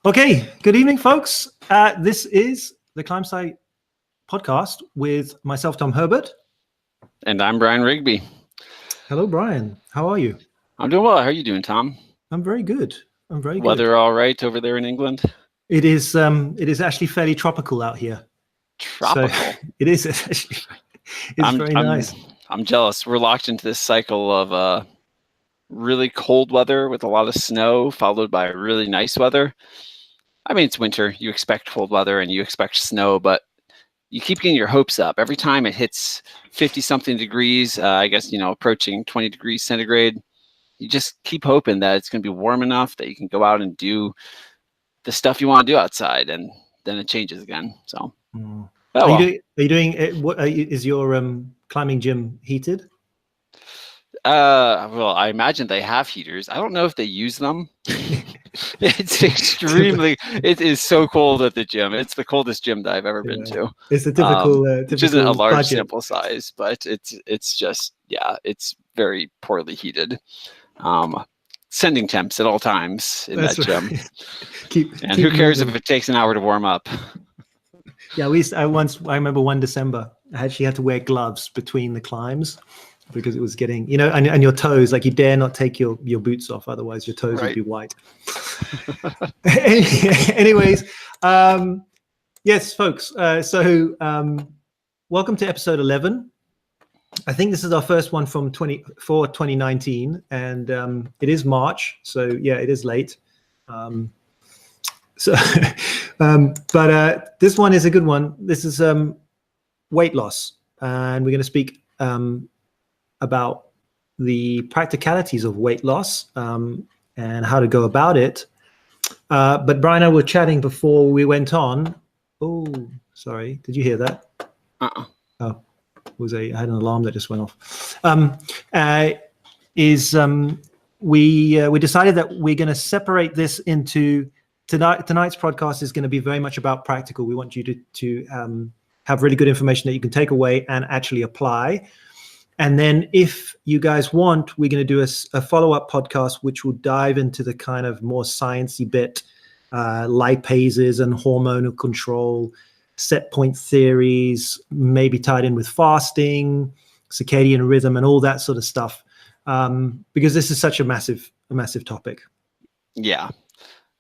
Okay, good evening, folks. This is the ClimbSci podcast with myself, Tom Herbert. And I'm Brian Rigby. Hello, Brian. How are you? I'm doing well. How are you doing, Tom? I'm very good. Weather all right over there in England? It is actually fairly tropical out here. Tropical? So it is actually. It's very nice. I'm jealous. We're locked into this cycle of really cold weather with a lot of snow, followed by really nice weather. I mean, it's winter. You expect cold weather and you expect snow, but you keep getting your hopes up. Every time it hits 50-something degrees, I guess, approaching 20 degrees centigrade, you just keep hoping that it's going to be warm enough that you can go out and do the stuff you want to do outside, and then it changes again. So, are you doing what is your climbing gym heated? Well, I imagine they have heaters. I don't know if they use them. It's extremely. It is so cold at the gym. It's the coldest gym that I've ever been to. It's a typical, which isn't a large budget sample size, but it's just it's very poorly heated. Sending temps at all times in that gym. Who cares if it takes an hour to warm up? Yeah, I remember one December, I actually had to wear gloves between the climbs because it was getting, and your toes, like you dare not take your boots off, otherwise your toes would be white. Anyways, yes, folks. So welcome to episode 11. I think this is our first one from 2019, and it is March, so yeah, it is late. But this one is a good one. This is weight loss, and we're going to speak about the practicalities of weight loss and how to go about it. But Brian and I were chatting before we went on. Oh, sorry. Did you hear that? Uh-uh. Oh, I had an alarm that just went off. We decided that we're going to separate this into tonight's podcast is going to be very much about practical. We want you to have really good information that you can take away and actually apply. And then if you guys want, we're going to do a follow-up podcast, which will dive into the kind of more sciencey bit, lipases and hormonal control, set point theories, maybe tied in with fasting, circadian rhythm, and all that sort of stuff, because this is such a massive topic. Yeah,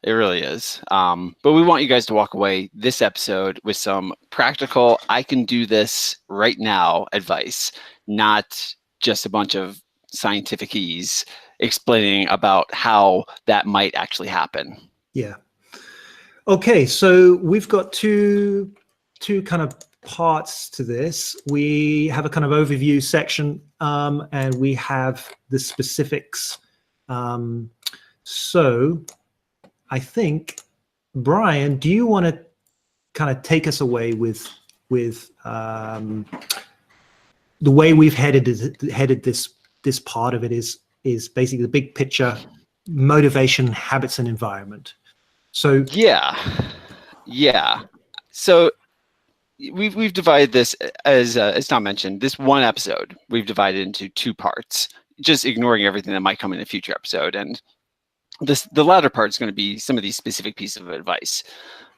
it really is. But we want you guys to walk away this episode with some practical, I can do this right now advice, not just a bunch of scientific-ese explaining about how that might actually happen. Yeah. Okay, so we've got two kind of parts to this. We have a kind of overview section, and we have the specifics. So I think, Brian, do you want to kind of take us away with the way we've headed this part of it is basically the big picture, motivation, habits, and environment. So yeah. So we've divided this as Tom mentioned. This one episode we've divided into two parts, just ignoring everything that might come in a future episode. And the latter part is going to be some of these specific pieces of advice.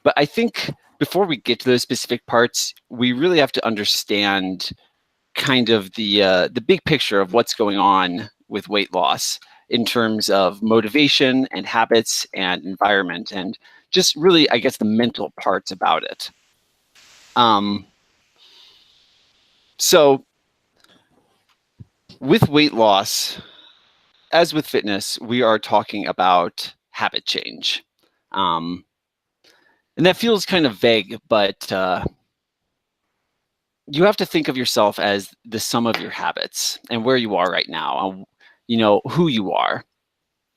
But I think before we get to those specific parts, we really have to understand kind of the big picture of what's going on with weight loss in terms of motivation and habits and environment, and just really, I guess, the mental parts about it. So with weight loss, as with fitness, we are talking about habit change. And that feels kind of vague, but you have to think of yourself as the sum of your habits and where you are right now. Who you are.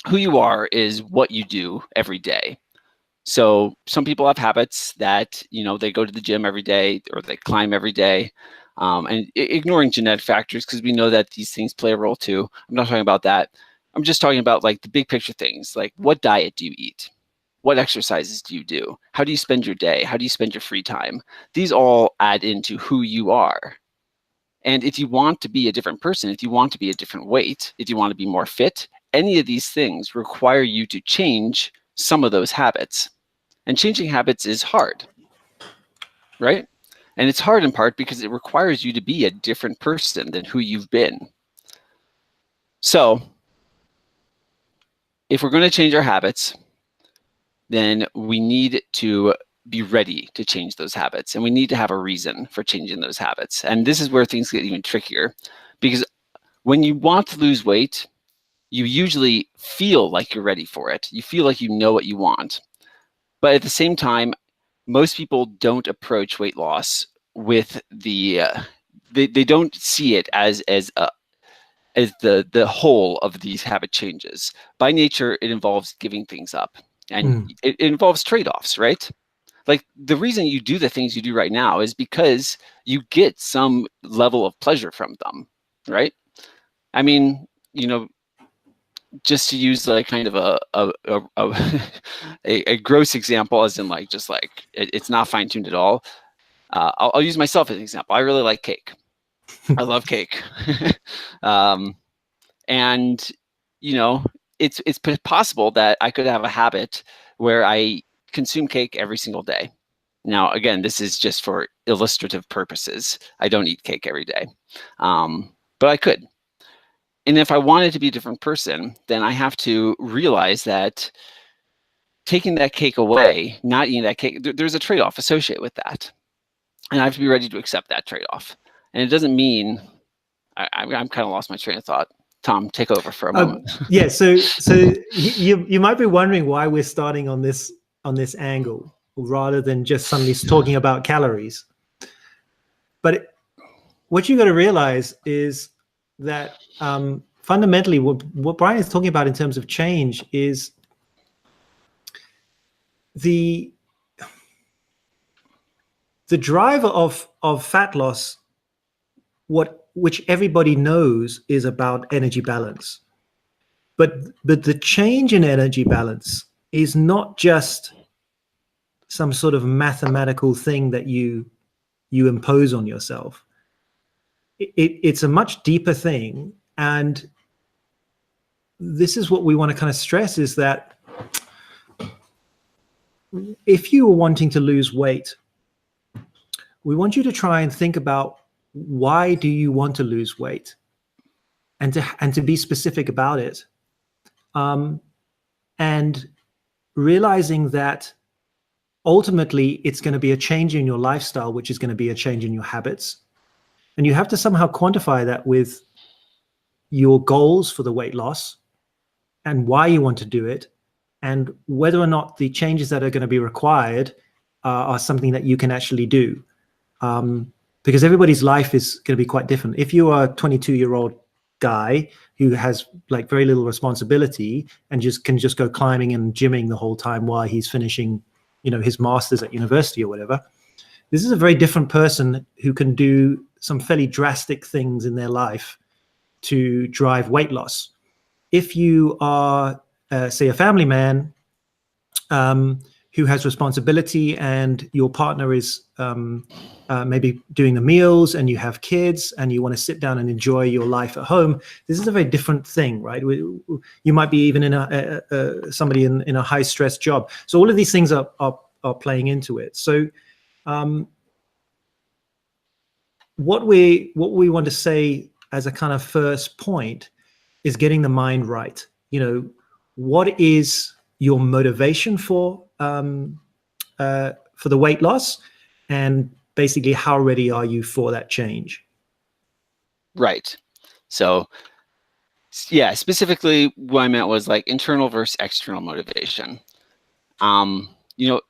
Who you are is what you do every day. So some people have habits that, they go to the gym every day or they climb every day. And ignoring genetic factors, because we know that these things play a role too. I'm not talking about that. I'm just talking about like the big picture things, like what diet do you eat? What exercises do you do? How do you spend your day? How do you spend your free time? These all add into who you are. And if you want to be a different person, if you want to be a different weight, if you want to be more fit, any of these things require you to change some of those habits. And changing habits is hard, right? And it's hard in part because it requires you to be a different person than who you've been. So if we're going to change our habits, then we need to be ready to change those habits. And we need to have a reason for changing those habits. And this is where things get even trickier, because when you want to lose weight, you usually feel like you're ready for it. You feel like you know what you want. But at the same time, most people don't approach weight loss with the, they don't see it as the whole of these habit changes. By nature, it involves giving things up. And it involves trade-offs, right? Like the reason you do the things you do right now is because you get some level of pleasure from them, right? I mean, you know, just to use like kind of a gross example, as in like just like it's not fine-tuned at all. I'll use myself as an example. I really like cake. I love cake. And you know, it's possible that I could have a habit where I consume cake every single day. Now, again, this is just for illustrative purposes. I don't eat cake every day, but I could. And if I wanted to be a different person, then I have to realize that taking that cake away, not eating that cake, there's a trade-off associated with that. And I have to be ready to accept that trade-off. And it doesn't mean, I'm kind of lost my train of thought. Tom, take over for a moment. Yeah, so you might be wondering why we're starting on this angle rather than just suddenly talking about calories. But what you got to realize is that fundamentally what Brian is talking about in terms of change is the driver of fat loss, which everybody knows is about energy balance. But the change in energy balance is not just some sort of mathematical thing that you impose on yourself. It's a much deeper thing. And this is what we want to kind of stress, is that if you are wanting to lose weight, we want you to try and think about, why do you want to lose weight, and to be specific about it, and realizing that ultimately it's going to be a change in your lifestyle, which is going to be a change in your habits, and you have to somehow quantify that with your goals for the weight loss and why you want to do it, and whether or not the changes that are going to be required are something that you can actually do. Because everybody's life is going to be quite different. If you are a 22-year-old guy who has like very little responsibility and can just go climbing and gymming the whole time while he's finishing, you know, his master's at university or whatever, this is a very different person who can do some fairly drastic things in their life to drive weight loss. If you are, say, a family man who has responsibility, and your partner is maybe doing the meals, and you have kids, and you want to sit down and enjoy your life at home, this is a very different thing, right? You might be even in somebody in a high stress job. So all of these things are playing into it. So what we want to say as a kind of first point is getting the mind right. You know, what is your motivation for the weight loss, and basically how ready are you for that change? Right. So yeah, specifically what I meant was like internal versus external motivation. You know,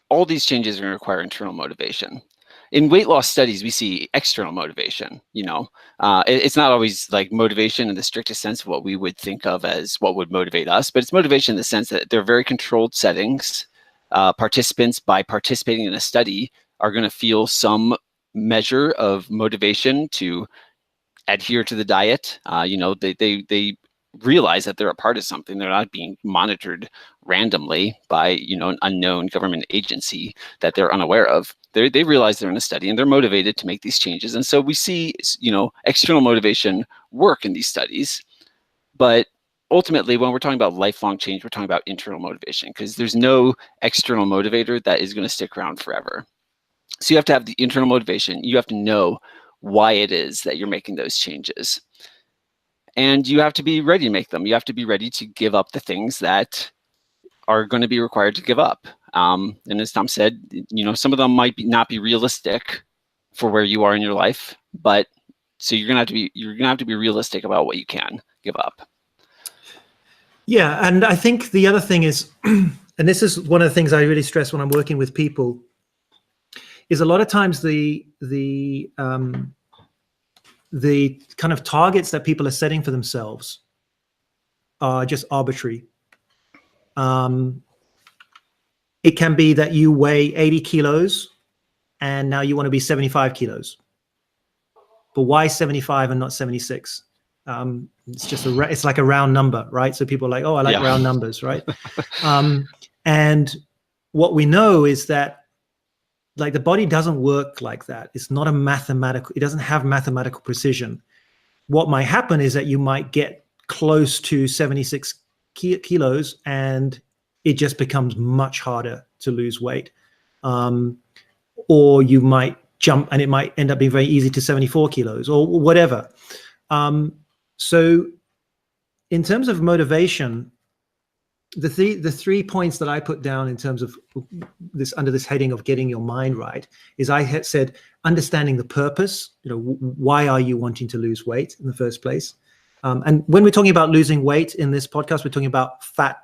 all these changes are going to require internal motivation. In weight loss studies, we see external motivation. You know, it's not always like motivation in the strictest sense of what we would think of as what would motivate us, but it's motivation in the sense that they're very controlled settings. Participants, by participating in a study, are going to feel some measure of motivation to adhere to the diet. You know, they realize that they're a part of something. They're not being monitored randomly by, you know, an unknown government agency that they're unaware of. They realize they're in a study, and they're motivated to make these changes. And so we see, you know, external motivation work in these studies. But ultimately, when we're talking about lifelong change, we're talking about internal motivation, because there's no external motivator that is going to stick around forever. So you have to have the internal motivation. You have to know why it is that you're making those changes. And you have to be ready to make them. You have to be ready to give up the things that are going to be required to give up. And as Tom said, some of them might not be realistic for where you are in your life, but so you're gonna have to be realistic about what you can give up. Yeah, and I think the other thing is, and this is one of the things I really stress when I'm working with people, is a lot of times the kind of targets that people are setting for themselves are just arbitrary. It can be that you weigh 80 kilos and now you want to be 75 kilos. But why 75 and not 76? It's just it's like a round number, right? So people are like, oh, I like round numbers, right? And what we know is that like the body doesn't work like that. It's not a mathematical, it doesn't have mathematical precision. What might happen is that you might get close to 76 kilos and it just becomes much harder to lose weight. Or you might jump and it might end up being very easy to 74 kilos or whatever. So in terms of motivation, the three points that I put down in terms of this under this heading of getting your mind right is I had said understanding the purpose. Why are you wanting to lose weight in the first place? And when we're talking about losing weight in this podcast, we're talking about fat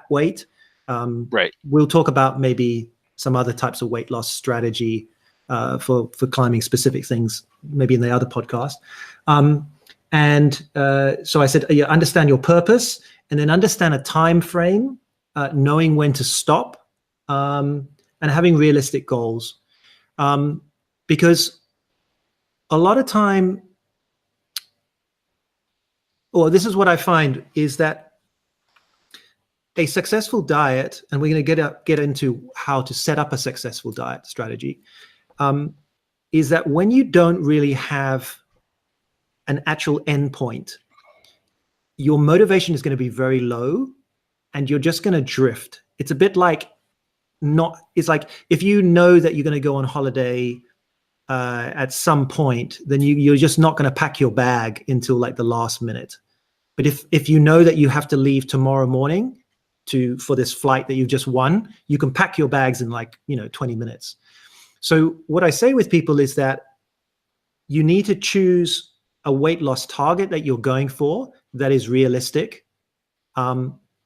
weight. Right. We'll talk about maybe some other types of weight loss strategy for climbing specific things, maybe in the other podcast. So I said, understand your purpose, and then understand a time frame, knowing when to stop, and having realistic goals. Because a lot of time, or this is what I find, is that a successful diet, and we're going to get into how to set up a successful diet strategy, is that when you don't really have an actual endpoint, your motivation is going to be very low and you're just going to drift. It's a bit like it's like if you know that you're going to go on holiday at some point, then you're just not going to pack your bag until like the last minute. But if you know that you have to leave tomorrow morning for this flight that you've just won, you can pack your bags in like 20 minutes. So what I say with people is that you need to choose a weight loss target that you're going for that is realistic.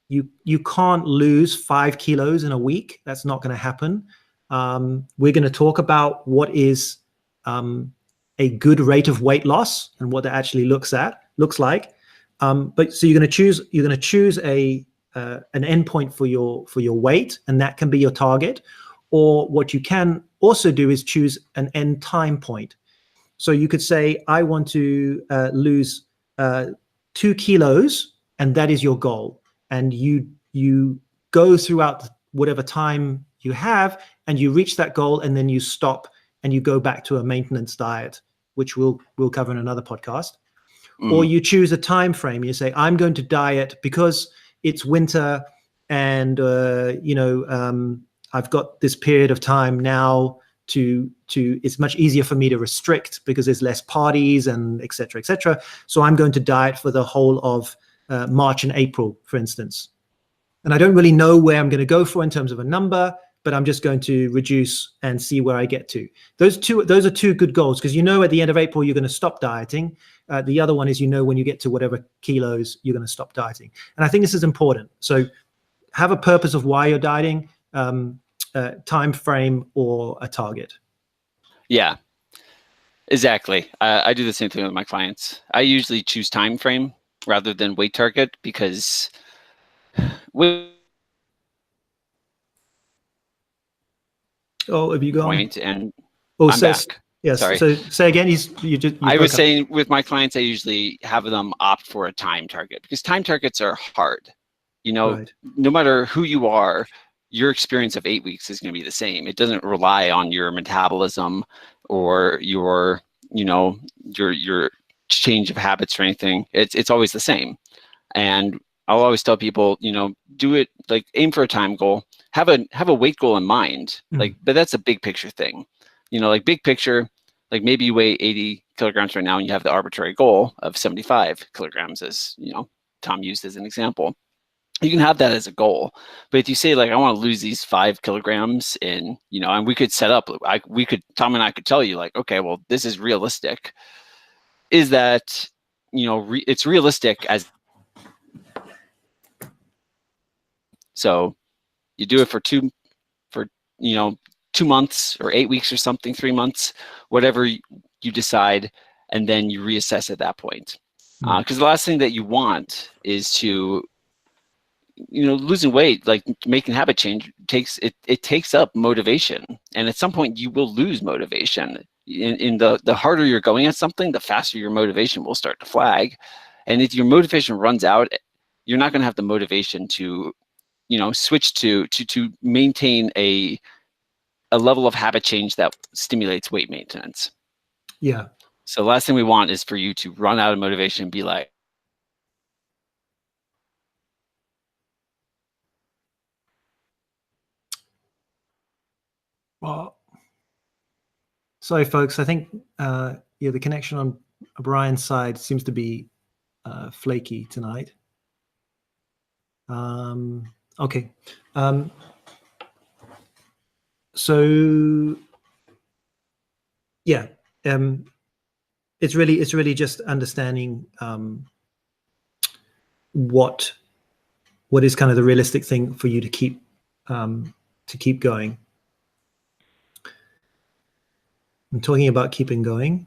You can't lose 5 kilos in a week. That's not going to happen. We're going to talk about what is a good rate of weight loss and what that actually looks like. But so you're going to choose an endpoint for your weight, and that can be your target. Or what you can also do is choose an end time point. So you could say, I want to lose 2 kilos, and that is your goal. And you go throughout whatever time you have, and you reach that goal, and then you stop and you go back to a maintenance diet, which we'll cover in another podcast. Or you choose a time frame. You say, I'm going to diet because it's winter, and I've got this period of time now to it's much easier for me to restrict because there's less parties and et cetera. So I'm going to diet for the whole of March and April, for instance. And I don't really know where I'm going to go for in terms of a number, but I'm just going to reduce and see where I get to. Those are two good goals, because at the end of April, you're going to stop dieting. The other one is, when you get to whatever kilos, you're going to stop dieting. And I think this is important. So have a purpose of why you're dieting, time frame, or a target. Yeah, exactly. I do the same thing with my clients. I usually choose time frame rather than weight target, because have you gone? Point and I'm back. Yes. Sorry. So say again. I was saying with my clients, I usually have them opt for a time target, because time targets are hard. Right. No matter who you are, your experience of 8 weeks is going to be the same. It doesn't rely on your metabolism or your change of habits or anything. It's always the same. And I'll always tell people, do it, like, aim for a time goal, have a weight goal in mind, like, but that's a big picture thing, like big picture, like maybe you weigh 80 kilograms right now and you have the arbitrary goal of 75 kilograms as, Tom used as an example. You can have that as a goal, but if you say, like, I want to lose these 5 kilograms in, and we could set up, Tom and I could tell you, like, okay, well, this is realistic. Is that, it's realistic as, so you do it for 2 months or 8 weeks or something, 3 months, whatever you decide, and then you reassess at that point. Because the last thing that you want is to, losing weight, like making habit change it takes up motivation, and at some point you will lose motivation. In the harder you're going at something, the faster your motivation will start to flag, and if your motivation runs out, you're not going to have the motivation to, switch to maintain a level of habit change that stimulates weight maintenance. Yeah. So the last thing we want is for you to run out of motivation and be like, well, sorry, folks. I think the connection on Brian's side seems to be flaky tonight. Okay. So yeah, it's really just understanding what is kind of the realistic thing for you to keep going. I'm talking about keeping going.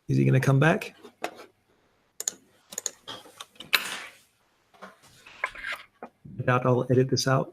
Is he going to come back? I doubt I'll edit this out.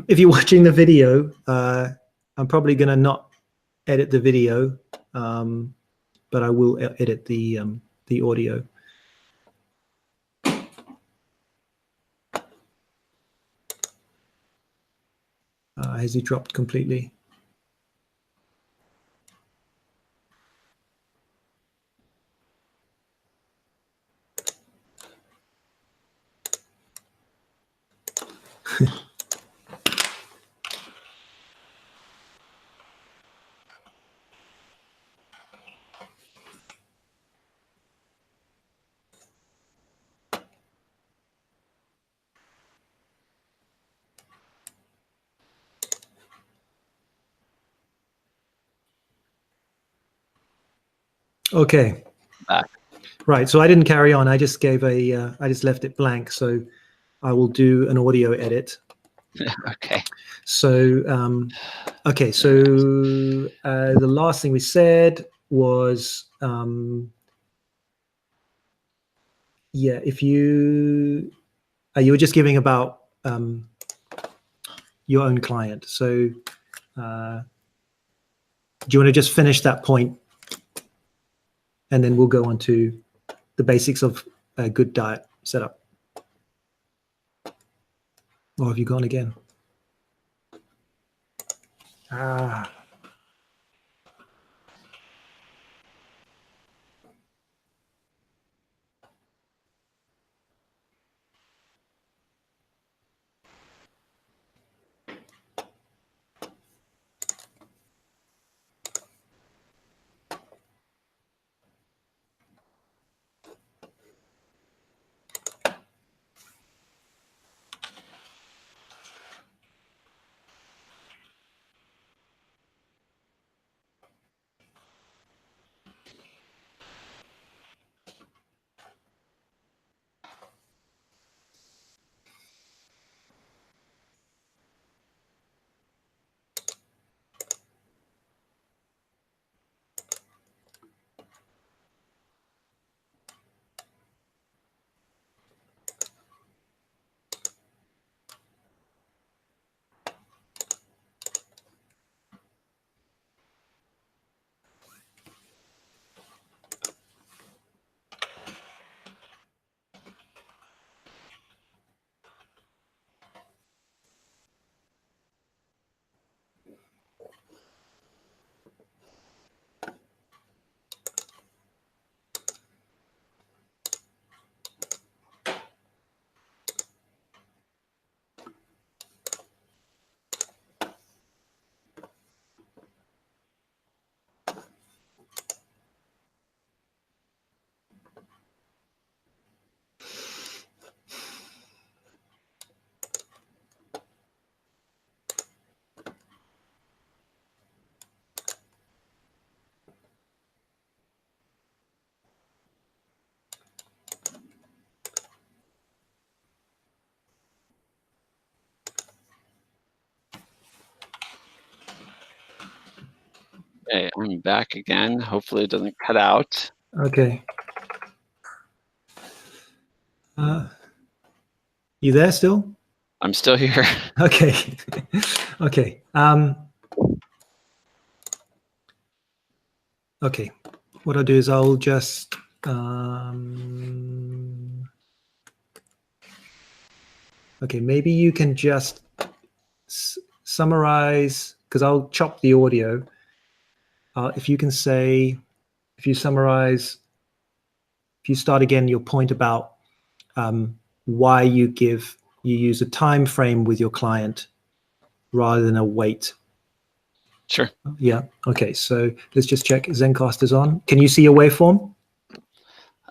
If you're watching the video, I'm probably going to not edit the video, but I will edit the audio. Has he dropped completely? Okay. Right. So I didn't carry on. I just gave I just left it blank. So I will do an audio edit. Okay. So, okay. So the last thing we said was, yeah, if you were just giving about your own client. So do you want to just finish that point? And then we'll go on to the basics of a good diet setup. Or have you gone again? Okay, I'm back again. Hopefully it doesn't cut out. Okay. You there still? I'm still here. Okay. Okay. Okay. What I'll do is I'll just okay, maybe you can just summarize, because I'll chop the audio. If you can say, if you summarize, if you start again your point about why you use a time frame with your client rather than a weight. Sure. Yeah. Okay. So let's just check. Zencast is on. Can you see your waveform?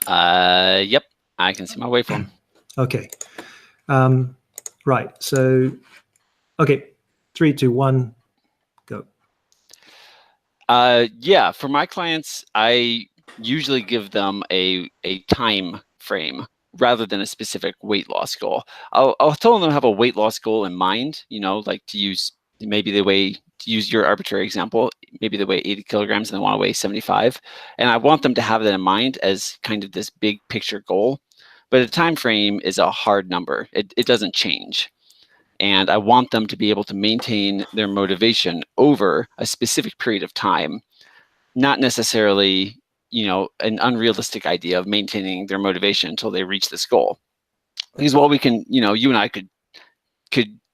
Yep. I can see my waveform. Okay. Right. So, okay. 3, 2, 1, go. Yeah. For my clients, I usually give them a time frame rather than a specific weight loss goal. I'll tell them to have a weight loss goal in mind, like to use, maybe to use your arbitrary example, maybe they weigh 80 kilograms and they want to weigh 75. And I want them to have that in mind as kind of this big picture goal. But a time frame is a hard number. It doesn't change. And I want them to be able to maintain their motivation over a specific period of time, not necessarily, an unrealistic idea of maintaining their motivation until they reach this goal. Because while we can, you and I could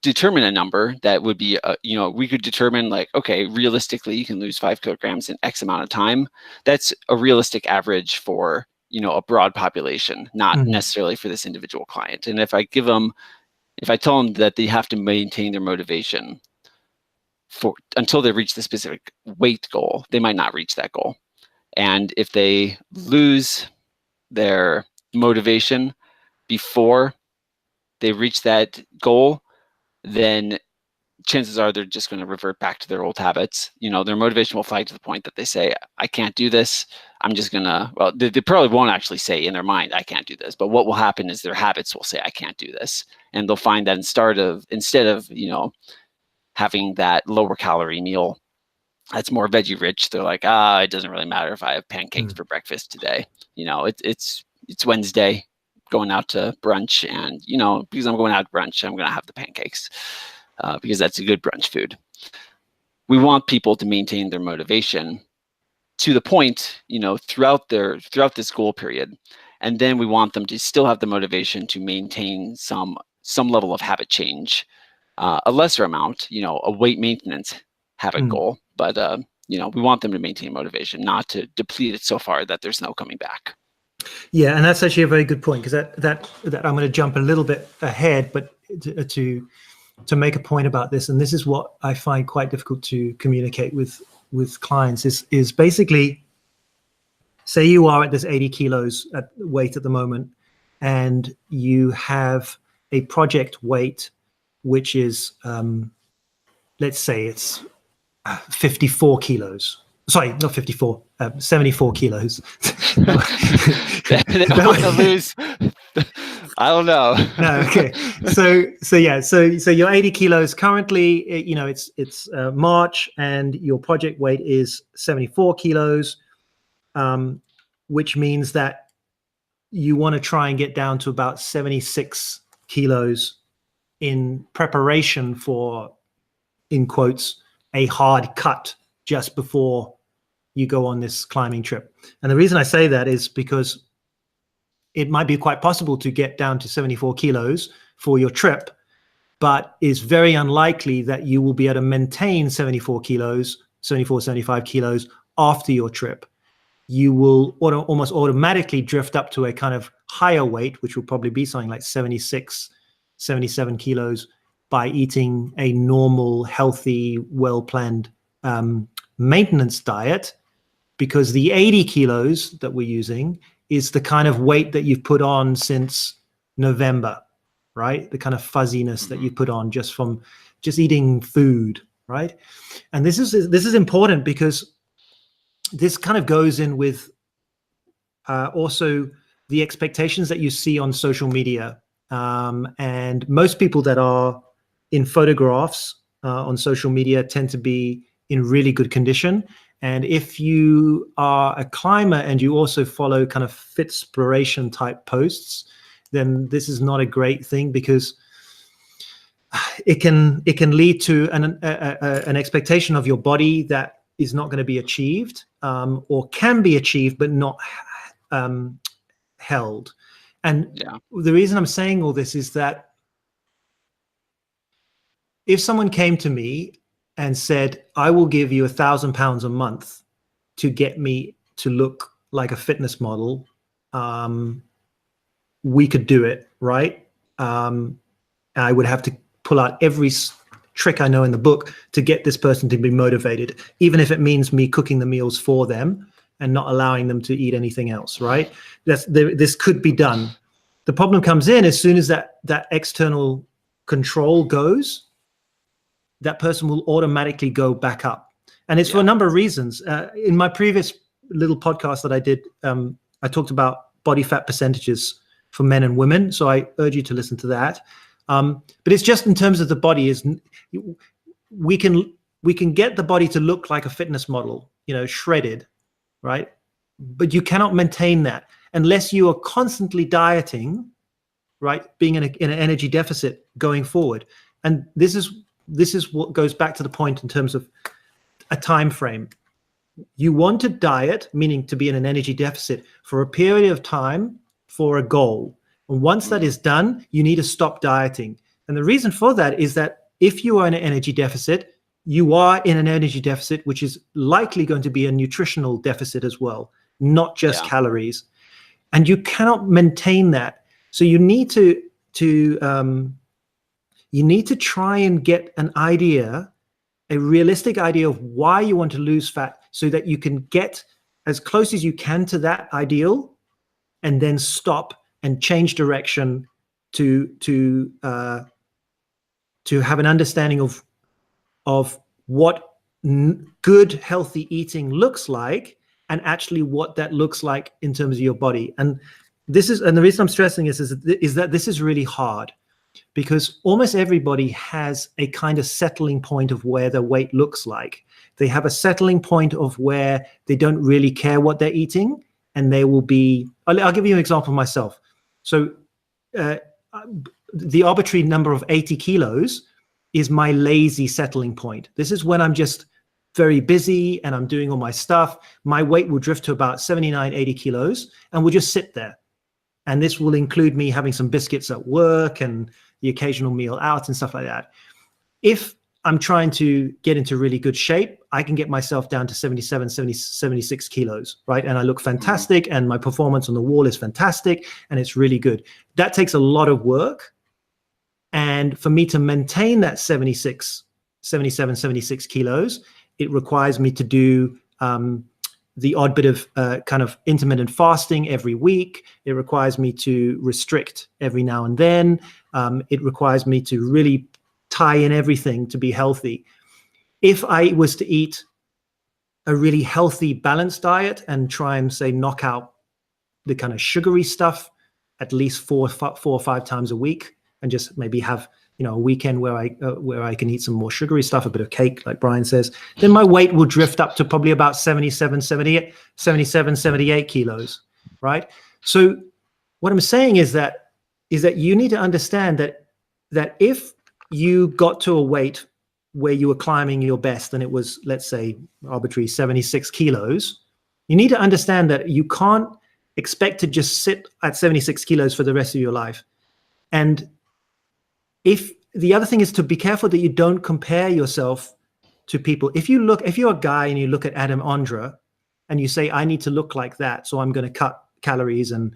determine a number that would be, we could determine like, okay, realistically, you can lose 5 kilograms in X amount of time. That's a realistic average for, a broad population, not necessarily for this individual client. And if I tell them that they have to maintain their motivation until they reach the specific weight goal, they might not reach that goal. And if they lose their motivation before they reach that goal, then chances are they're just going to revert back to their old habits. Their motivation will flag to the point that they say, I can't do this. I'm just going to, well, they probably won't actually say in their mind, I can't do this. But what will happen is their habits will say, I can't do this. And they'll find that instead of, having that lower calorie meal that's more veggie rich, they're like, it doesn't really matter if I have pancakes for breakfast today. It's Wednesday, going out to brunch, and because I'm going out to brunch, I'm going to have the pancakes because that's a good brunch food. We want people to maintain their motivation to the point, throughout this goal period, and then we want them to still have the motivation to maintain some level of habit change, a lesser amount, a weight maintenance habit goal, but we want them to maintain motivation, not to deplete it so far that there's no coming back. Yeah, and that's actually a very good point, because that I'm going to jump a little bit ahead, but to make a point about this, and this is what I find quite difficult to communicate with clients, is basically, say you are at this 80 kilos at weight at the moment, and you have a project weight which is, let's say it's 54 kilos. Sorry, not 54, 74 kilos. They want to lose. I don't know. No, okay. So you're 80 kilos currently. It's March, and your project weight is 74 kilos, which means that you want to try and get down to about 76 kilos in preparation for, in quotes, a hard cut just before you go on this climbing trip. And the reason I say that is because it might be quite possible to get down to 74 kilos for your trip, but it's very unlikely that you will be able to maintain 74 kilos, 74, 75 kilos after your trip. You will almost automatically drift up to a kind of higher weight, which will probably be something like 76, 77 kilos, by eating a normal, healthy, well-planned maintenance diet, because the 80 kilos that we're using is the kind of weight that you've put on since November, right? The kind of fuzziness that you put on just from just eating food, right? And this is important, because this kind of goes in with also the expectations that you see on social media. And most people that are in photographs on social media tend to be in really good condition. And if you are a climber and you also follow kind of Fitspiration type posts, then this is not a great thing, because it can lead to an expectation of your body that is not going to be achieved, or can be achieved but not held. And the reason I'm saying all this is that if someone came to me and said, I will give you £1,000 a month to get me to look like a fitness model, we could do it, right? I would have to pull out every trick I know in the book to get this person to be motivated, even if it means me cooking the meals for them and not allowing them to eat anything else, right? This could be done. The problem comes in as soon as that external control goes, that person will automatically go back up. And it's for a number of reasons. In my previous little podcast that I did, I talked about body fat percentages for men and women. So I urge you to listen to that. But it's just in terms of the body, we can get the body to look like a fitness model, shredded, right? But you cannot maintain that unless you are constantly dieting, right? Being in an energy deficit going forward. And this is what goes back to the point in terms of a time frame. You want to diet, meaning to be in an energy deficit for a period of time for a goal. And once that is done, you need to stop dieting. And the reason for that is that if you are in an energy deficit, you are in an energy deficit, which is likely going to be a nutritional deficit as well, not just calories. And you cannot maintain that. So you need to try and get an idea, a realistic idea of why you want to lose fat, so that you can get as close as you can to that ideal, and then stop and change direction to have an understanding of what good healthy eating looks like, and actually what that looks like in terms of your body. And the reason I'm stressing this is that this is really hard, because almost everybody has a kind of settling point of where their weight looks like. They have a settling point of where they don't really care what they're eating, and they will be, I'll give you an example of myself. So the arbitrary number of 80 kilos is my lazy settling point. This is when I'm just very busy and I'm doing all my stuff. My weight will drift to about 79, 80 kilos and will just sit there. And this will include me having some biscuits at work and the occasional meal out and stuff like that. If I'm trying to get into really good shape, I can get myself down to 77, 70, 76 kilos, right? And I look fantastic, and my performance on the wall is fantastic, and it's really good. That takes a lot of work. And for me to maintain that 77, 76 kilos, it requires me to do the odd bit of kind of intermittent fasting every week. It requires me to restrict every now and then. It requires me to really tie in everything to be healthy. If I was to eat a really healthy, balanced diet and try and say knock out the kind of sugary stuff at least four or five times a week, and just maybe have a weekend where I can eat some more sugary stuff, a bit of cake, like Brian says, then my weight will drift up to probably about 77, 78 kilos, right? So what I'm saying is that you need to understand that if you got to a weight where you were climbing your best, and it was, let's say, arbitrary 76 kilos, you need to understand that you can't expect to just sit at 76 kilos for the rest of your life. And if the other thing is to be careful that you don't compare yourself to people. If you're a guy and you look at Adam Ondra and you say, I need to look like that, so I'm going to cut calories and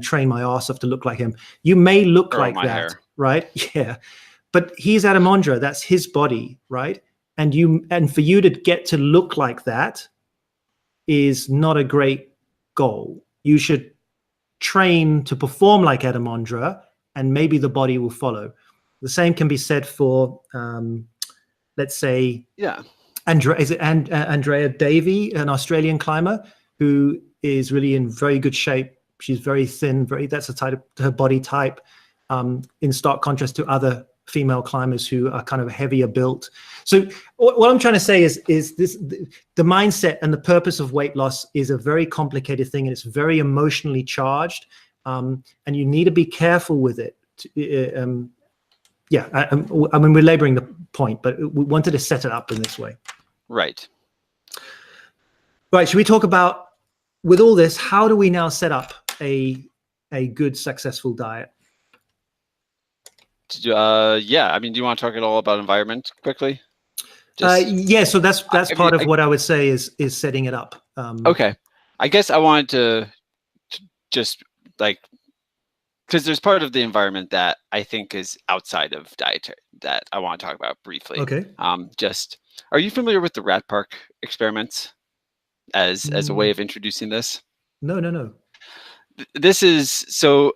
train my ass off to look like him, you may look like that, hair. Right? Yeah. But he's Adam Ondra, that's his body, right? And for you to get to look like that is not a great goal. You should train to perform like Adam Ondra, and maybe the body will follow. The same can be said for, let's say, Andrea Davey, an Australian climber who is really in very good shape. She's very thin, that's a type of her body type, in stark contrast to other female climbers who are kind of heavier built. So what I'm trying to say is this: the mindset and the purpose of weight loss is a very complicated thing, and it's very emotionally charged, and you need to be careful with it. Yeah, I mean, we're laboring the point, but we wanted to set it up in this way. Right. Right. Should we talk about, with all this, how do we now set up a good, successful diet? Yeah. I mean, do you want to talk at all about environment quickly? Yeah. So that's part of what I would say is setting it up. Okay. I guess I wanted to just like, because there's part of the environment that I think is outside of dietary that I want to talk about briefly. Okay. Are you familiar with the rat park experiments as a way of introducing this? No. This is, so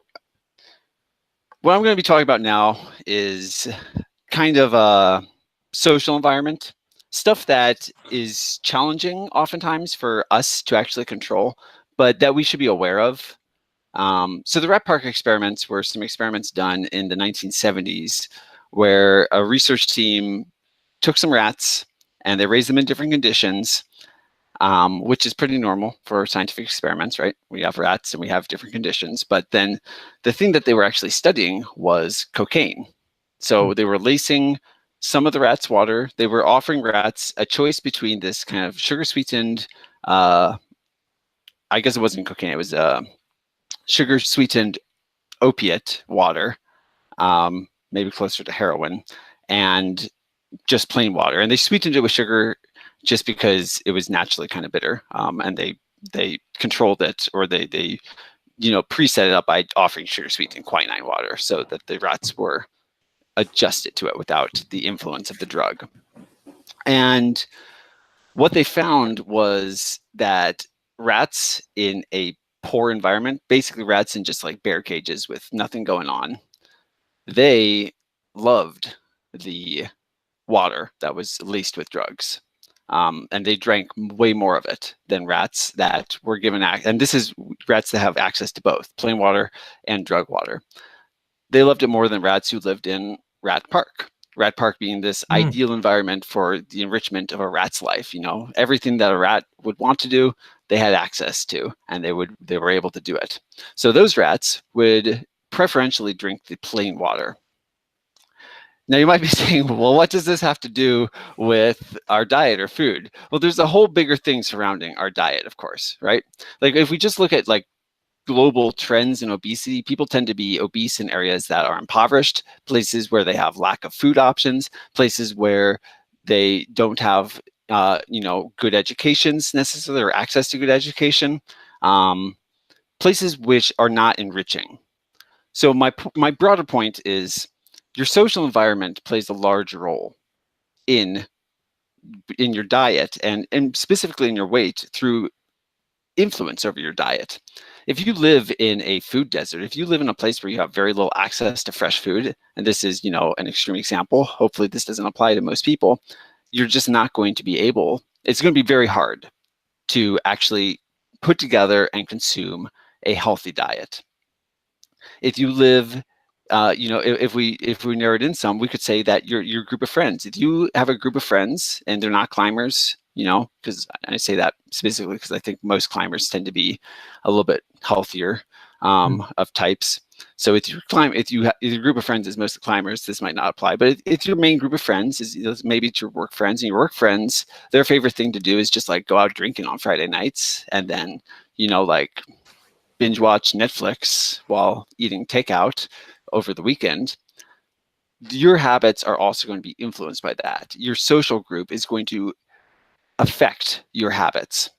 what I'm going to be talking about now is kind of a social environment, stuff that is challenging oftentimes for us to actually control, but that we should be aware of. So the rat park experiments were some experiments done in the 1970s where a research team took some rats and they raised them in different conditions, which is pretty normal for scientific experiments, right? We have rats and we have different conditions, but then the thing that they were actually studying was cocaine. So they were lacing some of the rats' water. They were offering rats a choice between this kind of sugar-sweetened, I guess it wasn't cocaine, it was sugar-sweetened opiate water, maybe closer to heroin, and just plain water. And they sweetened it with sugar just because it was naturally kind of bitter. And they controlled it, or they preset it up by offering sugar-sweetened quinine water so that the rats were adjusted to it without the influence of the drug. And what they found was that rats in a poor environment, basically rats in just like bear cages with nothing going on, they loved the water that was laced with drugs. And they drank way more of it than rats that were given, and this is rats that have access to both plain water and drug water. They loved it more than rats who lived in rat park. Rat park being this ideal environment for the enrichment of a rat's life. Everything that a rat would want to do, they had access to, and they were able to do it. So those rats would preferentially drink the plain water. Now you might be saying, well, what does this have to do with our diet or food? Well, there's a whole bigger thing surrounding our diet, of course, right? Like if we just look at like global trends in obesity, people tend to be obese in areas that are impoverished, places where they have lack of food options, places where they don't have good educations necessarily, or access to good education, places which are not enriching. So my broader point is your social environment plays a large role in your diet and specifically in your weight through influence over your diet. If you live in a food desert, if you live in a place where you have very little access to fresh food, and this is, an extreme example, hopefully this doesn't apply to most people, you're just not going to be able, it's going to be very hard to actually put together and consume a healthy diet. If you live, if we narrowed in some, we could say that your group of friends, if you have a group of friends and they're not climbers, because I say that specifically because I think most climbers tend to be a little bit healthier of types. So if your group of friends is mostly climbers, this might not apply. But if your main group of friends is maybe it's your work friends, and your work friends, their favorite thing to do is just like go out drinking on Friday nights and then, like binge watch Netflix while eating takeout over the weekend. Your habits are also going to be influenced by that. Your social group is going to affect your habits.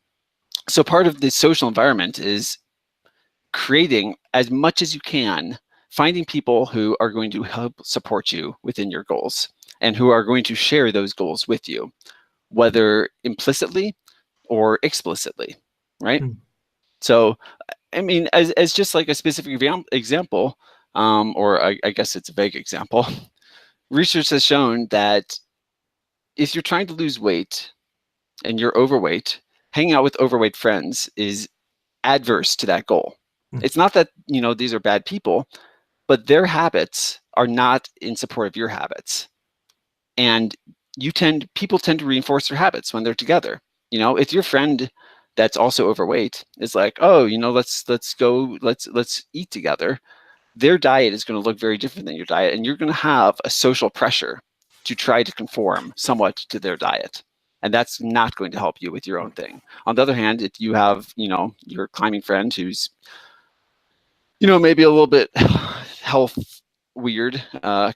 So part of the social environment is creating as much as you can, finding people who are going to help support you within your goals and who are going to share those goals with you, whether implicitly or explicitly, right? So, I mean, as just like a specific example, or I guess it's a vague example, research has shown that if you're trying to lose weight and you're overweight, hanging out with overweight friends is adverse to that goal. It's not that, these are bad people, but their habits are not in support of your habits. And people tend to reinforce their habits when they're together. If your friend that's also overweight is like, oh, let's eat together, their diet is going to look very different than your diet, and you're going to have a social pressure to try to conform somewhat to their diet. And that's not going to help you with your own thing. On the other hand, if you have, your climbing friend who's, maybe a little bit health weird,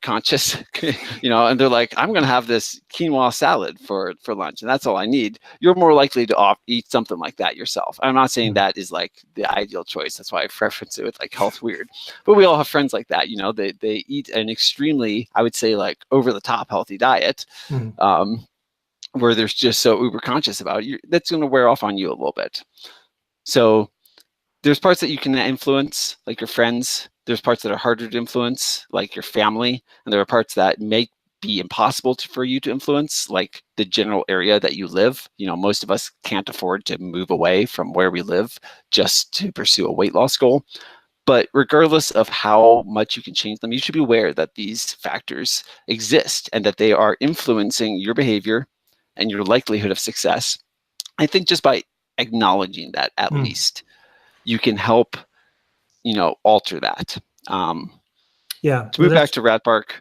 conscious, and they're like, I'm going to have this quinoa salad for lunch, and that's all I need. You're more likely to eat something like that yourself. I'm not saying that is like the ideal choice. That's why I preference it with like health weird. But we all have friends like that. They eat an extremely, I would say, like over the top healthy diet, where they're just so uber conscious about it. That's going to wear off on you a little bit. So there's parts that you can influence, like your friends. There's parts that are harder to influence, like your family. And there are parts that may be impossible for you to influence, like the general area that you live. Most of us can't afford to move away from where we live just to pursue a weight loss goal. But regardless of how much you can change them, you should be aware that these factors exist and that they are influencing your behavior and your likelihood of success. I think just by acknowledging that, at least, you can help, alter that. To move back to rat bark,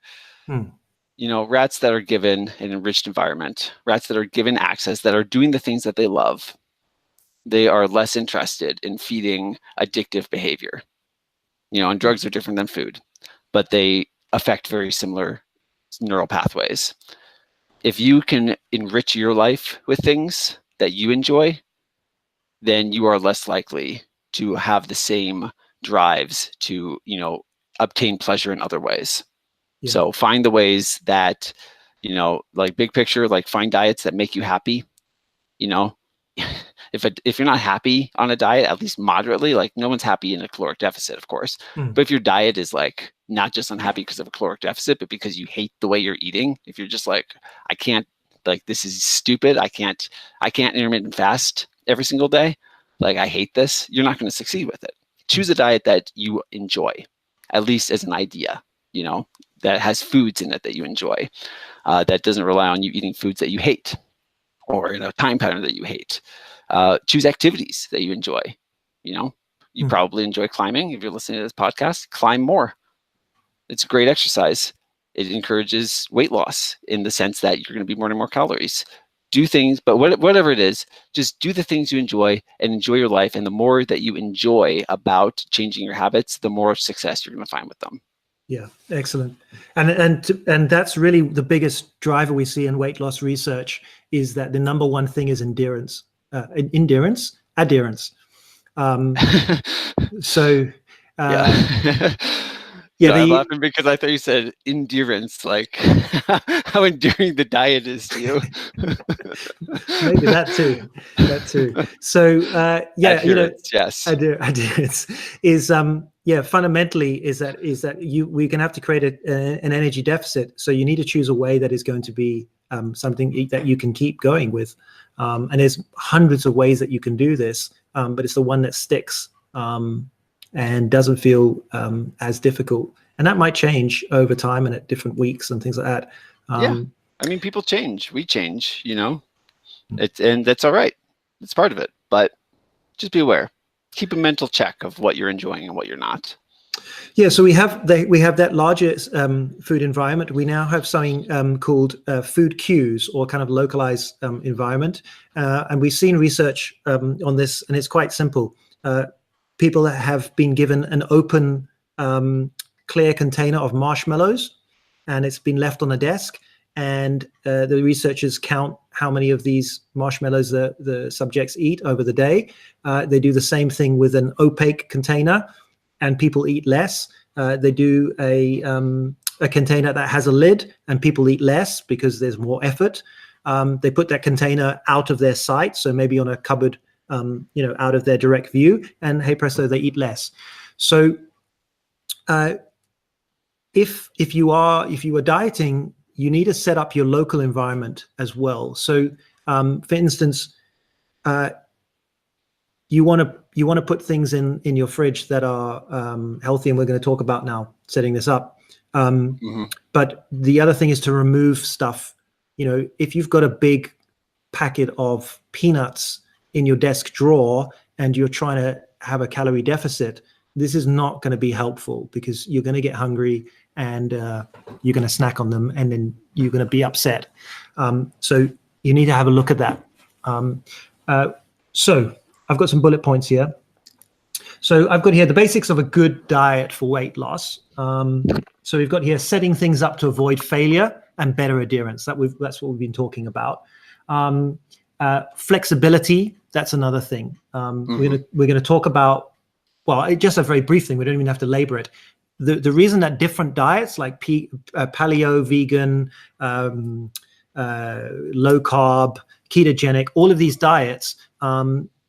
rats that are given an enriched environment, rats that are given access, that are doing the things that they love, they are less interested in feeding addictive behavior. And drugs are different than food, but they affect very similar neural pathways. If you can enrich your life with things that you enjoy, then you are less likely to have the same drives to, obtain pleasure in other ways. Yeah. So find the ways that, like big picture, like find diets that make you happy. If you're not happy on a diet, at least moderately, like no one's happy in a caloric deficit, of course. But if your diet is like not just unhappy because of a caloric deficit, but because you hate the way you're eating, if you're just like, I can't, like, this is stupid, I can't intermittent fast every single day, like I hate this, you're not going to succeed with it. Choose a diet that you enjoy, at least as an idea, that has foods in it that you enjoy, that doesn't rely on you eating foods that you hate or in a time pattern that you hate. Choose activities that you enjoy. You probably enjoy climbing. If you're listening to this podcast, climb more. It's a great exercise. It encourages weight loss in the sense that you're going to be burning more calories. Do things, but whatever it is, just do the things you enjoy and enjoy your life. And the more that you enjoy about changing your habits, the more success you're going to find with them. Yeah, excellent. And that's really the biggest driver we see in weight loss research, is that the number one thing is adherence. Yeah, I'm laughing because I thought you said endurance, like how enduring the diet is to you. Maybe that too. So adherence, yes, adherence is fundamentally is that we're going to have to create an energy deficit. So you need to choose a way that is going to be something that you can keep going with, and there's hundreds of ways that you can do this, but it's the one that sticks and doesn't feel as difficult. And that might change over time and at different weeks and things like that. I mean, people change, we change, and that's all right. It's part of it, but just be aware. Keep a mental check of what you're enjoying and what you're not. Yeah, so we have that larger food environment. We now have something called food cues, or kind of localized environment. And we've seen research on this, and it's quite simple. People that have been given an open, clear container of marshmallows, and it's been left on a desk, and the researchers count how many of these marshmallows the subjects eat over the day. They do the same thing with an opaque container, and people eat less. They do a container that has a lid, and people eat less because there's more effort. They put that container out of their sight, so maybe on a cupboard, out of their direct view, and hey presto, they eat less. So if you are dieting, you need to set up your local environment as well. So for instance, you want to put things in your fridge that are healthy, and we're going to talk about now setting this up. But the other thing is to remove stuff. If you've got a big packet of peanuts in your desk drawer and you're trying to have a calorie deficit, this is not going to be helpful, because you're going to get hungry and you're going to snack on them, and then you're going to be upset. So you need to have a look at that. So I've got some bullet points here. So I've got here the basics of a good diet for weight loss. So we've got here setting things up to avoid failure and better adherence. That's what we've been talking about. Flexibility, that's another thing. We're going to talk about, well, just a very brief thing. We don't even have to labor it. The reason that different diets like paleo, vegan, low carb, ketogenic, all of these diets,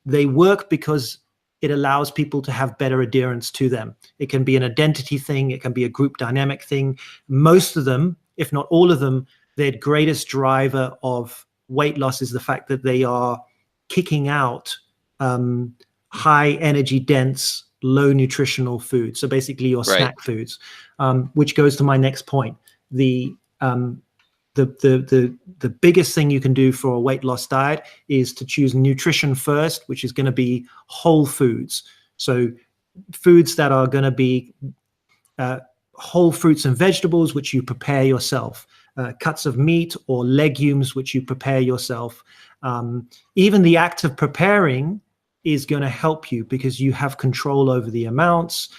they work because it allows people to have better adherence to them. It can be an identity thing. It can be a group dynamic thing. Most of them, if not all of them, their greatest driver of weight loss is the fact that they are kicking out high energy dense, low nutritional food. So basically your snack foods, which goes to my next point. The biggest thing you can do for a weight loss diet is to choose nutrition first, which is going to be whole foods. So foods that are going to be whole fruits and vegetables, which you prepare yourself, cuts of meat or legumes, which you prepare yourself. Even the act of preparing is going to help you because you have control over the amounts.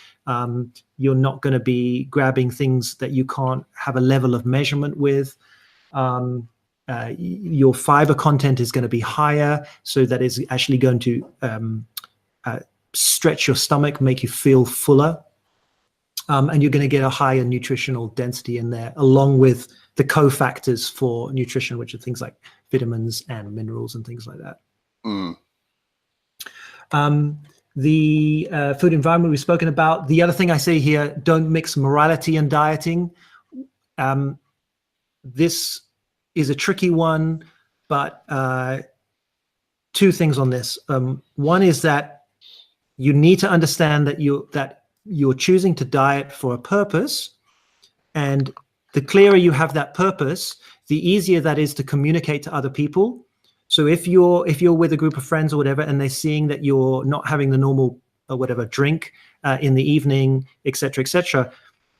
You're not going to be grabbing things that you can't have a level of measurement with. Your fiber content is going to be higher, so that is actually going to stretch your stomach, make you feel fuller. And you're going to get a higher nutritional density in there, along with the cofactors for nutrition, which are things like vitamins and minerals and things like that. The food environment we've spoken about. The other thing I say here, don't mix morality and dieting. This is a tricky one, but two things on this. One is that you need to understand that you're choosing to diet for a purpose, and the clearer you have that purpose, the easier that is to communicate to other people. So if you're with a group of friends or whatever, and they're seeing that you're not having the normal drink in the evening, etc.,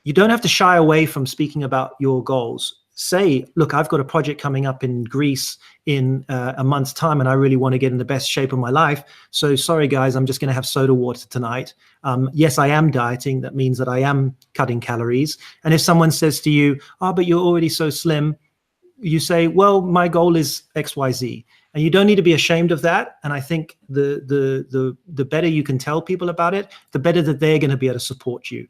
you don't have to shy away from speaking about your goals. Say, look, I've got a project coming up in Greece in a month's time, and I really want to get in the best shape of my life. So sorry, guys, I'm just going to have soda water tonight. Yes, I am dieting. That means that I am cutting calories. And if someone says to you, oh, but you're already so slim, you say, well, my goal is XYZ. And you don't need to be ashamed of that. And I think the better you can tell people about it, the better that they're going to be able to support you.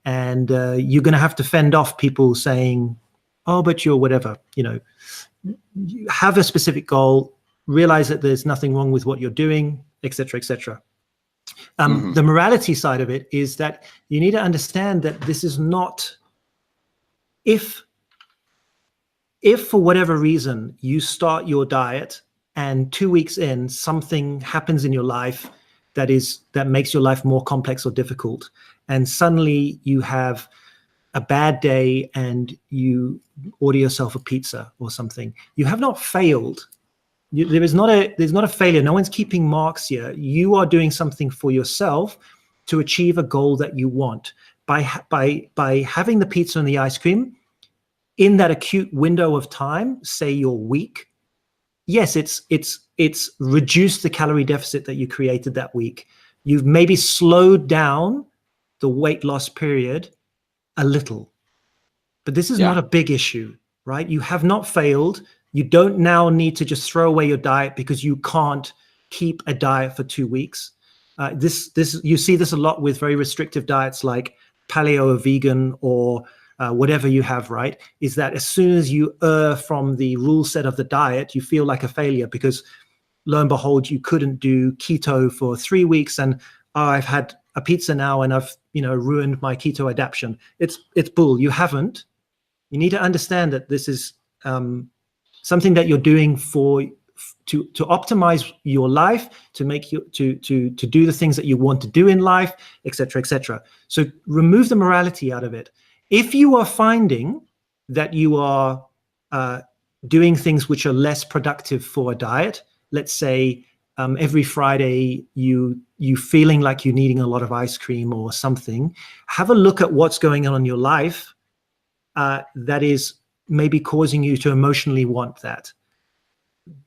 And you're going to have to fend off people saying, oh, but you're whatever. You have a specific goal, realize that there's nothing wrong with what you're doing, etc., etc. The morality side of it is that you need to understand that this is not, if for whatever reason you start your diet and 2 weeks in something happens in your life that makes your life more complex or difficult, and suddenly you have a bad day and you order yourself a pizza or something, you have not failed. There's not a failure. No one's keeping marks here. You are doing something for yourself to achieve a goal that you want. By having the pizza and the ice cream in that acute window of time, say you're weak, yes, it's reduced the calorie deficit that you created that week. You've maybe slowed down the weight loss period a little, but this is not a big issue, right? You have not failed. You don't now need to just throw away your diet because you can't keep a diet for 2 weeks. You see this a lot with very restrictive diets like paleo or vegan or whatever you have, right? Is that as soon as you err from the rule set of the diet, you feel like a failure because lo and behold, you couldn't do keto for 3 weeks and I've had a pizza now and I've ruined my keto adaptation. It's bull. You haven't. You need to understand that this is something that you're doing for to optimize your life, to make you to do the things that you want to do in life, etc., etc. So remove the morality out of it. If you are finding that you are doing things which are less productive for a diet, let's say every Friday you feeling like you're needing a lot of ice cream or something, have a look at what's going on in your life that is maybe causing you to emotionally want that.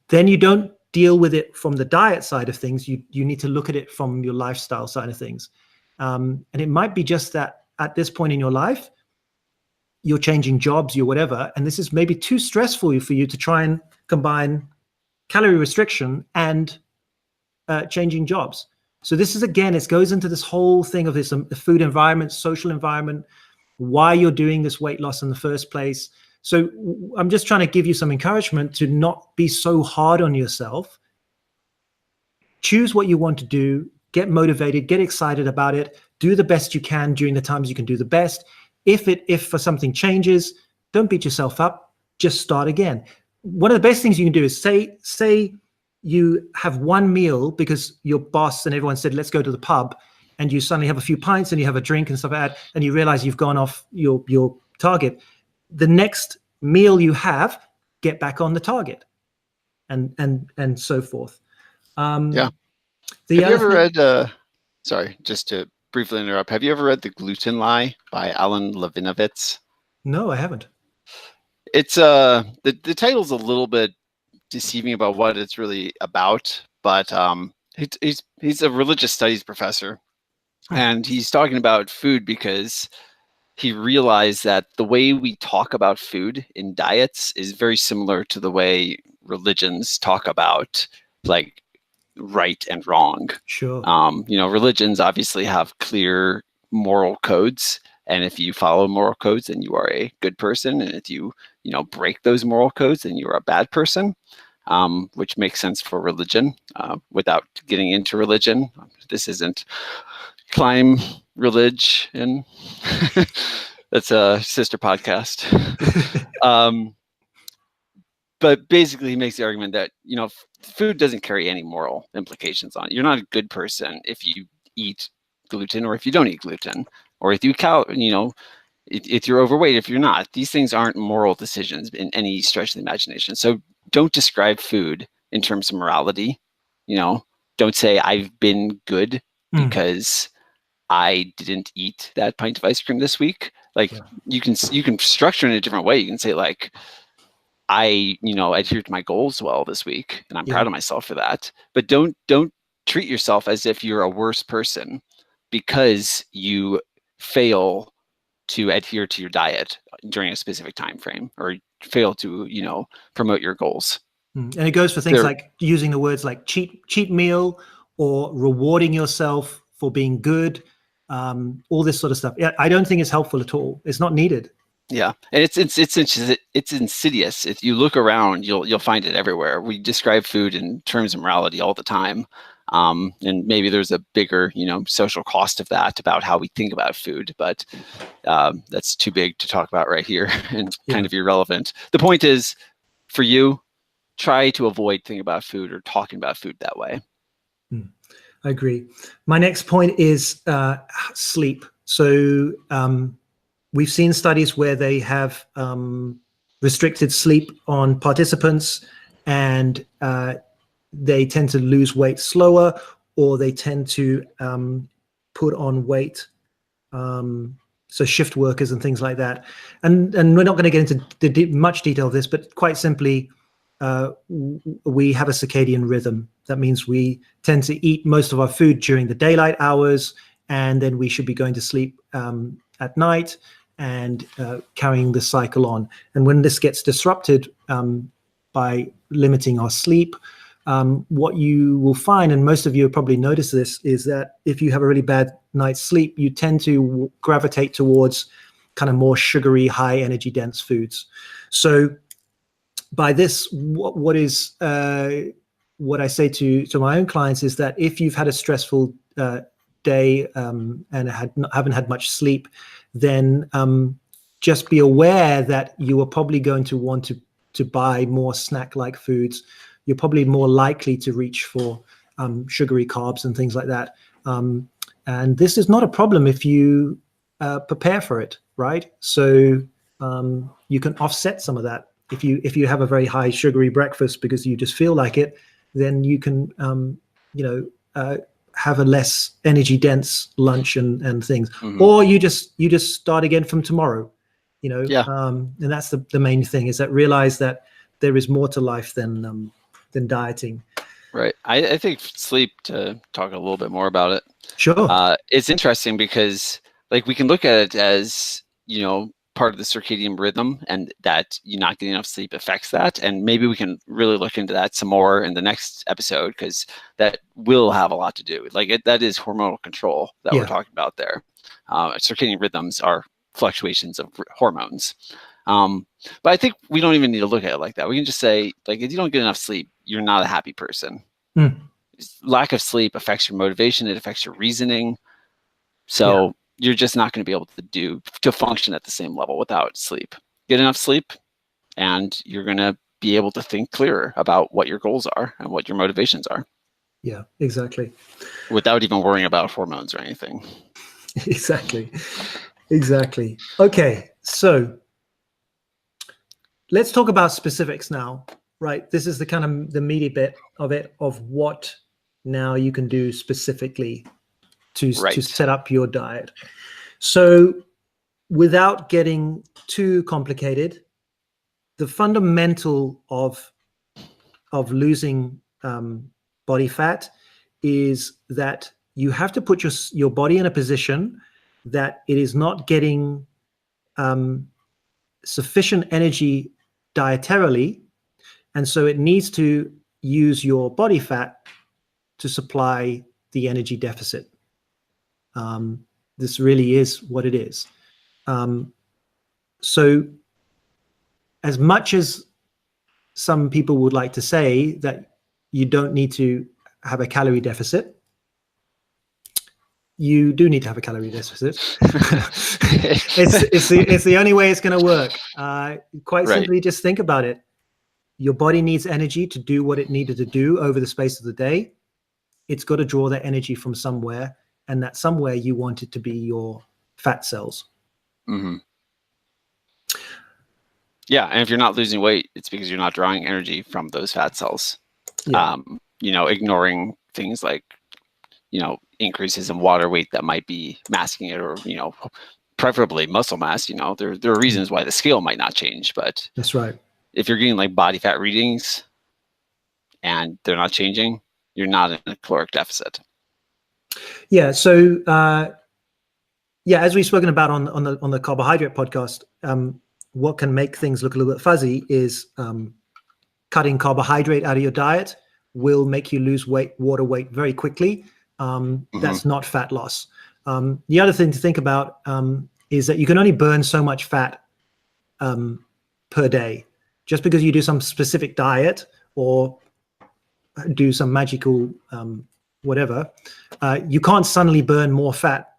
Then you don't deal with it from the diet side of things. You need to look at it from your lifestyle side of things. And it might be just that at this point in your life, you're changing jobs, you're whatever, and this is maybe too stressful for you to try and combine calorie restriction and changing jobs. So this is, again, it goes into this whole thing of this food environment, social environment, why you're doing this weight loss in the first place. So I'm just trying to give you some encouragement to not be so hard on yourself. Choose what you want to do, get motivated, get excited about it, do the best you can during the times you can do the best. If for something changes, don't beat yourself up, just start again. One of the best things you can do is say you have one meal because your boss and everyone said, let's go to the pub, and you suddenly have a few pints and you have a drink and stuff like that, and you realize you've gone off your target. The next meal you have, get back on the target, and so forth. Yeah. Have you ever read, sorry, just to briefly interrupt, have you ever read The Gluten Lie by Alan Levinovitz? No, I haven't. It's the title's a little bit deceiving about what it's really about, but he's a religious studies professor, and he's talking about food because he realized that the way we talk about food in diets is very similar to the way religions talk about like right and wrong. Sure. Religions obviously have clear moral codes, and if you follow moral codes, then you are a good person, and if you break those moral codes, then you are a bad person. Which makes sense for religion. Without getting into religion, this isn't Climb Religion. That's a sister podcast. But basically, he makes the argument that food doesn't carry any moral implications on it. You're not a good person if you eat gluten or if you don't eat gluten, or if you if you're overweight, if you're not. These things aren't moral decisions in any stretch of the imagination. So don't describe food in terms of morality. Don't say I've been good because I didn't eat that pint of ice cream this week. You can structure it in a different way. You can say like, I adhered to my goals well this week, and I'm proud of myself for that. But don't treat yourself as if you're a worse person because you fail to adhere to your diet during a specific time frame, or fail to promote your goals. And it goes for things like using the words like cheat meal or rewarding yourself for being good, all this sort of stuff. Yeah, I don't think it's helpful at all. It's not needed. Yeah, and it's insidious. If you look around, you'll find it everywhere. We describe food in terms of morality all the time, and maybe there's a bigger social cost of that about how we think about food, but that's too big to talk about right here and kind of irrelevant. The point is, for you, try to avoid thinking about food or talking about food that way. I agree. My next point is sleep. So we've seen studies where they have restricted sleep on participants, and they tend to lose weight slower, or they tend to put on weight. So shift workers and things like that. And we're not going to get into much detail of this, but quite simply, we have a circadian rhythm. That means we tend to eat most of our food during the daylight hours, and then we should be going to sleep at night and carrying the cycle on. And when this gets disrupted by limiting our sleep, what you will find, and most of you have probably noticed this, is that if you have a really bad night's sleep, you tend to gravitate towards kind of more sugary, high energy dense foods. So by this, what I say to my own clients is that if you've had a stressful day and haven't had much sleep, then just be aware that you are probably going to want to buy more snack-like foods. you're probably more likely to reach for sugary carbs and things like that. And this is not a problem if you prepare for it, right? So you can offset some of that. If you have a very high sugary breakfast because you just feel like it, then you can have a less energy dense lunch and things. Or you just start again from tomorrow, and that's the main thing, is that realize that there is more to life than dieting. Right. I think sleep, to talk a little bit more about it. Sure. It's interesting because like we can look at it as, part of the circadian rhythm, and that you not getting enough sleep affects that. And maybe we can really look into that some more in the next episode, because that will have a lot to do. Like that is hormonal control that we're talking about there. Circadian rhythms are fluctuations of hormones. But I think we don't even need to look at it like that. We can just say, like, if you don't get enough sleep, you're not a happy person. Lack of sleep affects your motivation. It affects your reasoning. So you're just not going to be able to function at the same level without sleep. Get enough sleep, and you're going to be able to think clearer about what your goals are and what your motivations are. Yeah, exactly. Without even worrying about hormones or anything. Exactly. Okay, so let's talk about specifics now, right? This is the kind of the meaty bit of what now you can do specifically to set up your diet. So without getting too complicated, the fundamental of losing body fat is that you have to put your body in a position that it is not getting sufficient energy dietarily, and so it needs to use your body fat to supply the energy deficit. This really is what it is. So as much as some people would like to say that you don't need to have a calorie deficit, you do need to have a calorie deficit. it's the only way it's going to work. Quite simply, just think about it. Your body needs energy to do what it needed to do over the space of the day. It's got to draw that energy from somewhere, and that somewhere you want it to be your fat cells. Yeah, and if you're not losing weight, it's because you're not drawing energy from those fat cells. Ignoring things like, increases in water weight that might be masking it, or, preferably muscle mass. There are reasons why the scale might not change, but that's right. If you're getting like body fat readings and they're not changing, you're not in a caloric deficit. Yeah. So, as we've spoken about on the carbohydrate podcast, what can make things look a little bit fuzzy is cutting carbohydrate out of your diet will make you lose water weight very quickly. That's not fat loss. The other thing to think about is that you can only burn so much fat per day. Just because you do some specific diet or do some magical whatever, you can't suddenly burn more fat.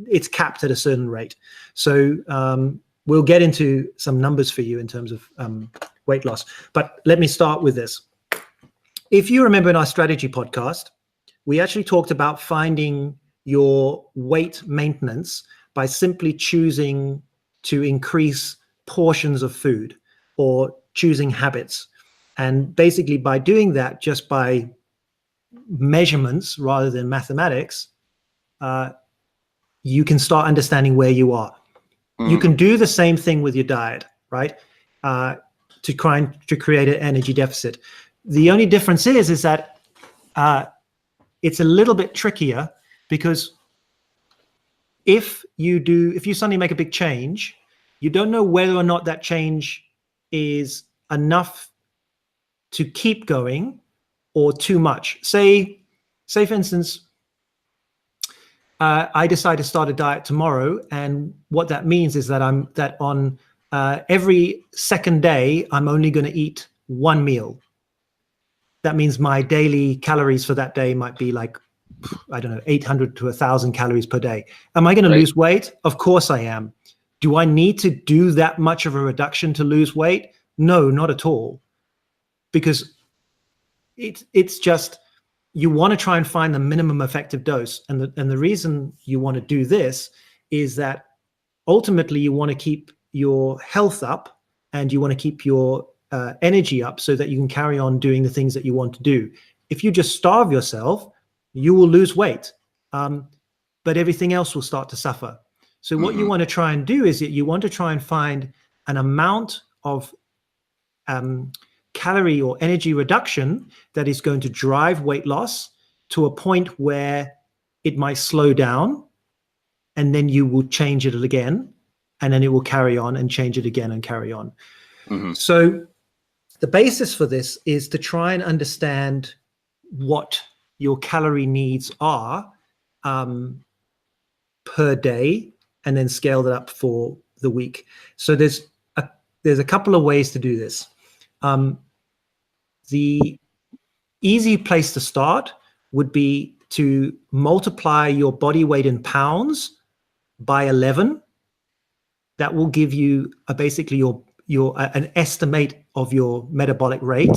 It's capped at a certain rate. So we'll get into some numbers for you in terms of weight loss. But let me start with this. If you remember in our strategy podcast, we actually talked about finding your weight maintenance by simply choosing to increase portions of food or choosing habits. And basically by doing that, just by measurements rather than mathematics, you can start understanding where you are. You can do the same thing with your diet, right? To create an energy deficit. The only difference is that it's a little bit trickier, because if you suddenly make a big change, you don't know whether or not that change is enough to keep going or too much. Say for instance, I decide to start a diet tomorrow, and what that means is that on every second day, I'm only going to eat one meal. That means my daily calories for that day might be like, I don't know, 800 to 1,000 calories per day. Am I going to lose weight? Of course I am. Do I need to do that much of a reduction to lose weight? No, not at all. Because it's just you want to try and find the minimum effective dose, and the reason you want to do this is that ultimately you want to keep your health up and you want to keep your energy up so that you can carry on doing the things that you want to do. If you just starve yourself, you will lose weight, but everything else will start to suffer. So what you want to try and do is that you want to try and find an amount of calorie or energy reduction that is going to drive weight loss to a point where it might slow down, and then you will change it again, and then it will carry on and change it again and carry on. So the basis for this is to try and understand what your calorie needs are per day, and then scale that up for the week. So there's a couple of ways to do this. The easy place to start would be to multiply your body weight in pounds by 11. That will give you basically an estimate of your metabolic rate.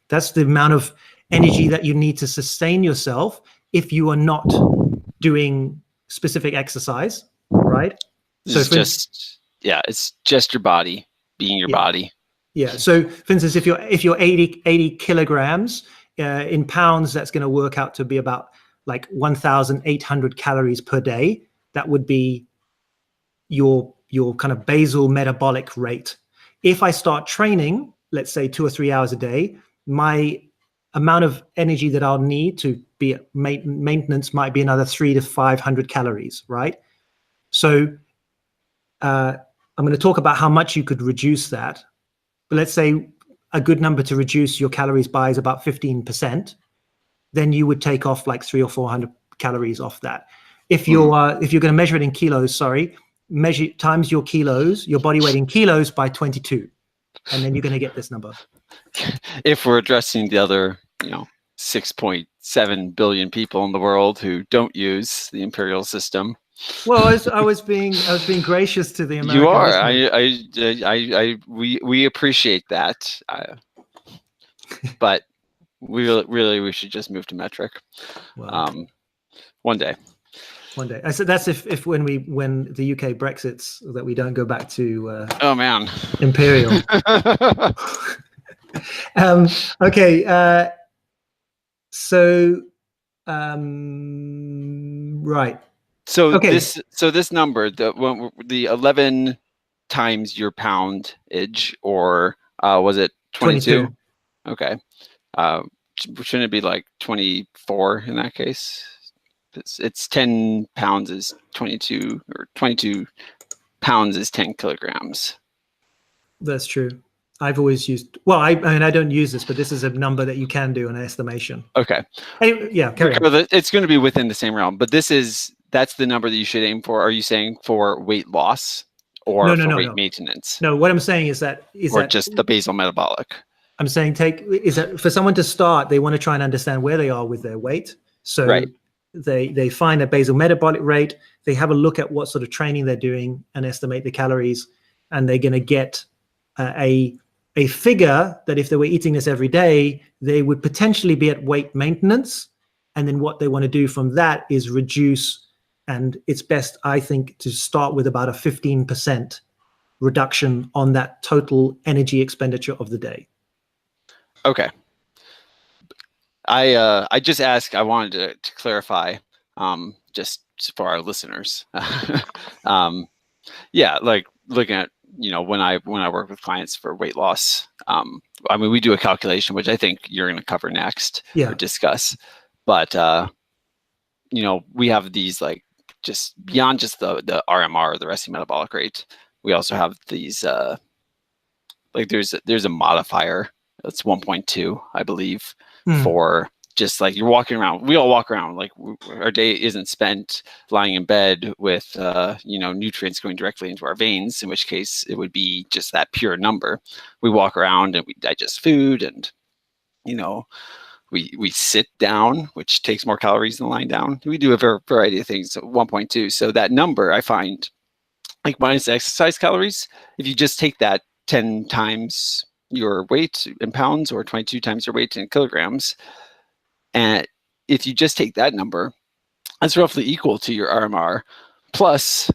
That's the amount of energy that you need to sustain yourself if you are not doing specific exercise, right? It's just your body being your body. Yeah. So, for instance, if you're 80 kilograms in pounds, that's going to work out to be about like 1,800 calories per day. That would be your kind of basal metabolic rate. If I start training, let's say 2 or 3 hours a day, my amount of energy that I'll need to be at maintenance might be another 300 to 500 calories, right? So I'm going to talk about how much you could reduce that. But let's say a good number to reduce your calories by is about 15%. Then you would take off like 300 or 400 calories off that. If you're going to measure it in kilos, measure times your kilos, your body weight in kilos by 22, and then you're going to get this number. If we're addressing the other, 6.7 billion people in the world who don't use the imperial system. Well, I was being gracious to the American. You are. We appreciate that. But we should just move to metric. Wow. One day. I said that's if when the UK Brexits, that we don't go back to oh man, imperial. Okay. Right. So okay. This number, the 11 times your poundage, or was it 22? Okay. Shouldn't it be like 24 in that case? It's 10 pounds is 22, or 22 pounds is 10 kilograms. That's true. I've always used, well, I mean, I don't use this, but this is a number that you can do an estimation. Okay. Anyway, yeah, carry on. It's going to be within the same realm, but that's the number that you should aim for. Are you saying for weight loss or for weight maintenance? No, what I'm saying is just the basal metabolic. I'm saying is that for someone to start, they want to try and understand where they are with their weight. So right. They find a basal metabolic rate, they have a look at what sort of training they're doing and estimate the calories, and they're going to get a figure that if they were eating this every day, they would potentially be at weight maintenance. And then what they want to do from that is reduce, and it's best, I think, to start with about a 15% reduction on that total energy expenditure of the day. Okay. I just asked, I wanted to clarify, just for our listeners. Yeah, like looking at, when I work with clients for weight loss, I mean, we do a calculation, which I think you're going to cover next or discuss. But, we have these, like, just beyond just the RMR, the resting metabolic rate. We also have these, like there's a modifier that's 1.2, I believe, for just like you're walking around. We all walk around like our day isn't spent lying in bed with, nutrients going directly into our veins, in which case it would be just that pure number. We walk around and we digest food, and, we sit down, which takes more calories than lying down. We do a variety of things. So 1.2. So that number, I find, like minus exercise calories, if you just take that 10 times, your weight in pounds or 22 times your weight in kilograms. And if you just take that number, that's roughly equal to your RMR plus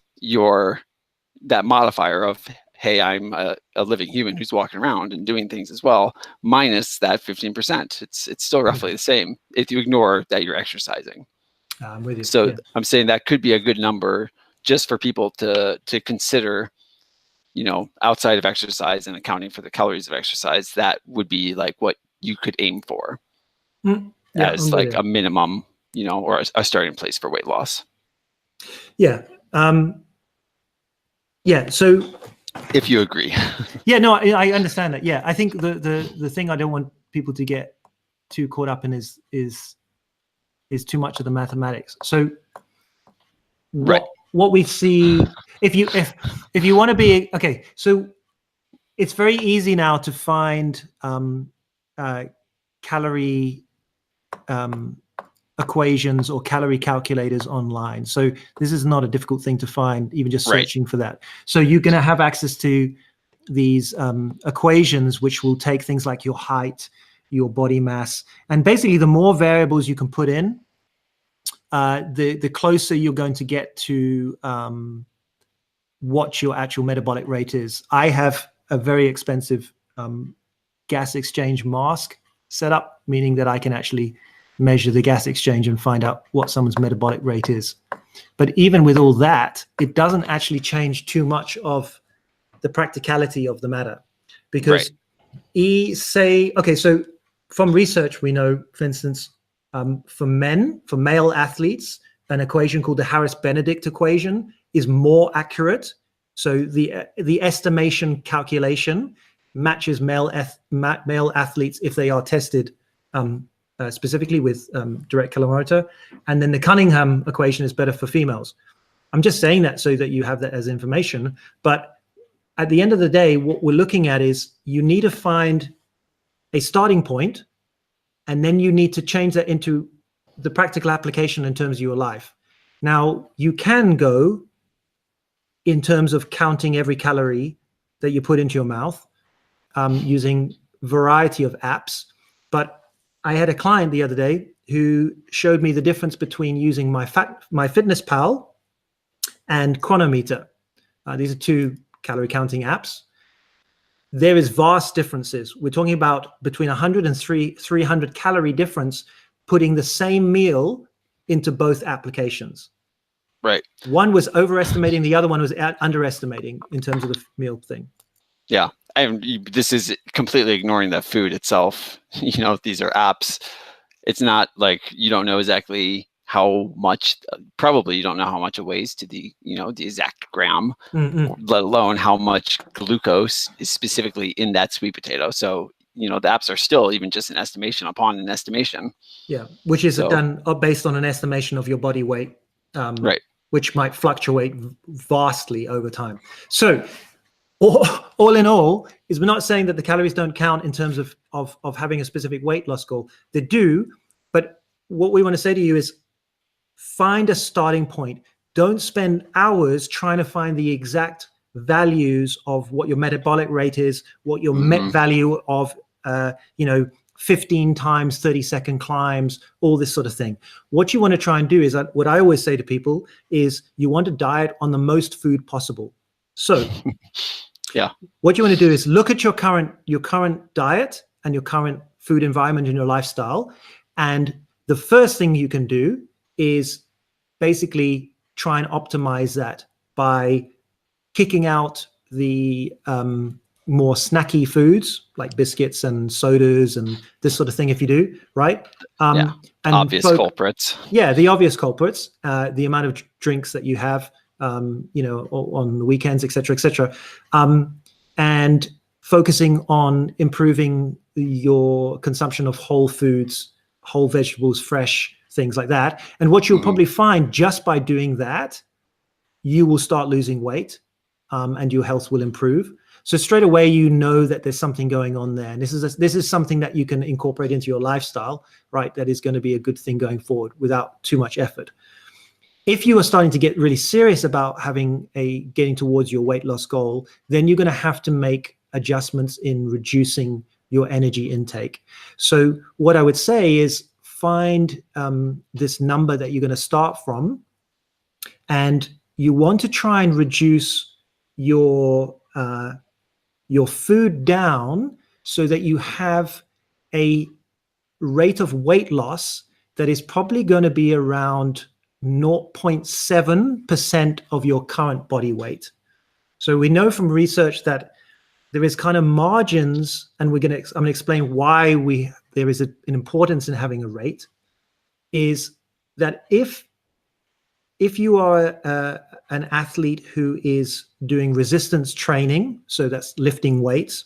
that modifier of, hey, I'm a living human who's walking around and doing things as well, minus that 15%. It's still roughly the same if you ignore that you're exercising. I'm with you. So I'm saying that could be a good number just for people to consider, outside of exercise and accounting for the calories of exercise. That would be like what you could aim for as like a minimum, or a starting place for weight loss. Yeah. So if you agree. Yeah, no, I understand that. Yeah. I think the thing I don't want people to get too caught up in is too much of the mathematics. So what we see, if you want to be, okay, so it's very easy now to find calorie equations or calorie calculators online. So this is not a difficult thing to find, even just searching for that. So you're going to have access to these equations, which will take things like your height, your body mass, and basically the more variables you can put in, the closer you're going to get to what your actual metabolic rate is. I have a very expensive gas exchange mask set up, meaning that I can actually measure the gas exchange and find out what someone's metabolic rate is. But even with all that, it doesn't actually change too much of the practicality of the matter, because so from research, we know, for instance, for male athletes, an equation called the Harris-Benedict equation is more accurate. So the estimation calculation matches male athletes if they are tested specifically with direct calorimeter, and then the Cunningham equation is better for females. I'm just saying that so that you have that as information. But at the end of the day, what we're looking at is you need to find a starting point, and then you need to change that into the practical application in terms of your life. Now, you can go in terms of counting every calorie that you put into your mouth using variety of apps. But I had a client the other day who showed me the difference between using MyFitnessPal and Chronometer. These are two calorie counting apps. There is vast differences. We're talking about between 100 and 300 calorie difference putting the same meal into both applications. Right. One was overestimating, the other one was underestimating in terms of the meal thing. Yeah. This is completely ignoring the food itself. These are apps. It's not like you don't know exactly how much, probably you don't know how much it weighs to the exact gram, let alone how much glucose is specifically in that sweet potato. So, the apps are still even just an estimation upon an estimation. Yeah, which is done based on an estimation of your body weight, right, which might fluctuate vastly over time. So all in all, is we're not saying that the calories don't count in terms of having a specific weight loss goal. They do, but what we want to say to you is find a starting point. Don't spend hours trying to find the exact values of what your metabolic rate is, what your met value of 15 times 30-second climbs, all this sort of thing. What you want to try and do is, what I always say to people is, you want to diet on the most food possible. So yeah, what you want to do is look at your current diet and your current food environment and your lifestyle. And the first thing you can do is basically try and optimize that by kicking out the more snacky foods like biscuits and sodas and this sort of thing, if you do, right? And obvious culprits. Yeah, the obvious culprits, the amount of drinks that you have, on the weekends, et cetera, and focusing on improving your consumption of whole foods, whole vegetables, fresh things like that. And what you'll probably find just by doing that, you will start losing weight and your health will improve. So straight away, that there's something going on there. And this is something that you can incorporate into your lifestyle, right? That is going to be a good thing going forward without too much effort. If you are starting to get really serious about getting towards your weight loss goal, then you're going to have to make adjustments in reducing your energy intake. So what I would say is find this number that you're going to start from, and you want to try and reduce your food down so that you have a rate of weight loss that is probably going to be around 0.7% of your current body weight. So we know from research that there is kind of margins, and I'm going to explain why there is an importance in having a rate, is that if you are an athlete who is doing resistance training, so that's lifting weights,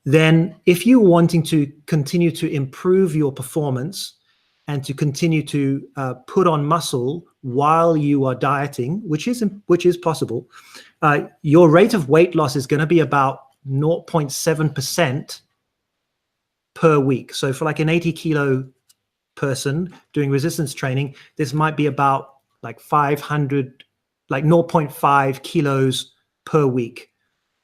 then if you're wanting to continue to improve your performance and to continue to put on muscle while you are dieting, which is possible, your rate of weight loss is going to be about 0.7% per week. So for like an 80-kilo person doing resistance training, this might be about like 0.5 kilos per week.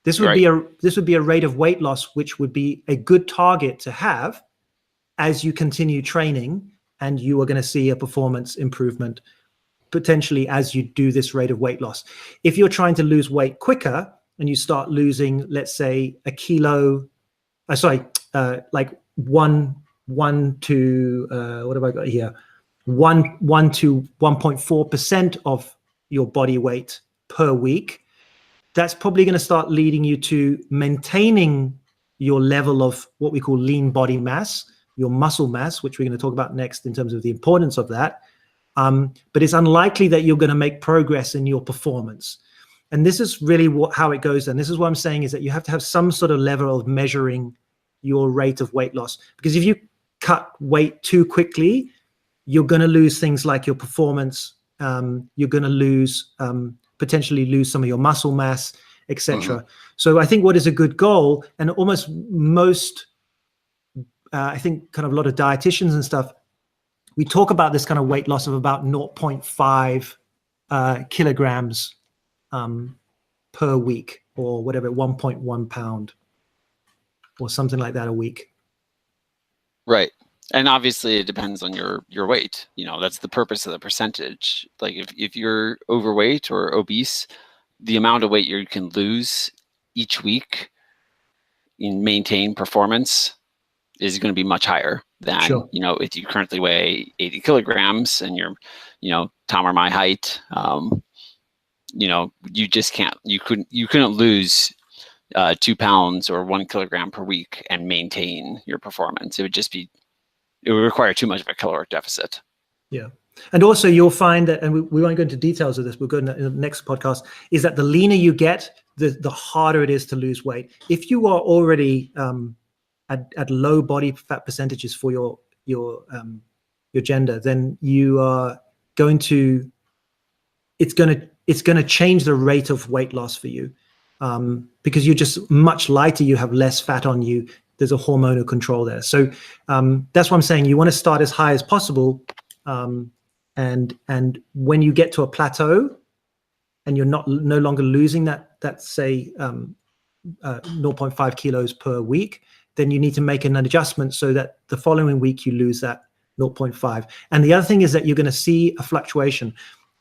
This would be a rate of weight loss which would be a good target to have as you continue training, and you are going to see a performance improvement potentially as you do this rate of weight loss. If you're trying to lose weight quicker and you start losing, let's say, a kilo, like one to what have I got here? 1 to 1.4% of your body weight per week, that's probably going to start leading you to maintaining your level of what we call lean body mass, your muscle mass, which we're going to talk about next in terms of the importance of that. But it's unlikely that you're going to make progress in your performance. And this is really how it goes. And this is what I'm saying, is that you have to have some sort of level of measuring your rate of weight loss. Because if you cut weight too quickly, you're going to lose things like your performance. You're going to potentially lose some of your muscle mass, etc. Mm-hmm. So I think what is a good goal, and almost most, I think kind of a lot of dietitians and stuff, we talk about this kind of weight loss of about 0.5 kilograms per week, or whatever, 1.1 pound or something like that a week. Right. And obviously it depends on your weight. That's the purpose of the percentage. Like if you're overweight or obese, the amount of weight you can lose each week and maintain performance is going to be much higher than, sure, if you currently weigh 80 kilograms and you're, Tom or my height, you just can't, you couldn't lose 2 pounds or 1 kilogram per week and maintain your performance. It would require too much of a caloric deficit. Yeah. And also you'll find that, and we won't go into details of this, we'll go in the next podcast, is that the leaner you get, the harder it is to lose weight. If you are already at low body fat percentages for your gender, then you are going to, it's going to change the rate of weight loss for you, because you're just much lighter, you have less fat on you. There's a hormonal control there. So that's what I'm saying. You want to start as high as possible. And when you get to a plateau and you're no longer losing that say 0.5 kilos per week, then you need to make an adjustment so that the following week you lose that 0.5. And the other thing is that you're going to see a fluctuation.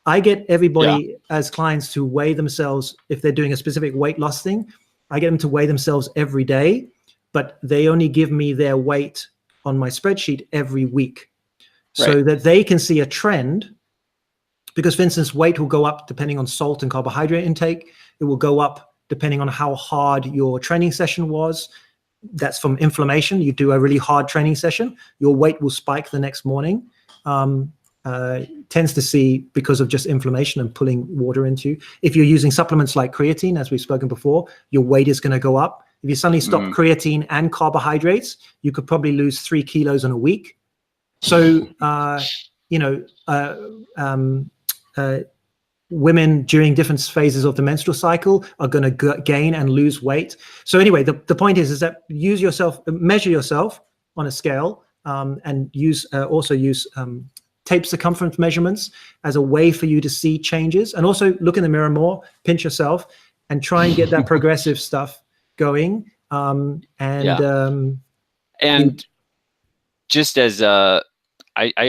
I get everybody as clients to weigh themselves if they're doing a specific weight loss thing. I get them to weigh themselves every day, but they only give me their weight on my spreadsheet every week, so that they can see a trend. Because, for instance, weight will go up depending on salt and carbohydrate intake. It will go up depending on how hard your training session was. That's from inflammation. You do a really hard training session, your weight will spike the next morning. Tends to see because of just inflammation and pulling water into you. If you're using supplements like creatine, as we've spoken before, your weight is going to go up. If you suddenly stop creatine and carbohydrates, you could probably lose 3 kilos in a week. So, women during different phases of the menstrual cycle are going to gain and lose weight. So anyway, the point is that measure yourself on a scale, and also use tape circumference measurements as a way for you to see changes. And also look in the mirror more, pinch yourself. and try and get that progressive stuff going. And just as I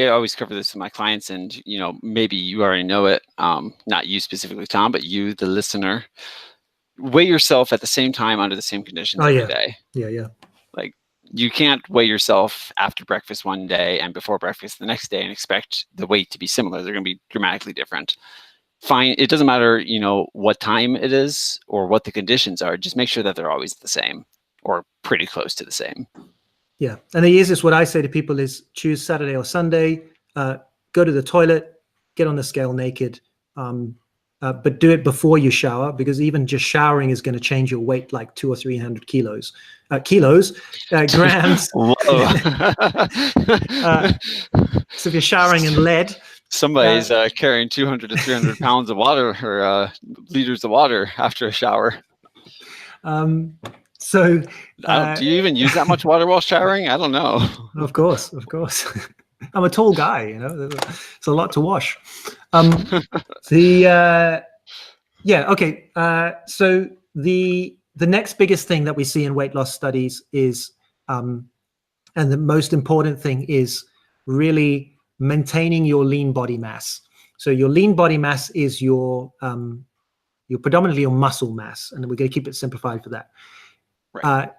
always cover this with my clients, and maybe you already know it, not you specifically, Tom, but you, the listener, weigh yourself at the same time under the same conditions every day. Yeah. Like, you can't weigh yourself after breakfast one day and before breakfast the next day and expect the weight to be similar. They're going to be dramatically different. Fine. It doesn't matter, what time it is or what the conditions are. Just make sure that they're always the same or pretty close to the same. Yeah. And the easiest, what I say to people is choose Saturday or Sunday, go to the toilet, get on the scale naked, but do it before you shower, because even just showering is going to change your weight like 200 or 300 grams. So if you're showering in lead, somebody's carrying 200 to 300 pounds of water or liters of water after a shower. So do you even use that much water while showering? I don't know. Of course. I'm a tall guy, it's a lot to wash. So the next biggest thing that we see in weight loss studies is, and the most important thing is really maintaining your lean body mass. So your lean body mass is your predominantly your muscle mass, and we're going to keep it simplified for that. Right.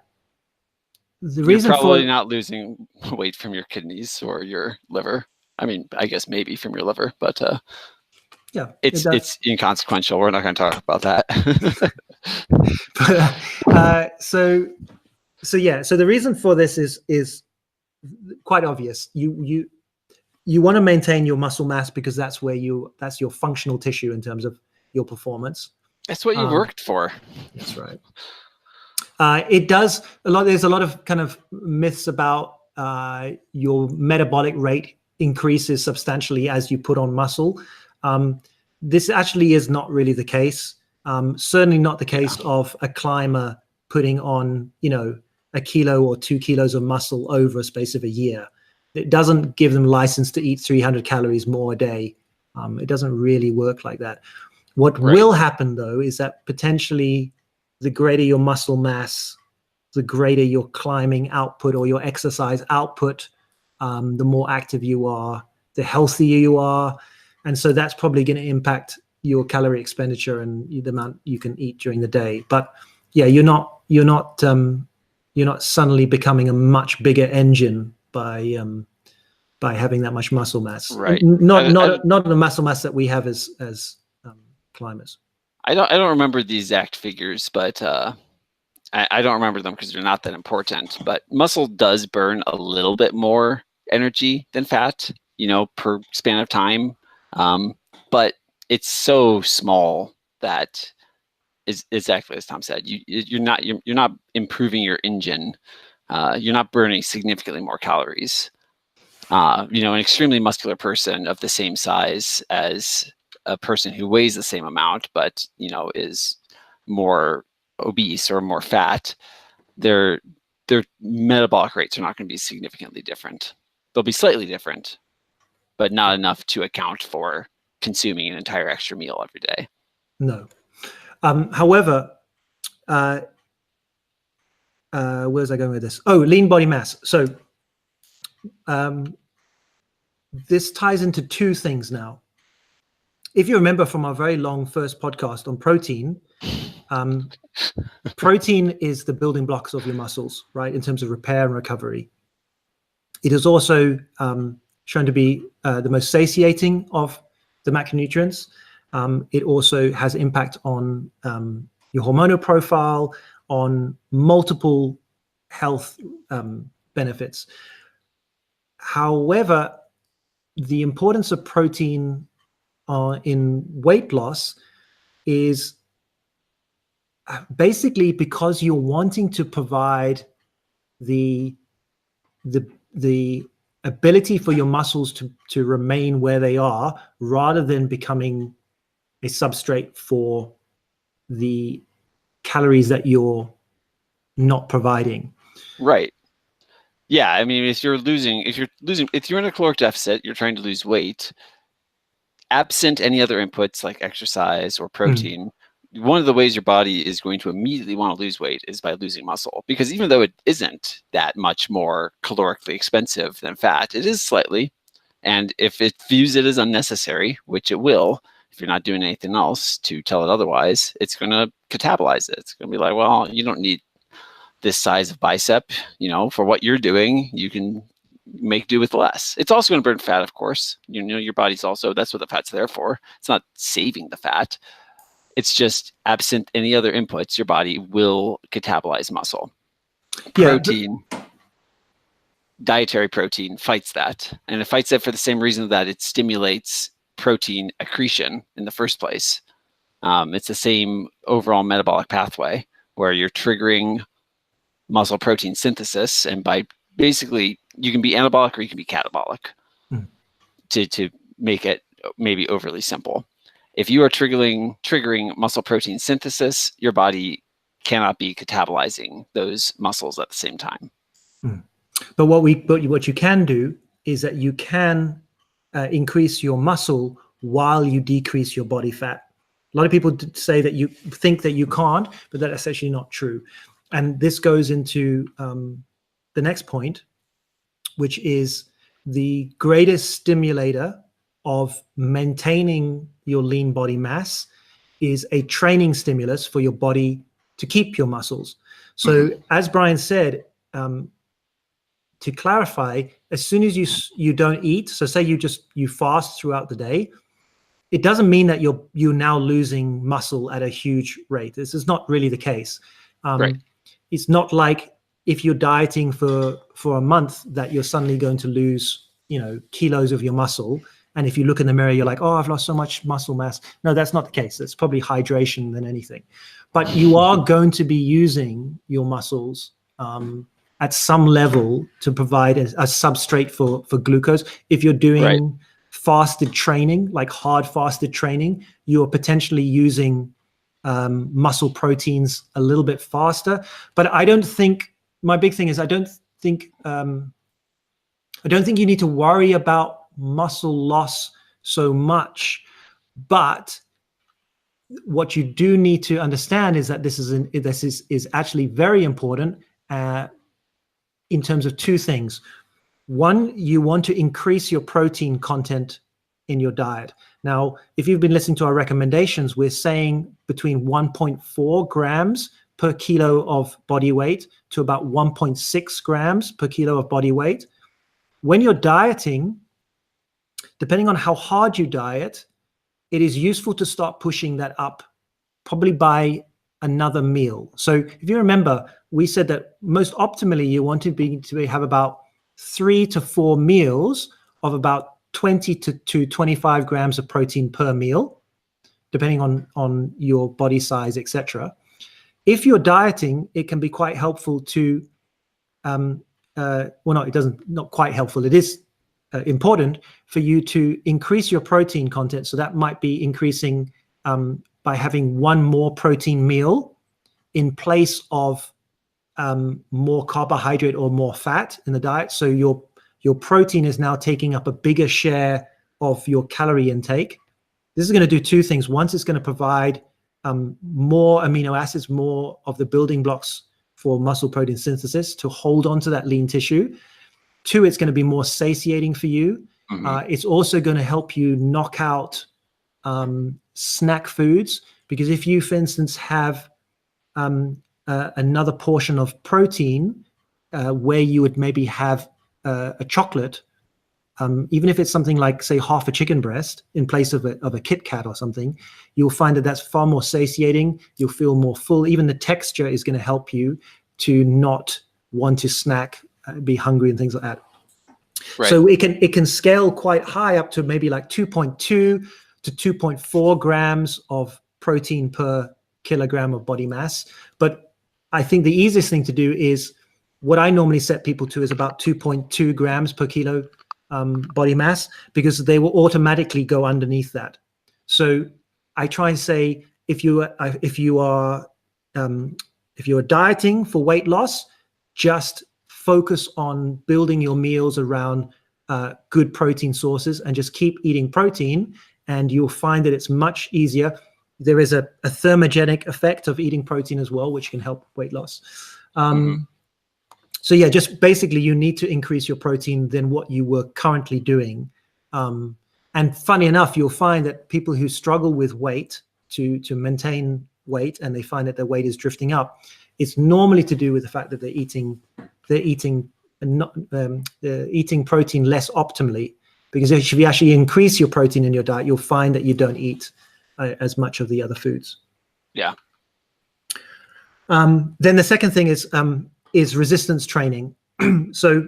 The reason you're probably not losing weight from your kidneys or your liver. I mean, I guess maybe from your liver, but it's inconsequential. We're not going to talk about that. So the reason for this is quite obvious. You want to maintain your muscle mass because that's your functional tissue in terms of your performance. That's what you worked for. That's right. There's a lot of kind of myths about your metabolic rate increases substantially as you put on muscle. This actually is not really the case. Certainly not the case of a climber putting on, a kilo or 2 kilos of muscle over a space of a year. It doesn't give them license to eat 300 calories more a day. It doesn't really work like that. What will happen, though, is that potentially the greater your muscle mass, the greater your climbing output or your exercise output, the more active you are, the healthier you are. And so that's probably going to impact your calorie expenditure and the amount you can eat during the day. But yeah, you're not suddenly becoming a much bigger engine by having that much muscle mass. Right. Not the muscle mass that we have as climbers. I don't remember the exact figures, but I don't remember them because they're not that important. But muscle does burn a little bit more energy than fat, per span of time. But it's so small that is exactly as Tom said. You're not improving your engine. You're not burning significantly more calories. An extremely muscular person of the same size as a person who weighs the same amount, but is more obese or more fat, their metabolic rates are not going to be significantly different. They'll be slightly different, but not enough to account for consuming an entire extra meal every day. No. However, where's I going with this? Oh, lean body mass. So this ties into two things now. If you remember from our very long first podcast on protein, protein is the building blocks of your muscles, right, in terms of repair and recovery. It is also shown to be the most satiating of the macronutrients. It also has impact on your hormonal profile, on multiple health benefits. However, the importance of protein in weight loss is basically because you're wanting to provide the ability for your muscles to remain where they are, rather than becoming a substrate for the calories that you're not providing. Right. Yeah. I mean, if you're in a caloric deficit, you're trying to lose weight, absent any other inputs like exercise or protein, one of the ways your body is going to immediately want to lose weight is by losing muscle, because even though it isn't that much more calorically expensive than fat, it is slightly. And if it views it as unnecessary, which it will, if you're not doing anything else to tell it otherwise, it's going to catabolize it. It's going to be like, well, you don't need this size of bicep, for what you're doing, you can make do with less. It's also going to burn fat, of course. Your body's also, that's what the fat's there for. It's not saving the fat. It's just absent any other inputs, your body will catabolize muscle. Protein, dietary protein fights that. And it fights it for the same reason that it stimulates protein accretion in the first place. It's the same overall metabolic pathway where you're triggering muscle protein synthesis. And by basically, you can be anabolic or you can be catabolic to make it maybe overly simple. If you are triggering muscle protein synthesis, your body cannot be catabolizing those muscles at the same time. But what you can do is that you can increase your muscle while you decrease your body fat. A lot of people say that you think that you can't, but that's actually not true. And this goes into the next point, which is the greatest stimulator of maintaining your lean body mass is a training stimulus for your body to keep your muscles. So as Brian said, to clarify, as soon as you don't eat, so say you fast throughout the day, it doesn't mean that you're now losing muscle at a huge rate. This is not really the case. Right. It's not like if you're dieting for a month that you're suddenly going to lose, kilos of your muscle. And if you look in the mirror, you're like, oh, I've lost so much muscle mass. No, that's not the case. It's probably hydration than anything. But you are going to be using your muscles at some level to provide a substrate for glucose. If you're doing fasted training, like hard fasted training, you're potentially using muscle proteins a little bit faster. But I don't think, my big thing is I don't think you need to worry about muscle loss so much. But what you do need to understand is that this is actually very important in terms of two things. One, you want to increase your protein content in your diet. Now, if you've been listening to our recommendations, we're saying between 1.4 grams per kilo of body weight to about 1.6 grams per kilo of body weight. When you're dieting, depending on how hard you diet, it is useful to start pushing that up probably by another meal. So if you remember, we said that most optimally you want to have about 3 to 4 meals of about 20 to 25 grams of protein per meal, depending on your body size, etc. If you're dieting, it can be quite helpful to, not quite helpful. It is important for you to increase your protein content. So that might be increasing by having one more protein meal in place of more carbohydrate or more fat in the diet. So your protein is now taking up a bigger share of your calorie intake. This is going to do two things. One, it's going to provide more amino acids, more of the building blocks for muscle protein synthesis to hold on to that lean tissue. Two, it's going to be more satiating for you. It's also going to help you knock out snack foods, because if you, for instance, have another portion of protein where you would maybe have a chocolate, even if it's something like, say, half a chicken breast in place of a Kit Kat or something, you'll find that that's far more satiating. You'll feel more full. Even the texture is going to help you to not want to snack, be hungry and things like that. Right. So it can scale quite high up to maybe like 2.2 to 2.4 grams of protein per kilogram of body mass. But I think the easiest thing to do is what I normally set people to is about 2.2 grams per kilo body mass, because they will automatically go underneath that. So I try and say, if you are dieting for weight loss, just focus on building your meals around good protein sources and just keep eating protein, and you'll find that it's much easier. there is a thermogenic effect of eating protein as well, which can help weight loss. So yeah, just basically you need to increase your protein than what you were currently doing. And funny enough, you'll find that people who struggle with weight to maintain weight, and they find that their weight is drifting up, it's normally to do with the fact that they're eating protein less optimally. Because if you actually increase your protein in your diet, you'll find that you don't eat as much of the other foods. Yeah. Then the second thing is resistance training. So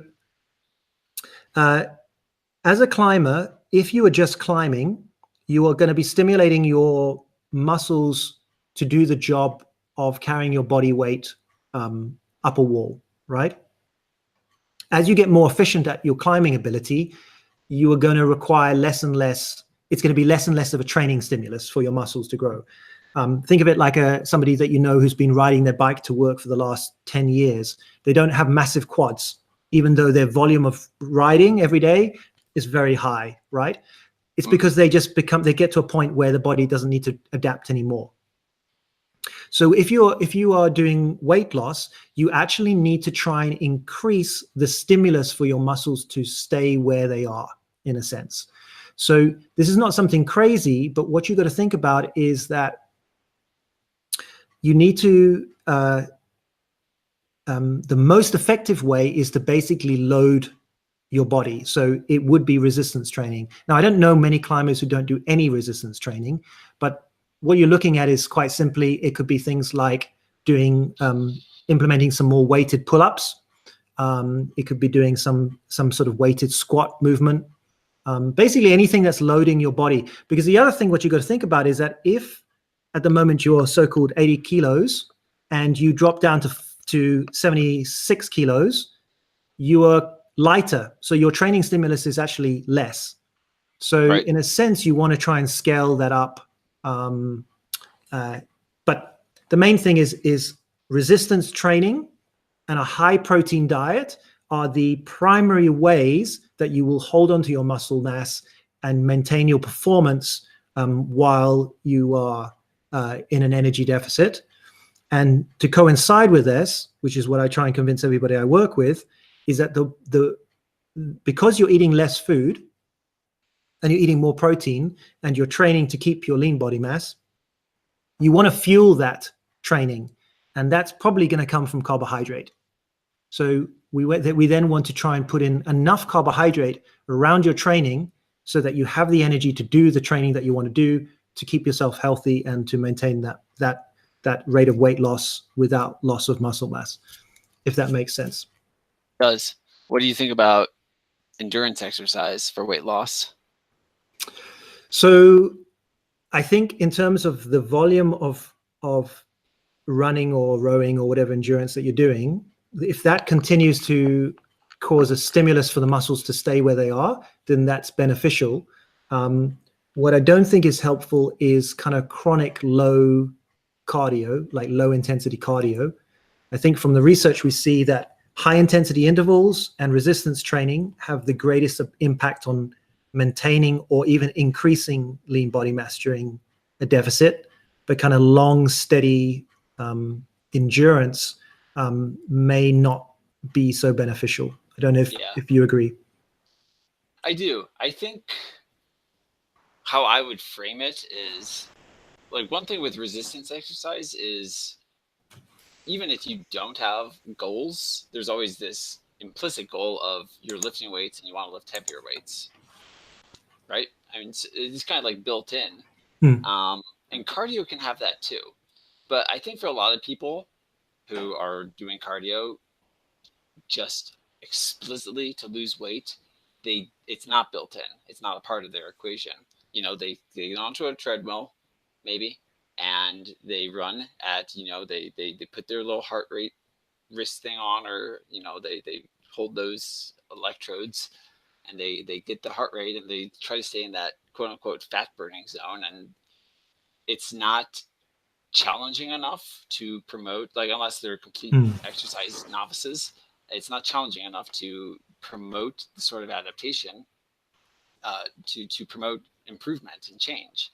as a climber, if you are just climbing, you are going to be stimulating your muscles to do the job of carrying your body weight up a wall, right? As you get more efficient at your climbing ability, you are going to require less and less. It's going to be less and less of a training stimulus for your muscles to grow. Think of it like somebody that you know who's been riding their bike to work for the last 10 years. They don't have massive quads, even though their volume of riding every day is very high, right? It's because they get to a point where the body doesn't need to adapt anymore. So if you are doing weight loss, you actually need to try and increase the stimulus for your muscles to stay where they are, in a sense. So this is not something crazy, but what you got to think about is that you need to the most effective way is to basically load your body. So it would be resistance training. Now, I don't know many climbers who don't do any resistance training, but what you're looking at is quite simply, it could be things like doing implementing some more weighted pull-ups. It could be doing some sort of weighted squat movement. Basically anything that's loading your body. Because the other thing what you got to think about is that if at the moment you're so-called 80 kilos and you drop down to 76 kilos, you are lighter. So your training stimulus is actually less. So right. In a sense, you want to try and scale that up. But the main thing is resistance training and a high protein diet are the primary ways that you will hold onto your muscle mass and maintain your performance while you are in an energy deficit. And to coincide with this, which is what I try and convince everybody I work with, is that because you're eating less food and you're eating more protein and you're training to keep your lean body mass, you want to fuel that training. And that's probably going to come from carbohydrate. So we then want to try and put in enough carbohydrate around your training so that you have the energy to do the training that you want to do to keep yourself healthy and to maintain that rate of weight loss without loss of muscle mass, if that makes sense. It does. What do you think about endurance exercise for weight loss? So I think in terms of the volume of running or rowing or whatever endurance that you're doing, if that continues to cause a stimulus for the muscles to stay where they are, then that's beneficial. What I don't think is helpful is kind of chronic low cardio, like low intensity cardio. I think from the research we see that high intensity intervals and resistance training have the greatest impact on maintaining or even increasing lean body mass during a deficit, but kind of long, steady endurance may not be so beneficial. I don't know if you agree. I do. I think how I would frame it is, like, one thing with resistance exercise is even if you don't have goals, there's always this implicit goal of you're lifting weights and you want to lift heavier weights, right? I mean, it's kind of like built in. And cardio can have that too. But I think for a lot of people who are doing cardio just explicitly to lose weight, it's not built in. It's not a part of their equation. You know, they get onto a treadmill, maybe, and they run at, you know, they put their little heart rate wrist thing on, or, you know, they hold those electrodes and they get the heart rate and they try to stay in that quote unquote fat burning zone. And it's not challenging enough to promote, like, unless they're complete exercise novices, it's not challenging enough to promote the sort of adaptation to promote improvement and change.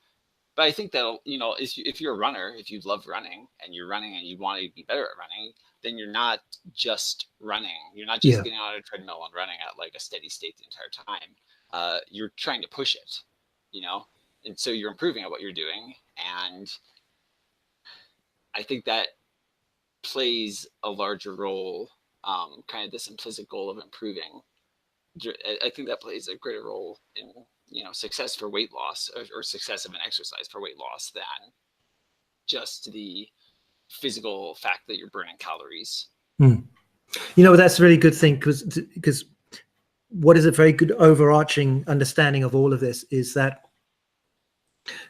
But I think that, if you're a runner, if you love running and you're running and you want to be better at running, then you're not just running. You're not just getting on a treadmill and running at like a steady state the entire time. You're trying to push it, and so you're improving at what you're doing. And I think that plays a larger role, kind of this implicit goal of improving. I think that plays a greater role in success for weight loss, or success of an exercise for weight loss, than just the physical fact that you're burning calories. That's a really good thing, because what is a very good overarching understanding of all of this is that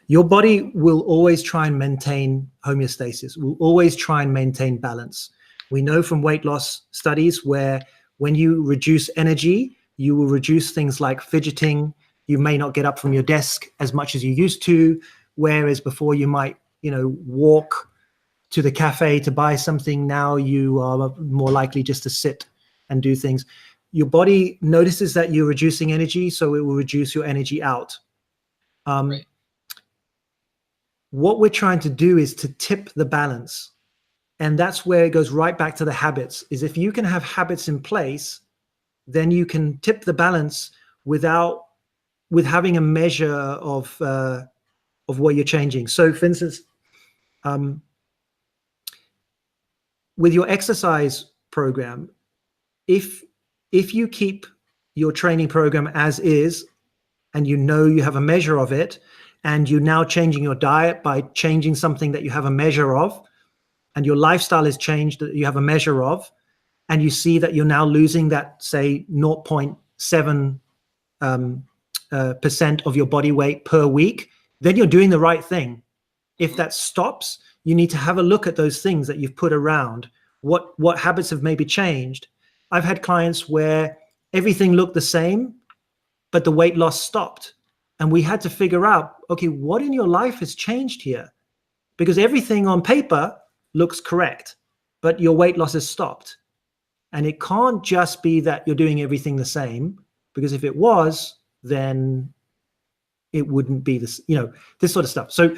your body will always try and maintain homeostasis, will always try and maintain balance. We know from weight loss studies where when you reduce energy, you will reduce things like fidgeting. You may not get up from your desk as much as you used to, whereas before you might, walk to the cafe to buy something. Now you are more likely just to sit and do things. Your body notices that you're reducing energy, so it will reduce your energy out. Right. What we're trying to do is to tip the balance. And that's where it goes right back to the habits, is if you can have habits in place, then you can tip the balance with having a measure of what you're changing. So for instance, with your exercise program, if you keep your training program as is, and you have a measure of it, and you're now changing your diet by changing something that you have a measure of, and your lifestyle is changed that you have a measure of, and you see that you're now losing that, say, 0.7% percent of your body weight per week, then you're doing the right thing. If that stops, you need to have a look at those things that you've put around. What habits have maybe changed? I've had clients where everything looked the same, but the weight loss stopped. And we had to figure out, okay, what in your life has changed here? Because everything on paper looks correct, but your weight loss has stopped. And it can't just be that you're doing everything the same, because if it was, then it wouldn't be this, this sort of stuff. So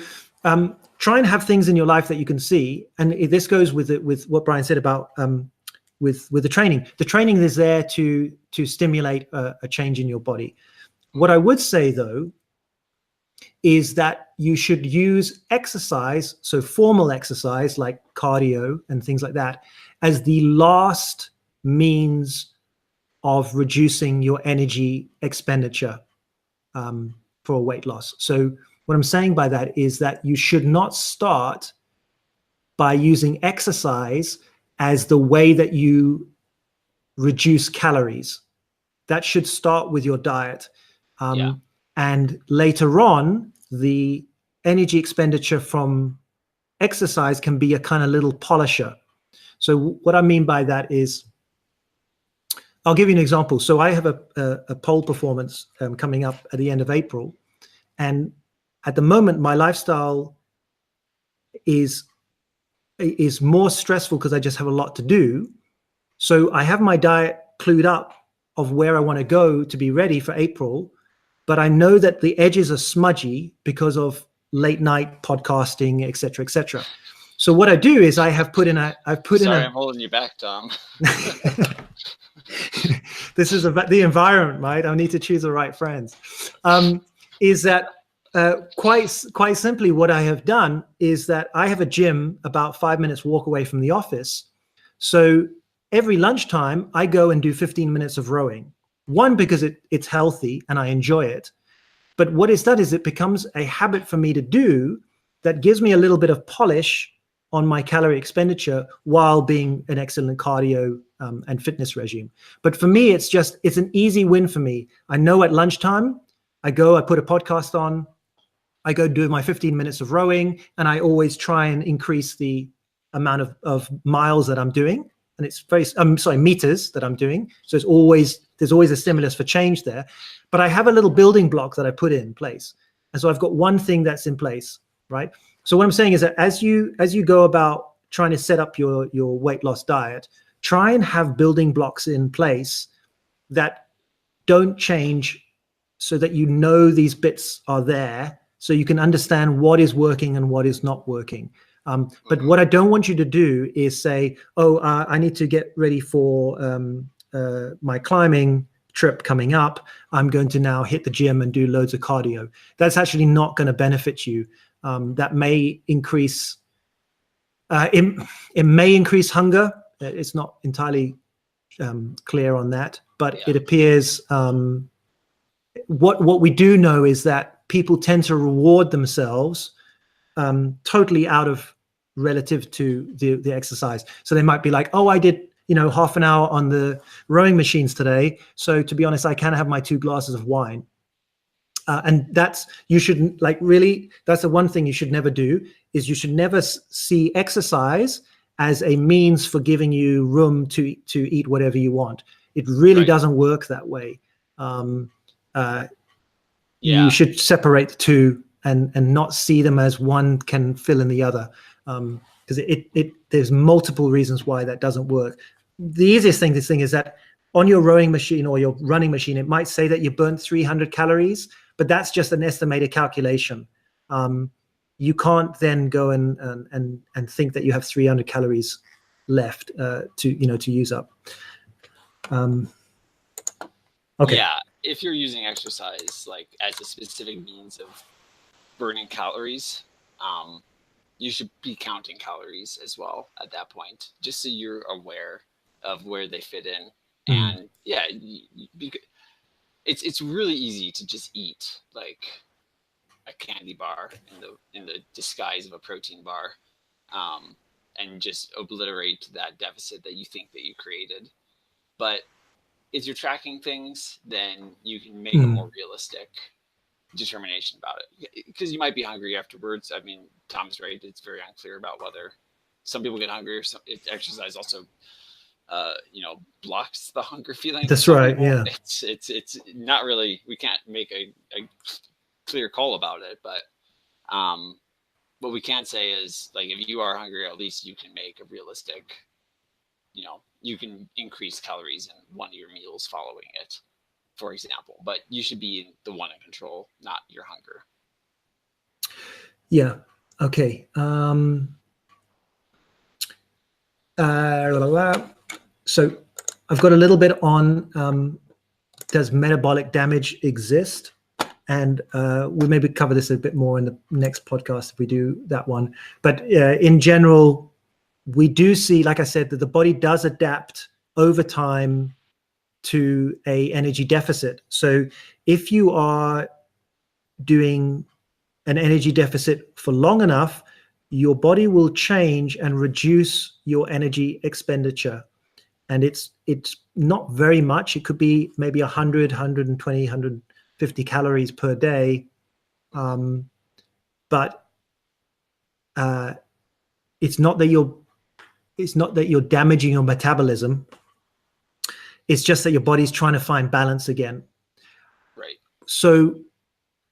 try and have things in your life that you can see. And this goes with what Brian said about with the training. The training is there to stimulate a change in your body. What I would say, though, is that you should use exercise, so formal exercise like cardio and things like that, as the last means of reducing your energy expenditure for weight loss. So what I'm saying by that is that you should not start by using exercise as the way that you reduce calories. That should start with your diet. And later on, the energy expenditure from exercise can be a kind of little polisher. So what I mean by that is, I'll give you an example. So I have a pole performance coming up at the end of April. And at the moment, my lifestyle is more stressful because I just have a lot to do. So I have my diet clued up of where I want to go to be ready for April. But I know that the edges are smudgy because of late night podcasting, et cetera, et cetera. So what I do is I'm holding you back, Tom. This is about the environment, right? I need to choose the right friends. Is that quite simply what I have done is that I have a gym about 5 minutes walk away from the office. So every lunchtime I go and do 15 minutes of rowing. One, because it's healthy and I enjoy it. But what it's done is it becomes a habit for me to do that gives me a little bit of polish on my calorie expenditure while being an excellent cardio and fitness regime. But for me, it's an easy win for me. I know at lunchtime, I put a podcast on, I go do my 15 minutes of rowing, and I always try and increase the amount of miles that I'm doing. And it's meters that I'm doing. So there's always a stimulus for change there. But I have a little building block that I put in place. And so I've got one thing that's in place, right? So what I'm saying is that as you go about trying to set up your weight loss diet, try and have building blocks in place that don't change, so that these bits are there, so you can understand what is working and what is not working. But what I don't want you to do is say, oh, I need to get ready for my climbing trip coming up. I'm going to now hit the gym and do loads of cardio. That's actually not going to benefit you. That may increase, it may increase hunger. It's not entirely clear on that, but it appears what we do know is that people tend to reward themselves totally out of relative to the exercise. So they might be like, oh, I did half an hour on the rowing machines today, so to be honest, I can have my 2 glasses of wine. And that's, you shouldn't, like, really, that's the one thing you should never do, is you should never see exercise as a means for giving you room to eat whatever you want. It really doesn't work that way. You should separate the two and not see them as one can fill in the other, because there's multiple reasons why that doesn't work. The easiest thing is that on your rowing machine or your running machine, it might say that you burnt 300 calories, but that's just an estimated calculation. You can't then go and think that you have 300 calories left to use up. Okay. Yeah, if you're using exercise like as a specific means of burning calories, you should be counting calories as well at that point, just so you're aware of where they fit in. And yeah, it's really easy to just eat like a candy bar in the disguise of a protein bar, and just obliterate that deficit that you think that you created. But if you're tracking things, then you can make a more realistic determination about it, because you might be hungry afterwards. I mean, Tom's right, it's very unclear about whether some people get hungry or exercise also blocks the hunger feeling. That's right. Yeah, it's not really, we can't make a clear call about it, but what we can say is, like, if you are hungry, at least you can make a realistic, you can increase calories in one of your meals following it, for example, but you should be the one in control, not your hunger. Yeah. Okay. So I've got a little bit on does metabolic damage exist? And we'll maybe cover this a bit more in the next podcast if we do that one. But in general, we do see, like I said, that the body does adapt over time to a energy deficit. So if you are doing an energy deficit for long enough, your body will change and reduce your energy expenditure. And it's not very much. It could be maybe 100, 120, 150 calories per day. But it's not that you're damaging your metabolism. It's just that your body's trying to find balance again. Right. So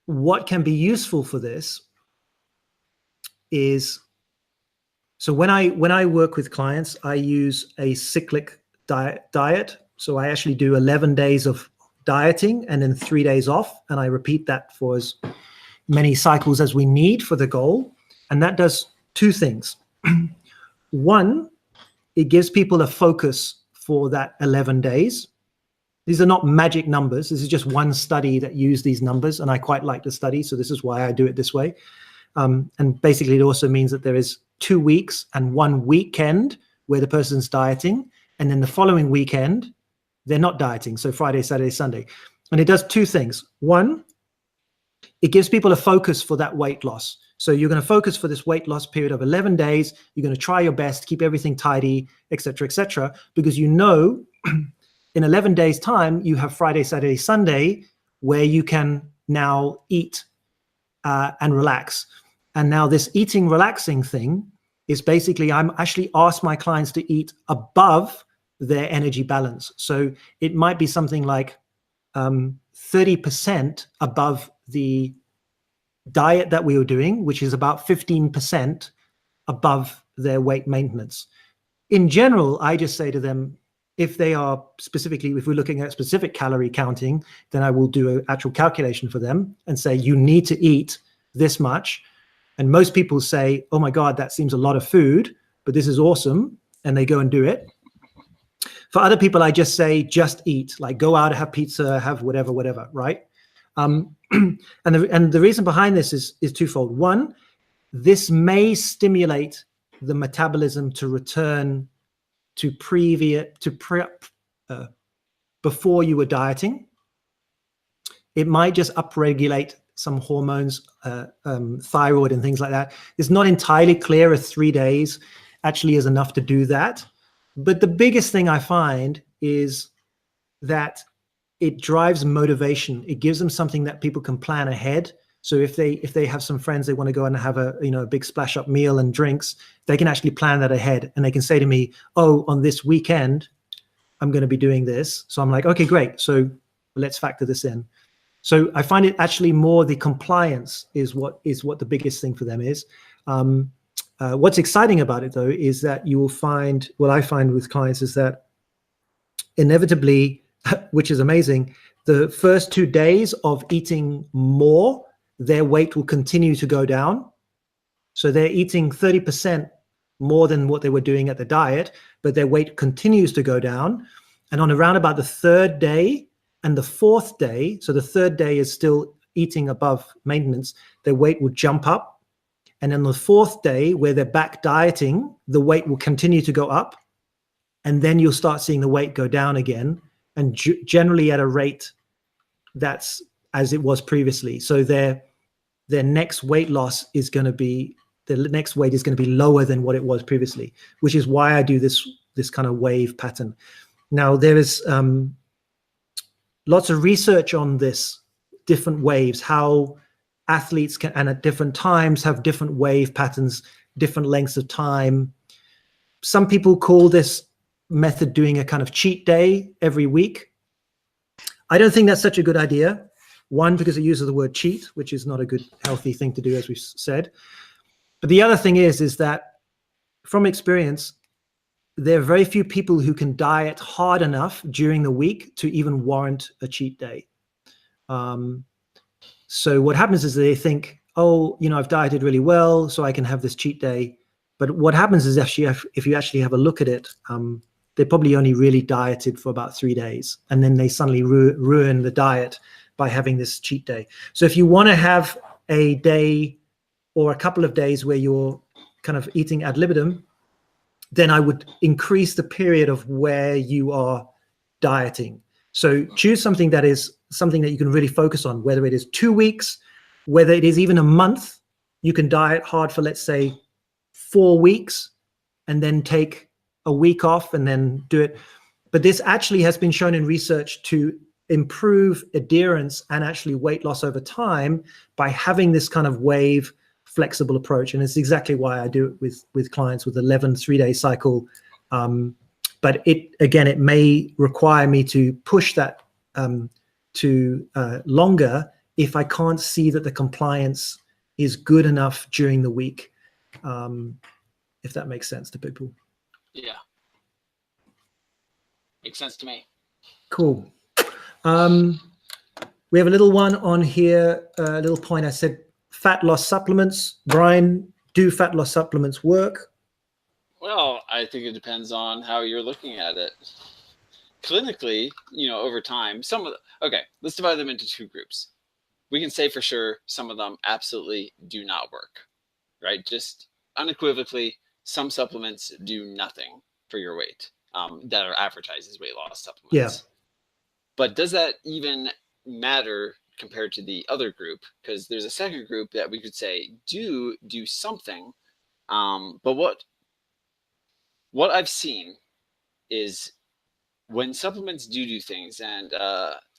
what can be useful for this is, so when I work with clients, I use a cyclic diet. So I actually do 11 days of dieting and then 3 days off. And I repeat that for as many cycles as we need for the goal. And that does 2 things. One, it gives people a focus for that 11 days. These are not magic numbers. This is just one study that used these numbers, and I quite like the study, so this is why I do it this way. And basically, it also means that there is 2 weeks and 1 weekend where the person's dieting, and then the following weekend, they're not dieting, so Friday, Saturday, Sunday. And it does 2 things. One, it gives people a focus for that weight loss. So you're going to focus for this weight loss period of 11 days. You're going to try your best, keep everything tidy, et cetera, because in 11 days' time, you have Friday, Saturday, Sunday, where you can now eat and relax. And now this eating, relaxing thing is basically, I'm actually asked my clients to eat above their energy balance. So it might be something like 30% above the diet that we were doing, which is about 15% above their weight maintenance. In general, I just say to them, if they are specifically, if we're looking at specific calorie counting, then I will do an actual calculation for them and say, you need to eat this much. And most people say, oh my God, that seems a lot of food, but this is awesome. And they go and do it. For other people, I just say, just eat, like go out, have pizza, have whatever, right? And the reason behind this is twofold. One, this may stimulate the metabolism to return to before you were dieting. It might just upregulate some hormones, thyroid and things like that. It's not entirely clear if 3 days actually is enough to do that. But the biggest thing I find is that it drives motivation. It gives them something that people can plan ahead. So if they have some friends, they want to go and have a big splash up meal and drinks, they can actually plan that ahead. And they can say to me, oh, on this weekend, I'm going to be doing this. So I'm like, okay, great. So let's factor this in. So I find it actually more the compliance is what the biggest thing for them is. What's exciting about it, though, is that you will find, what I find with clients is that inevitably, which is amazing, the first 2 days of eating more, their weight will continue to go down. So they're eating 30% more than what they were doing at the diet, but their weight continues to go down. And on around about the 3rd day and the 4th day, so the 3rd day is still eating above maintenance, their weight will jump up. And then the 4th day, where they're back dieting, the weight will continue to go up. And then you'll start seeing the weight go down again, and generally at a rate that's as it was previously. So their next weight loss is going to be, the next weight is going to be lower than what it was previously, which is why I do this kind of wave pattern. Now, there is lots of research on this, different waves, how athletes can, and at different times, have different wave patterns, different lengths of time. Some people call this method doing a kind of cheat day every week. I don't think that's such a good idea. One, because it uses the word cheat, which is not a good, healthy thing to do, as we've said. But the other thing is that from experience, there are very few people who can diet hard enough during the week to even warrant a cheat day. So what happens is they think, oh, I've dieted really well, so I can have this cheat day. But what happens is if you actually have a look at it, they probably only really dieted for about 3 days, and then they suddenly ruin the diet by having this cheat day. So if you want to have a day or a couple of days where you're kind of eating ad libitum, then I would increase the period of where you are dieting. So choose something that is something that you can really focus on, whether it is 2 weeks, whether it is even a month. You can diet hard for, let's say, 4 weeks, and then take a week off and then do it. But this actually has been shown in research to improve adherence and actually weight loss over time by having this kind of wave flexible approach. And it's exactly why I do it with clients with 11 3-day cycle. But it may require me to push that to longer if I can't see that the compliance is good enough during the week, if that makes sense to people. Yeah. Makes sense to me. Cool. We have a little one on here, a little point. I said fat loss supplements. Brian, do fat loss supplements work? Well, I think it depends on how you're looking at it. Clinically, over time, okay, let's divide them into 2 groups. We can say for sure some of them absolutely do not work, right? Just unequivocally, some supplements do nothing for your weight that are advertised as weight loss supplements. Yeah. But does that even matter compared to the other group? Because there's a second group that we could say do something. But what I've seen is when supplements do things, and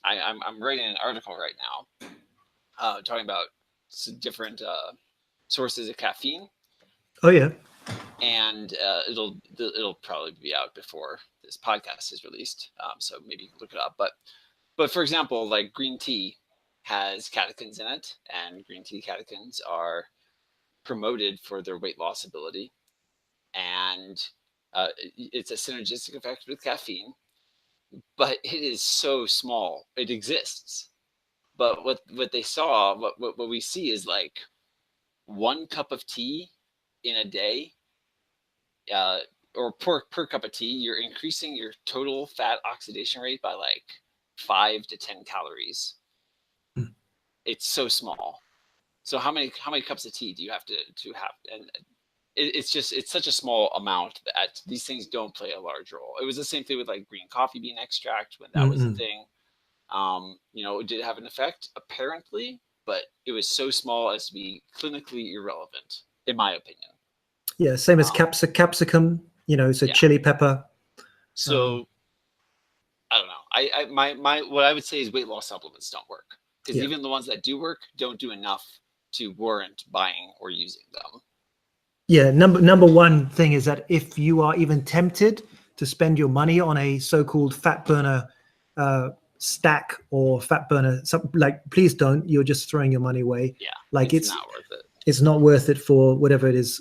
I'm writing an article right now talking about different sources of caffeine. Oh yeah. And it'll probably be out before this podcast is released, so maybe you can look it up. But for example, like green tea has catechins in it, and green tea catechins are promoted for their weight loss ability, and it's a synergistic effect with caffeine, but it is so small. It exists, but what we see is like 1 cup of tea in a day, or per cup of tea, you're increasing your total fat oxidation rate by like 5 to 10 calories. It's so small. So how many cups of tea do you have to have? And it's such a small amount that these things don't play a large role. It was the same thing with like green coffee bean extract when that was a thing. It did have an effect apparently, but it was so small as to be clinically irrelevant, in my opinion. Yeah, same as capsicum, chili pepper. So I don't know. What I would say is weight loss supplements don't work, because even the ones that do work don't do enough to warrant buying or using them. Yeah, number one thing is that if you are even tempted to spend your money on a so-called fat burner stack or fat burner, please don't. You're just throwing your money away. Yeah, like it's not worth it. It's not worth it for whatever it is.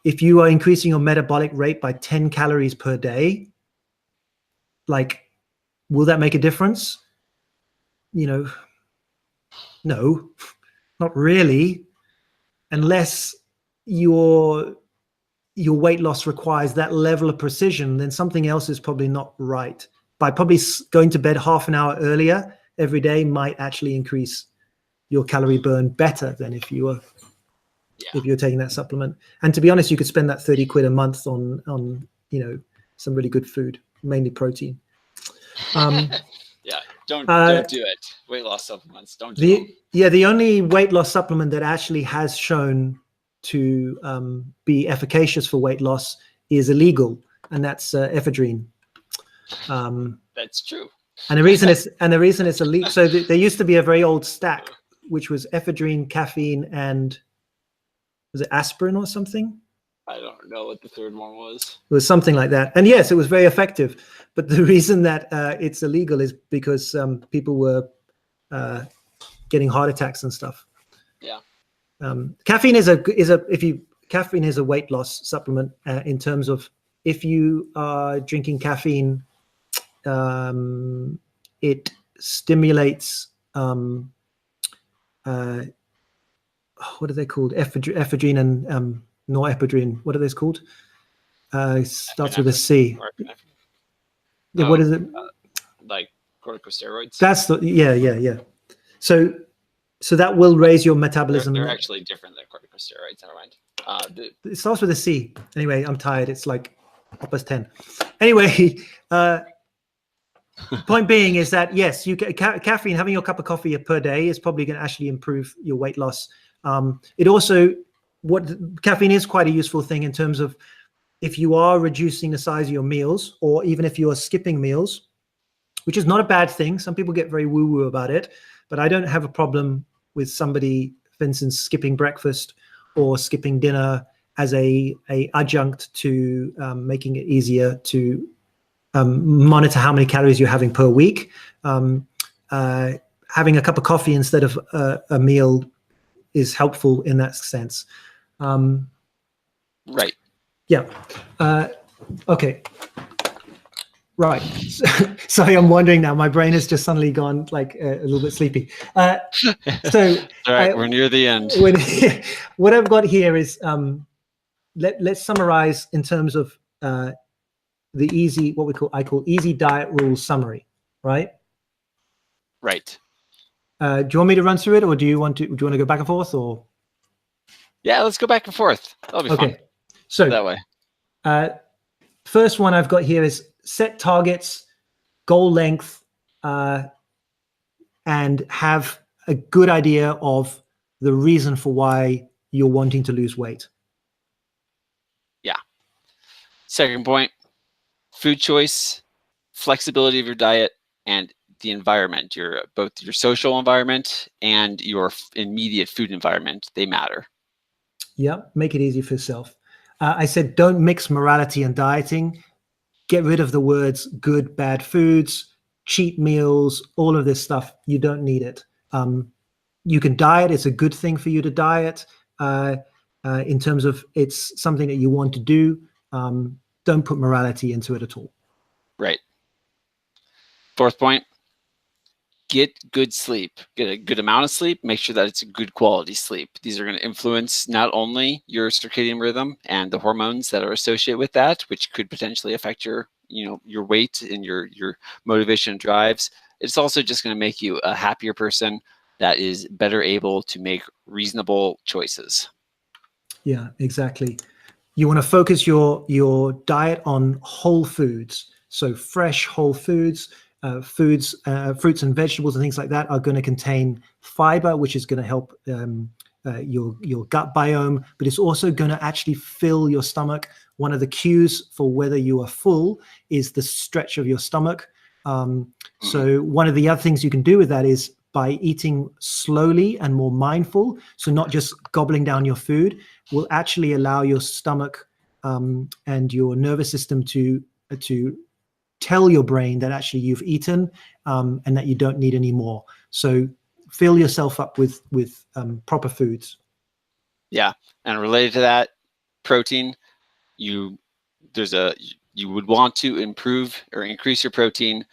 If you are increasing your metabolic rate by 10 calories per day, will that make a difference? No, not really, unless your weight loss requires that level of precision. Then something else is probably not right. By probably going to bed half an hour earlier every day might actually increase your calorie burn better than if you were taking that supplement. And to be honest, you could spend that 30 quid a month on some really good food, mainly protein. Don't do it. Weight loss supplements, don't do them. Yeah, the only weight loss supplement that actually has shown to be efficacious for weight loss is illegal, and that's ephedrine. That's true. And the reason it's illegal. So there used to be a very old stack, which was ephedrine, caffeine, and was it aspirin or something? I don't know what the third one was. It was something like that. And yes, it was very effective. But the reason that it's illegal is because people were getting heart attacks and stuff. Yeah. Caffeine is caffeine is a weight loss supplement in terms of if you are drinking caffeine, it stimulates what are they called? Ephedrine and norepinephrine. What are those called? Starts with a C. Yeah, what is it? Like corticosteroids. That's yeah. So that will raise your metabolism. They're actually different than corticosteroids. Never mind. It starts with a C. Anyway, I'm tired. It's like 10. Anyway, point being is that yes, you get caffeine. Having your cup of coffee per day is probably going to actually improve your weight loss. It also, caffeine is quite a useful thing in terms of if you are reducing the size of your meals, or even if you are skipping meals, which is not a bad thing. Some people get very woo-woo about it, but I don't have a problem with somebody, for instance, skipping breakfast or skipping dinner as a adjunct to making it easier to monitor how many calories you're having per week. Having a cup of coffee instead of a meal is helpful in that sense. Right. Yeah. Okay. Right. Sorry, I'm wondering now. My brain has just suddenly gone like a little bit sleepy. So all right, we're near the end. What I've got here is let's summarize in terms of the easy, I call easy diet rules summary, right? Right. Do you want me to run through it, or do you want to go back and forth, or? Yeah, let's go back and forth. That'll be fun. So that way. First one I've got here is set targets, goal length, and have a good idea of the reason for why you're wanting to lose weight. Yeah. Second point, food choice, flexibility of your diet, and the environment, both your social environment and your immediate food environment, they matter. Yeah, make it easy for yourself. I said don't mix morality and dieting. Get rid of the words good, bad foods, cheat meals, all of this stuff. You don't need it. You can diet. It's a good thing for you to diet in terms of it's something that you want to do. Don't put morality into it at all. Right. Fourth point, get good sleep, get a good amount of sleep, make sure that it's a good quality sleep. These are going to influence not only your circadian rhythm and the hormones that are associated with that, which could potentially affect your, your weight and your motivation and drives. It's also just going to make you a happier person that is better able to make reasonable choices. Yeah, exactly. You want to focus your diet on whole foods. So fresh whole foods, fruits and vegetables and things like that are going to contain fiber, which is going to help your gut biome, but it's also going to actually fill your stomach. One of the cues for whether you are full is the stretch of your stomach. So one of the other things you can do with that is by eating slowly and more mindful, so not just gobbling down your food, will actually allow your stomach and your nervous system to tell your brain that actually you've eaten and that you don't need any more. So fill yourself up with proper foods. Yeah, and related to that, protein. You would want to improve or increase your protein.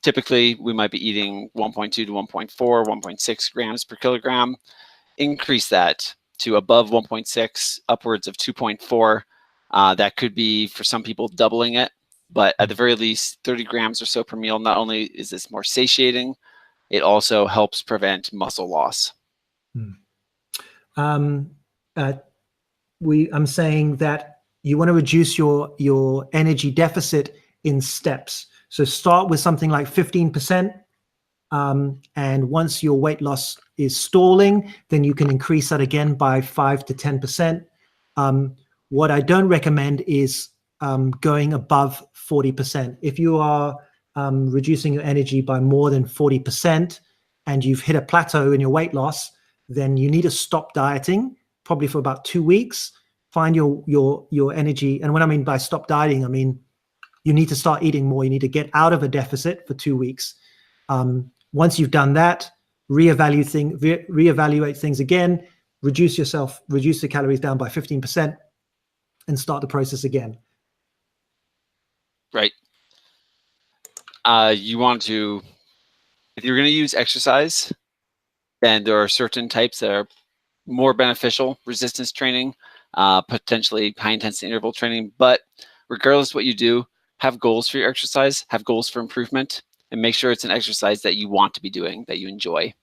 Typically, we might be eating 1.2 to 1.4, 1.6 grams per kilogram. Increase that to above 1.6, upwards of 2.4. That could be, for some people, doubling it. But at the very least, 30 grams or so per meal. Not only is this more satiating, it also helps prevent muscle loss. I'm saying that you want to reduce your energy deficit in steps. So start with something like 15%. And once your weight loss is stalling, then you can increase that again by 5 to 10%. What I don't recommend is going above 40%. If you are reducing your energy by more than 40% and you've hit a plateau in your weight loss, then you need to stop dieting, probably for about 2 weeks. Find your energy. And what I mean by stop dieting, I mean you need to start eating more. You need to get out of a deficit for 2 weeks. Once you've done that, reevaluate things again, reduce the calories down by 15%, and start the process again. Right. You want to, if you're going to use exercise, then there are certain types that are more beneficial: resistance training, potentially high intensity interval training. But regardless of what you do, have goals for your exercise, have goals for improvement, and make sure it's an exercise that you want to be doing, that you enjoy.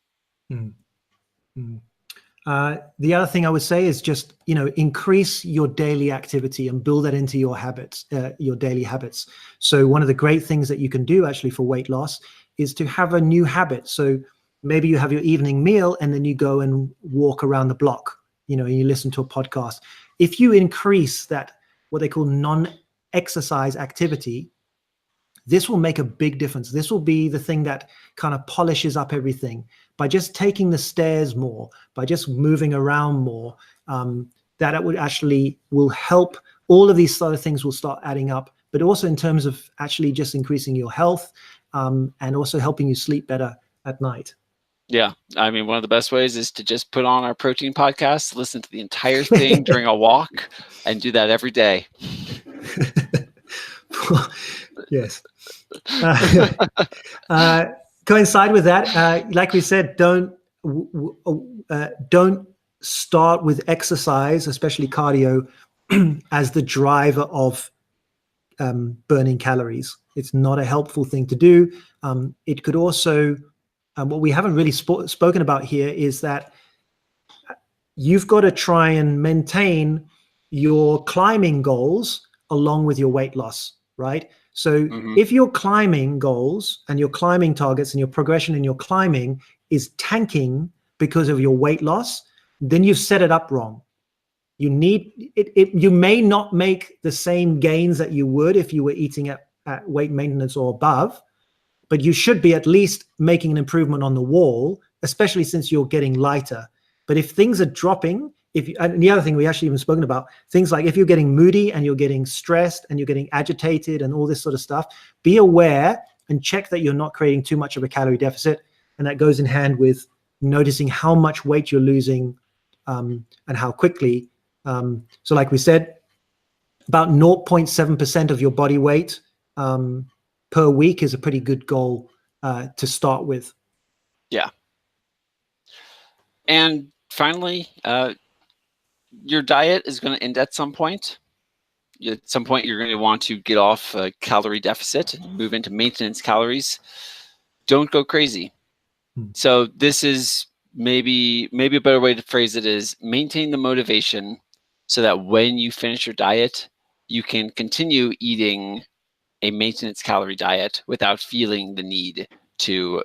The other thing I would say is just, increase your daily activity and build that into your habits, your daily habits. So one of the great things that you can do actually for weight loss is to have a new habit. So maybe you have your evening meal and then you go and walk around the block, and you listen to a podcast. If you increase that, what they call non-exercise activity, this will make a big difference. This will be the thing that kind of polishes up everything. By just taking the stairs more, by just moving around more, that it will help. All of these sort of things will start adding up, but also in terms of actually just increasing your health and also helping you sleep better at night. Yeah. I mean, one of the best ways is to just put on our protein podcast, listen to the entire thing during a walk, and do that every day. Yes. Coincide with that. Like we said, don't start with exercise, especially cardio, as the driver of burning calories. It's not a helpful thing to do. It could also, what we haven't really spoken about here is that you've got to try and maintain your climbing goals along with your weight loss, right? So if your climbing goals and your climbing targets and your progression in your climbing is tanking because of your weight loss, then you've set it up wrong. You may not make the same gains that you would if you were eating at weight maintenance or above, but you should be at least making an improvement on the wall, especially since you're getting lighter. But if things are dropping, and the other thing we actually even spoken about, things like if you're getting moody and you're getting stressed and you're getting agitated and all this sort of stuff, be aware and check that you're not creating too much of a calorie deficit. And that goes in hand with noticing how much weight you're losing and how quickly. So like we said, about 0.7% of your body weight per week is a pretty good goal to start with. Yeah. And finally, your diet is going to end at some point. At some point, you're going to want to get off a calorie deficit and move into maintenance calories. Don't go crazy. So this is maybe a better way to phrase it is maintain the motivation so that when you finish your diet, you can continue eating a maintenance calorie diet without feeling the need to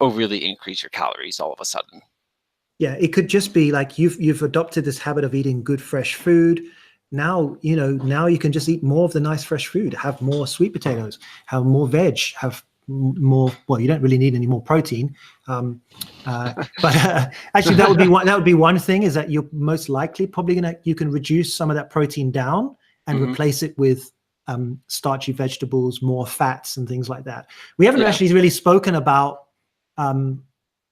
overly increase your calories all of a sudden. Yeah, it could just be like you've adopted this habit of eating good fresh food. Now you can just eat more of the nice fresh food, have more sweet potatoes, have more veg, have more. Well, you don't really need any more protein, but actually that would be one thing, is that you're most likely probably you can reduce some of that protein down and replace it with starchy vegetables, more fats and things like that. We haven't actually really spoken about,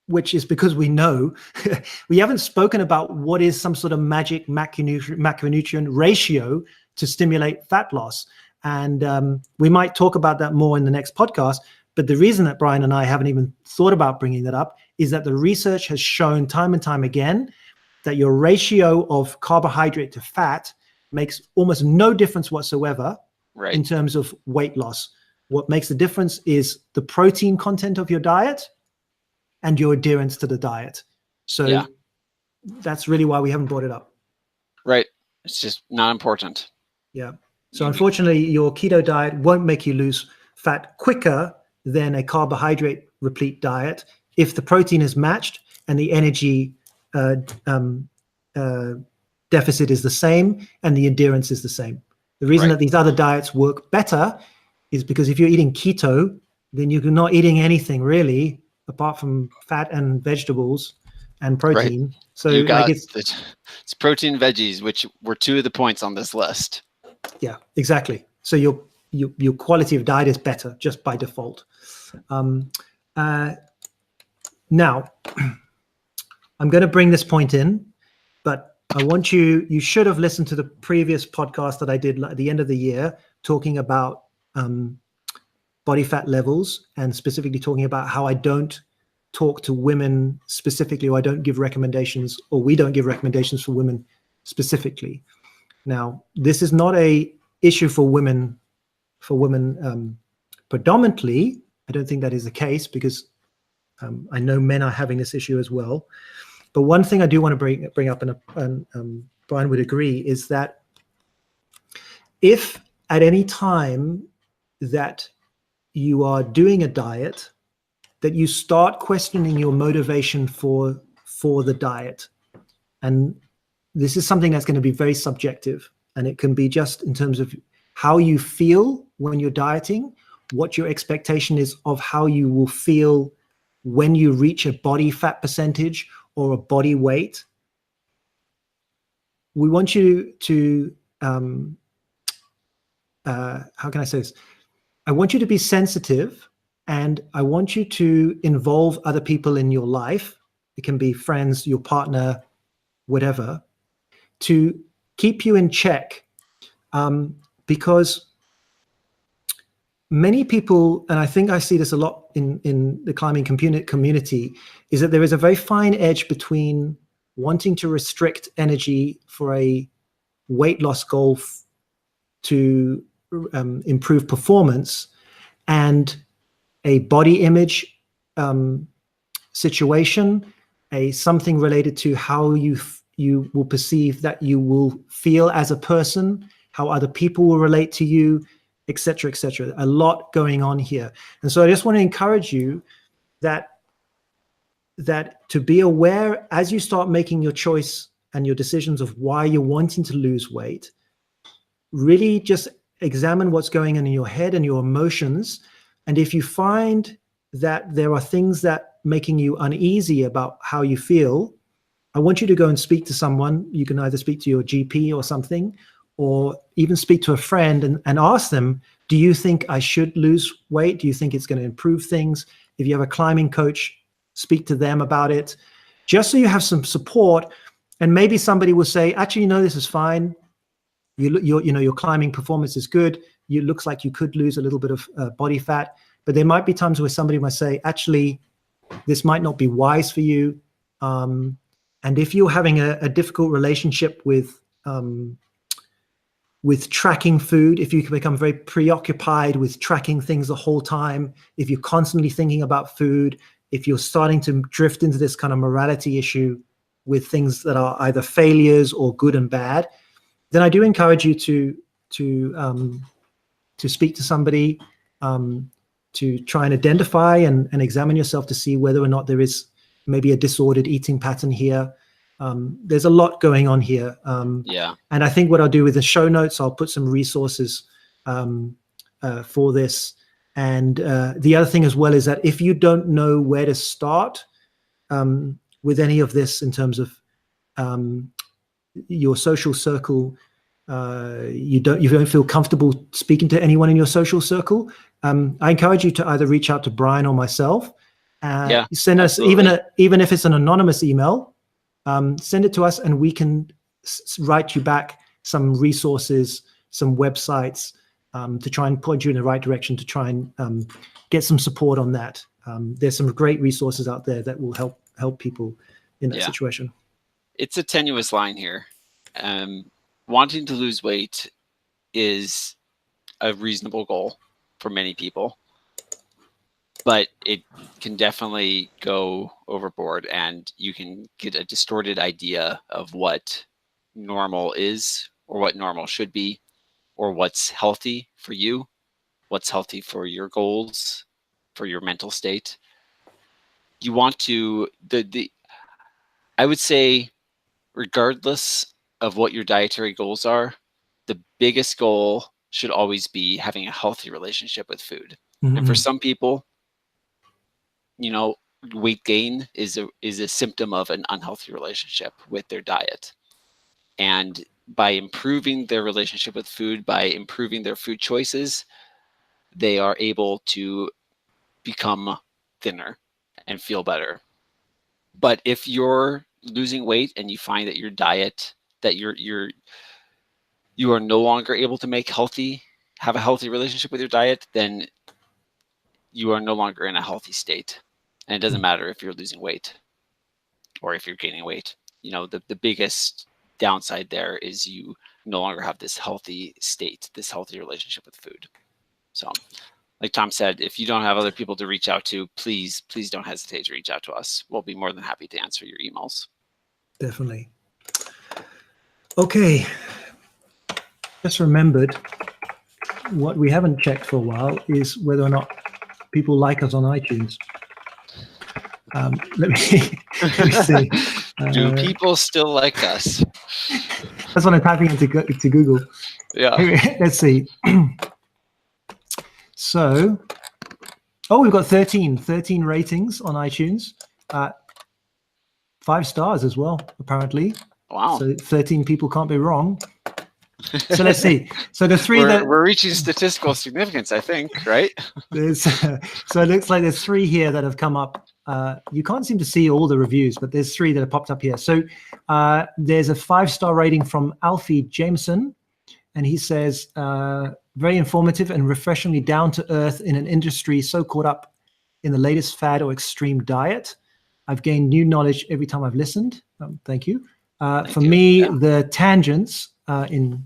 which is because we know we haven't spoken about what is some sort of magic macronutrient ratio to stimulate fat loss. And we might talk about that more in the next podcast. But the reason that Brian and I haven't even thought about bringing that up is that the research has shown time and time again that your ratio of carbohydrate to fat makes almost no difference whatsoever in terms of weight loss. What makes the difference is the protein content of your diet and your adherence to the diet. So that's really why we haven't brought it up. Right. It's just not important. Yeah. So unfortunately, your keto diet won't make you lose fat quicker than a carbohydrate replete diet if the protein is matched and the energy deficit is the same and the adherence is the same. The reason that these other diets work better is because if you're eating keto, then you're not eating anything really apart from fat and vegetables and protein. So you got it's protein veggies, which were two of the points on this list. Yeah, exactly. So your quality of diet is better just by default. Now, I'm going to bring this point in, but I want you should have listened to the previous podcast that I did at the end of the year talking about body fat levels, and specifically talking about how I don't talk to women specifically, or I don't give recommendations, or we don't give recommendations for women specifically. Now, this is not a issue for women predominantly. I don't think that is the case, because I know men are having this issue as well. But one thing I do want to bring up, and Brian would agree, is that if at any time that you are doing a diet, that you start questioning your motivation for the diet. And this is something that's going to be very subjective, and it can be just in terms of how you feel when you're dieting, what your expectation is of how you will feel when you reach a body fat percentage or a body weight. We want you to, how can I say this? I want you to be sensitive, and I want you to involve other people in your life. It can be friends, your partner, whatever, to keep you in check. Because many people, and I think I see this a lot in the climbing community, is that there is a very fine edge between wanting to restrict energy for a weight loss goal to improve performance, and a body image situation, something related to how you will perceive that you will feel as a person, how other people will relate to you, etc., etc. A lot going on here. And so I just want to encourage you that to be aware as you start making your choice and your decisions of why you're wanting to lose weight. Really just examine what's going on in your head and your emotions. And if you find that there are things that making you uneasy about how you feel, I want you to go and speak to someone. You can either speak to your GP or something, or even speak to a friend and ask them, do you think I should lose weight? Do you think it's going to improve things? If you have a climbing coach, speak to them about it, just so you have some support. And maybe somebody will say, actually, no, this is fine. Your climbing performance is good. it looks like you could lose a little bit of body fat, but there might be times where somebody might say, actually, this might not be wise for you. And if you're having a difficult relationship with tracking food, if you become very preoccupied with tracking things the whole time, if you're constantly thinking about food, if you're starting to drift into this kind of morality issue with things that are either failures or good and bad, then I do encourage you to speak to somebody, to try and identify and examine yourself to see whether or not there is maybe a disordered eating pattern here. There's a lot going on here. Yeah. And I think what I'll do with the show notes, I'll put some resources for this. And the other thing as well is that if you don't know where to start with any of this in terms of your social circle, you don't feel comfortable speaking to anyone in your social circle, I encourage you to either reach out to Brian or myself. Send us, even if it's an anonymous email, send it to us and we can write you back some resources, some websites, to try and point you in the right direction, to try and get some support on that. There's some great resources out there that will help people in that situation. It's a tenuous line here. Wanting to lose weight is a reasonable goal for many people, but it can definitely go overboard and you can get a distorted idea of what normal is or what normal should be or what's healthy for you, what's healthy for your goals, for your mental state. You want to, I would say, regardless of what your dietary goals are, the biggest goal should always be having a healthy relationship with food. Mm-hmm. And for some people, weight gain is a symptom of an unhealthy relationship with their diet. And by improving their relationship with food, by improving their food choices, they are able to become thinner and feel better. But if you're losing weight and you find that your diet, that you are no longer able to have a healthy relationship with your diet, then you are no longer in a healthy state. And it doesn't matter if you're losing weight or if you're gaining weight. The biggest downside there is you no longer have this healthy state, this healthy relationship with food. So like Tom said, if you don't have other people to reach out to, please don't hesitate to reach out to us. We'll be more than happy to answer your emails. Definitely. Okay. Just remembered, what we haven't checked for a while is whether or not people like us on iTunes. Let me see. Do people still like us? That's what I'm typing into Google. Yeah. Let's see. So, we've got 13 ratings on iTunes. 5 stars as well, apparently. Wow. So 13 people can't be wrong. So let's see. So the three we're reaching statistical significance, I think, right? So it looks like there's 3 here that have come up. You can't seem to see all the reviews, but there's 3 that have popped up here. So there's a 5-star rating from Alfie Jameson, and he says, very informative and refreshingly down to earth in an industry so caught up in the latest fad or extreme diet. I've gained new knowledge every time I've listened. Thank you. For me, the tangents, in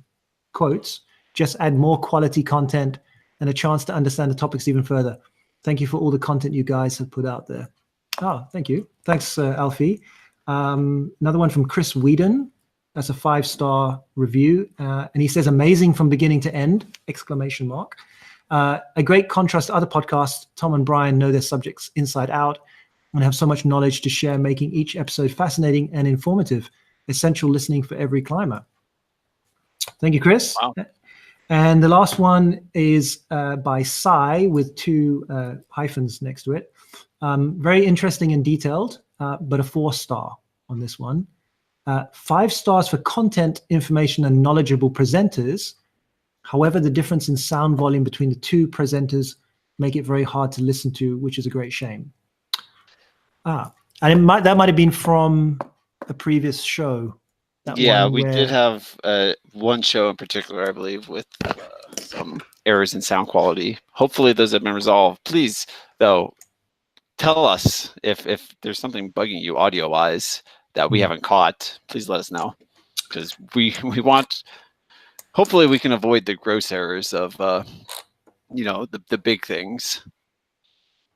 quotes, just add more quality content and a chance to understand the topics even further. Thank you for all the content you guys have put out there. Oh, thank you. Thanks, Alfie. Another one from Chris Whedon. That's a 5-star review. And he says, amazing from beginning to end, ! A great contrast to other podcasts. Tom and Brian know their subjects inside out and have so much knowledge to share, making each episode fascinating and informative. Essential listening for every climber. Thank you, Chris. Wow. And the last one is by Sci with 2 hyphens next to it. Very interesting and detailed, but a 4-star on this one. 5 stars for content, information, and knowledgeable presenters. However, the difference in sound volume between the 2 presenters make it very hard to listen to, which is a great shame. And that might have been from a previous show. Yeah, we did have one show in particular, I believe, with some errors in sound quality. Hopefully those have been resolved. Please, though, tell us if there's something bugging you audio-wise that we haven't caught. Please let us know, because we want. Hopefully, we can avoid the gross errors of the big things.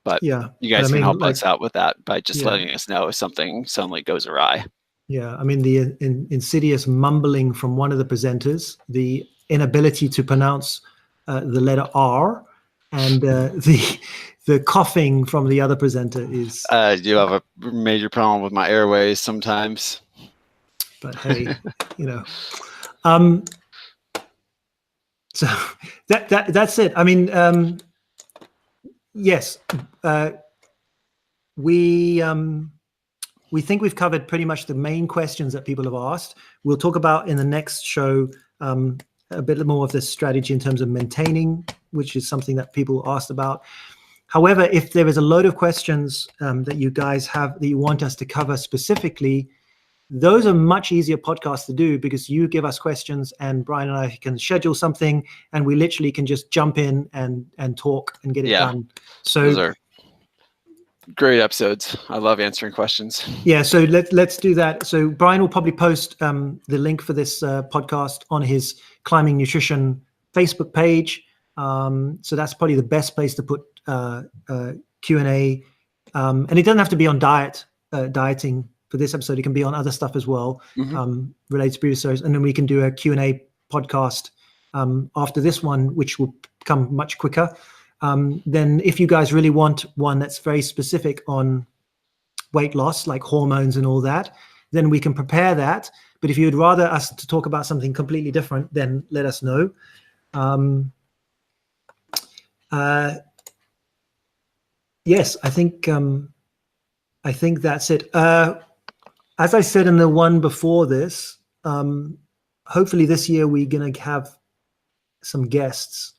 But yeah, you guys can help us out with that by just letting us know if something suddenly goes awry. Yeah, I mean, the insidious mumbling from one of the presenters, the inability to pronounce the letter R, and the coughing from the other presenter is. You have a major problem with my airways sometimes. But hey, so that's it. I mean, yes, we think we've covered pretty much the main questions that people have asked. We'll talk about in the next show a bit more of the strategy in terms of maintaining, which is something that people asked about. However, if there is a load of questions that you guys have that you want us to cover specifically, those are much easier podcasts to do, because you give us questions and Brian and I can schedule something and we literally can just jump in and talk and get it done. So those are great episodes. I love answering questions. Yeah, so let's do that. So Brian will probably post the link for this podcast on his Climbing Nutrition Facebook page. So that's probably the best place to put Q&A. And it doesn't have to be on dieting for this episode. It can be on other stuff as well, related to previous shows. And then we can do a Q&A podcast after this one, which will come much quicker. Then if you guys really want one that's very specific on weight loss, like hormones and all that, then we can prepare that. But if you'd rather us to talk about something completely different, then let us know. Yes, I think that's it. As I said in the one before this, hopefully this year we're going to have some guests.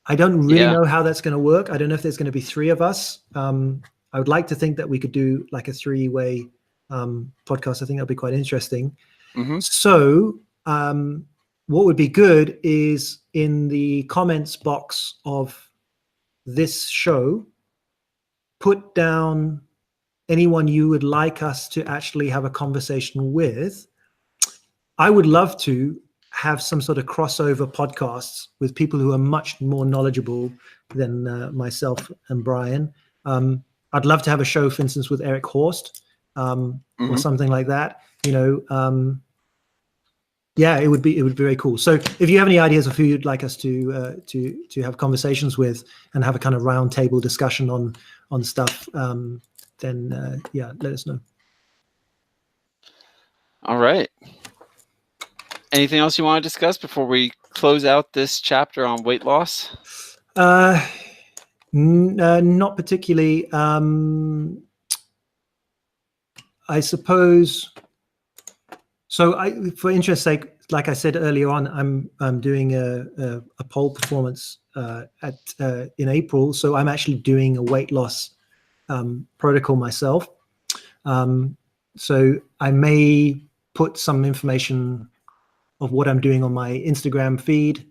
I don't really know how that's going to work. I don't know if there's going to be 3 of us. I would like to think that we could do like a 3-way podcast. I think that'll be quite interesting. So what would be good is in the comments box of this show, put down anyone you would like us to actually have a conversation with. I would love to have some sort of crossover podcasts with people who are much more knowledgeable than myself and Brian. I'd love to have a show, for instance, with Eric Horst or something like that. Yeah, it would be very cool. So if you have any ideas of who you'd like us to have conversations with and have a kind of round table discussion on stuff, then let us know. All right. Anything else you want to discuss before we close out this chapter on weight loss? Not particularly. I suppose. So, for interest's sake, like I said earlier on, I'm doing a pole performance in April. So I'm actually doing a weight loss protocol myself. So I may put some information of what I'm doing on my Instagram feed,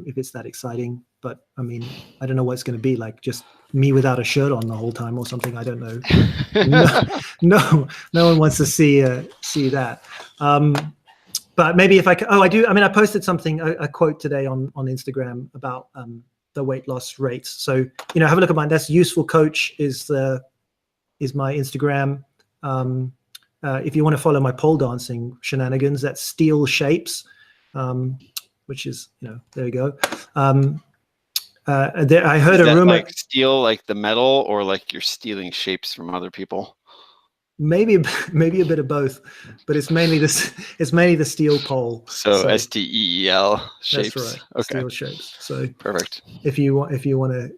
if it's that exciting. But I mean, I don't know what it's going to be like. Just me without a shirt on the whole time or something. I don't know. No one wants to see that. But maybe if I can, I do. I mean, I posted something, a quote today on Instagram about the weight loss rates. So, have a look at mine. That's Useful Coach is my Instagram. If you want to follow my pole dancing shenanigans, that's Steel Shapes, which is, there you go. I heard a rumor. Like steel, like the metal, or like you're stealing shapes from other people? Maybe a bit of both, but it's mainly the steel pole. So STEEL shapes. That's right. Okay. Steel shapes. So perfect. If you want to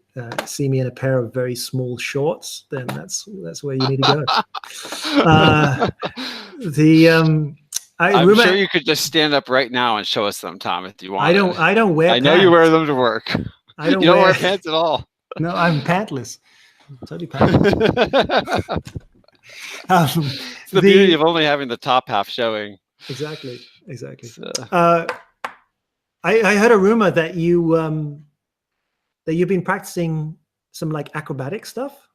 see me in a pair of very small shorts, then that's where you need to go. I'm sure you could just stand up right now and show us them, Tom, if you want. I don't wear. I know you wear them to work. You don't wear pants at all. No, I'm pantless. Totally pantless. It's the beauty of only having the top half showing. Exactly. So. I heard a rumor that you've been practicing some like acrobatic stuff.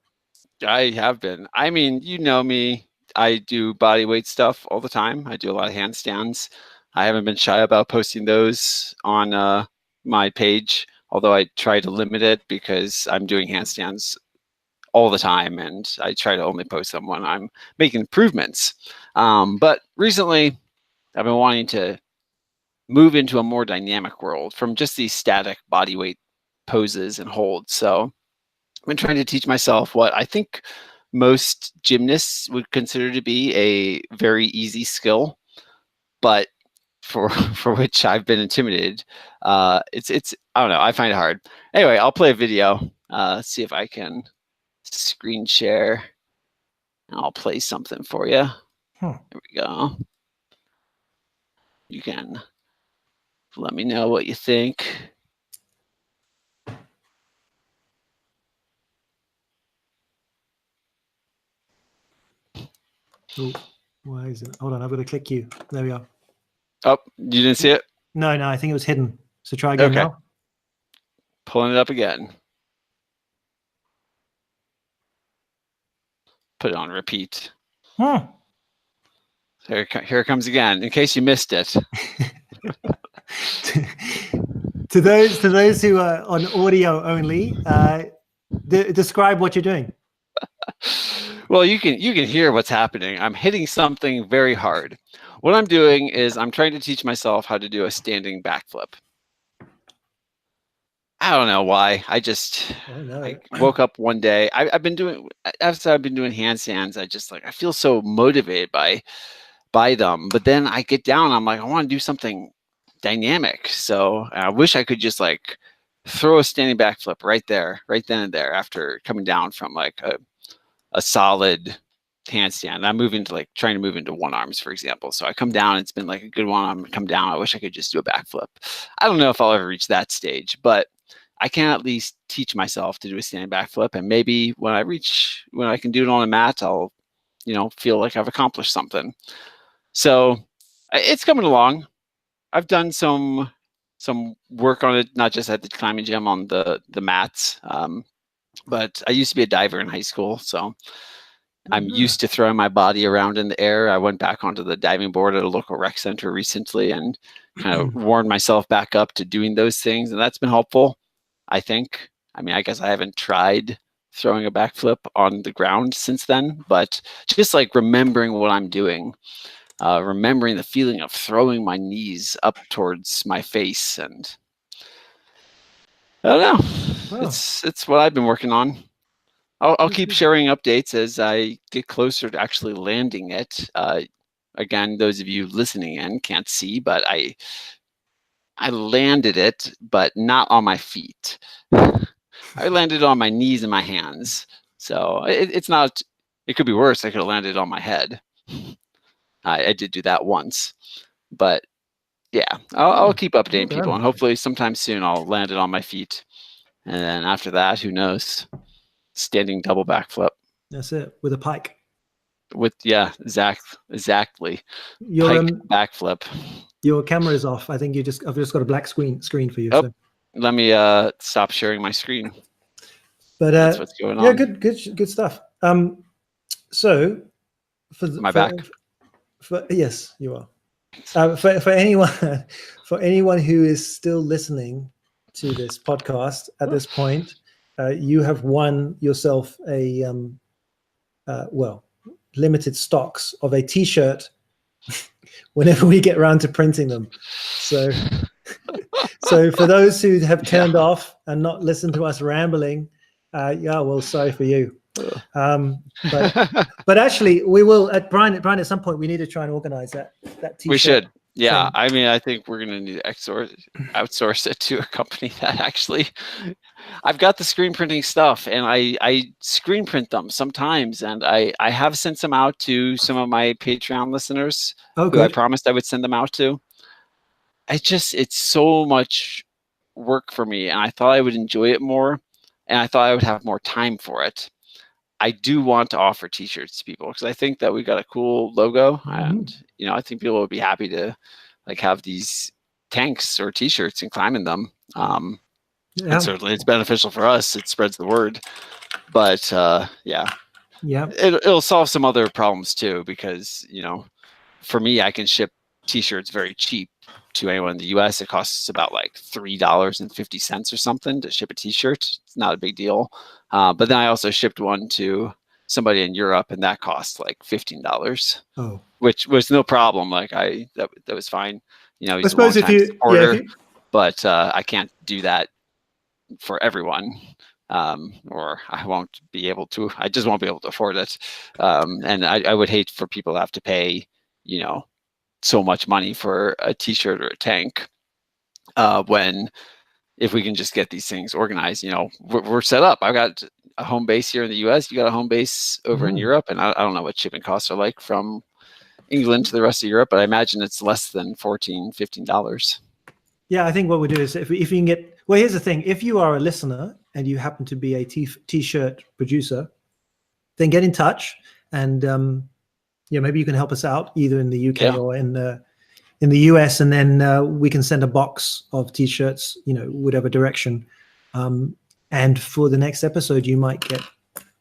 I have been. I mean, you know me. I do body weight stuff all the time. I do a lot of handstands. I haven't been shy about posting those on my page, although I try to limit it because I'm doing handstands all the time, and I try to only post them when I'm making improvements. But recently, I've been wanting to move into a more dynamic world from just these static body weight poses and holds. So I've been trying to teach myself what I think most gymnasts would consider to be a very easy skill, but for which I've been intimidated. It's I don't know. I find it hard. Anyway, I'll play a video. See if I can screen share. I'll play something for you. Here we go. You can let me know what you think. Oh, why is it? Hold on, I've got to click you. There we are. Oh, you didn't see it? No, I think it was hidden. So try again now. Pulling it up again. Put it on repeat. Here it comes again, in case you missed it. to those who are on audio only, describe what you're doing. Well, you can hear what's happening. I'm hitting something very hard. What I'm doing is I'm trying to teach myself how to do a standing backflip. I don't know why. I woke up one day. I've been doing handstands. I feel so motivated by them. But then I get down. I'm like, I want to do something dynamic. So I wish I could just like throw a standing backflip right there, right then and there after coming down from like a solid handstand. I'm moving to like trying to move into one arms, for example. So I come down, it's been like a good one. I'm come down. I wish I could just do a backflip. I don't know if I'll ever reach that stage, but I can at least teach myself to do a standing backflip. And maybe when I can do it on a mat, I'll, feel like I've accomplished something. So it's coming along. I've done some work on it, not just at the climbing gym on the mats. But I used to be a diver in high school, so I'm used to throwing my body around in the air. I went back onto the diving board at a local rec center recently and kind of warmed myself back up to doing those things, and that's been helpful, I think. I mean, I guess I haven't tried throwing a backflip on the ground since then, but just like remembering what I'm doing, remembering the feeling of throwing my knees up towards my face, and I don't know. Wow. It's what I've been working on. I'll keep sharing updates as I get closer to actually landing it. Again, those of you listening in can't see, but I landed it, but not on my feet. I landed on my knees and my hands. So it's not. It could be worse. I could have landed on my head. I did do that once, but yeah, I'll keep updating people, and hopefully sometime soon I'll land it on my feet. And then after that, who knows? Standing double backflip. That's it, with a pike. Exactly. Your pike backflip. Your camera is off. I think I've just got a black screen for you. Oh, so. Let me stop sharing my screen. But that's what's going on. Yeah, good stuff. So back. Yes, you are. For anyone who is still listening to this podcast at this point, you have won yourself a limited stocks of a T-shirt whenever we get around to printing them. So for those who have turned off and not listened to us rambling, sorry for you. But actually, we will at Brian. At some point, we need to try and organize that T-shirt. We should. Yeah, thing. I mean, I think we're going to need to outsource it to a company that actually. I've got the screen printing stuff, and I screen print them sometimes, and I have sent some out to some of my Patreon listeners who I promised I would send them out to. It's so much work for me, and I thought I would enjoy it more, and I thought I would have more time for it. I do want to offer T-shirts to people because I think that we got a cool logo, and I think people would be happy to like have these tanks or t-shirts and climbing them. And certainly it's beneficial for us. It spreads the word. But it'll solve some other problems too, because, you know, for me, I can ship t-shirts very cheap to anyone in the US. It costs about like $3.50 or something to ship a t-shirt. It's not a big deal. But then I also shipped one to somebody in Europe, and that cost like $15. Oh, which was no problem. Like that was fine. You know, he's I suppose a long-time supporter, but I can't do that for everyone. Or I won't be able to. I just won't be able to afford it. And I would hate for people to have to pay, you know, so much money for a t-shirt or a tank, when if we can just get these things organized, you know, we're set up. I've got a home base here in the US. You got a home base over in Europe, and I don't know what shipping costs are like from England to the rest of Europe, but I imagine it's less than $14, $15. Yeah, I think what we'll do is if you can get, well, here's the thing. If you are a listener and you happen to be a t-shirt producer, then get in touch, and maybe you can help us out either in the UK or in the US, and then we can send a box of t-shirts, you know, whatever direction. And for the next episode, you might get,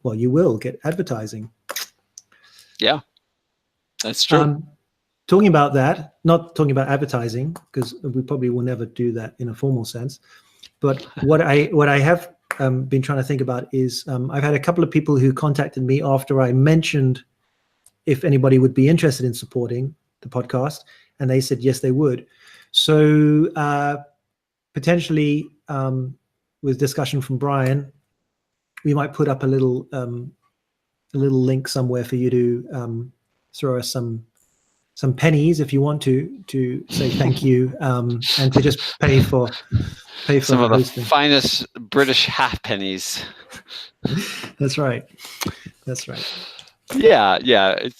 well, you will get advertising. Yeah, that's true. Talking about that, not talking about advertising, because we probably will never do that in a formal sense. But what I have been trying to think about is I've had a couple of people who contacted me after I mentioned if anybody would be interested in supporting the podcast, and they said yes, they would. So potentially, with discussion from Brian, we might put up a little link somewhere for you to throw us some pennies if you want to say thank you, and to just pay for some of the hosting. Finest British halfpennies. That's right. Yeah. I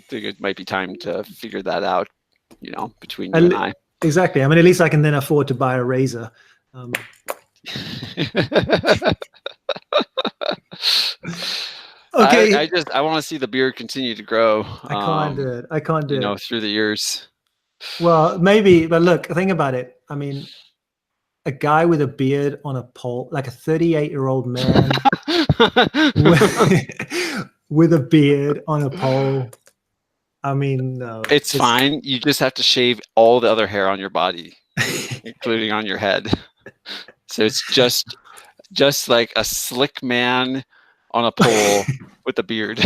think it might be time to figure that out, you know, between you and I. Exactly. I mean, at least I can then afford to buy a razor. Okay. I want to see the beard continue to grow. I can't do it. You know, through the years. Well, maybe, but look, think about it. I mean, a guy with a beard on a pole, like a 38-year-old man with a beard on a pole. I mean, no. It's fine. You just have to shave all the other hair on your body, including on your head. So it's just like a slick man on a pole with a beard.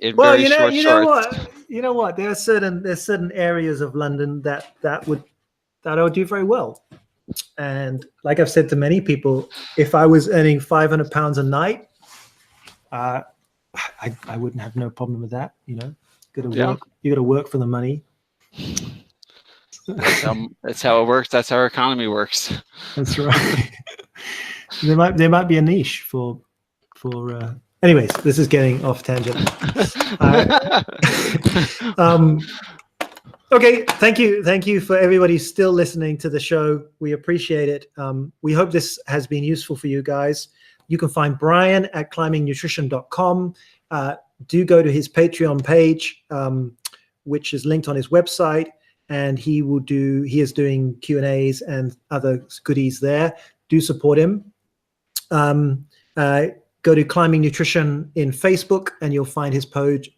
You know what? There's certain areas of London that I would do very well. And like I've said to many people, if I was earning £500 a night, I wouldn't have no problem with that. You know, work. You got to work for the money. That's how it works. That's how our economy works. That's right. there might be a niche for. Anyways, this is getting off tangent. Okay, thank you for everybody still listening to the show. We appreciate it. We hope this has been useful for you guys. You can find Brian at climbingnutrition.com. Do go to his Patreon page, which is linked on his website, and he is doing Q&As and other goodies there. Do support him. Go to Climbing Nutrition in Facebook, and you'll find his page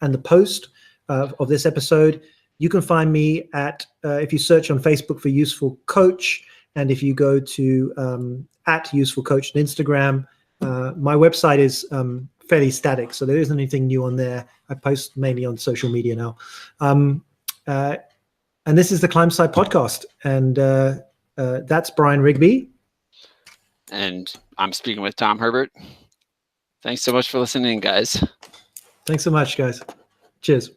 and the post of this episode. You can find me at if you search on Facebook for Useful Coach, and if you go to at Useful Coach on Instagram, my website is fairly static, so there isn't anything new on there. I post mainly on social media now. And this is the ClimbSci podcast, and that's Brian Rigby. And I'm speaking with Tom Herbert. Thanks so much for listening, guys. Thanks so much, guys. Cheers.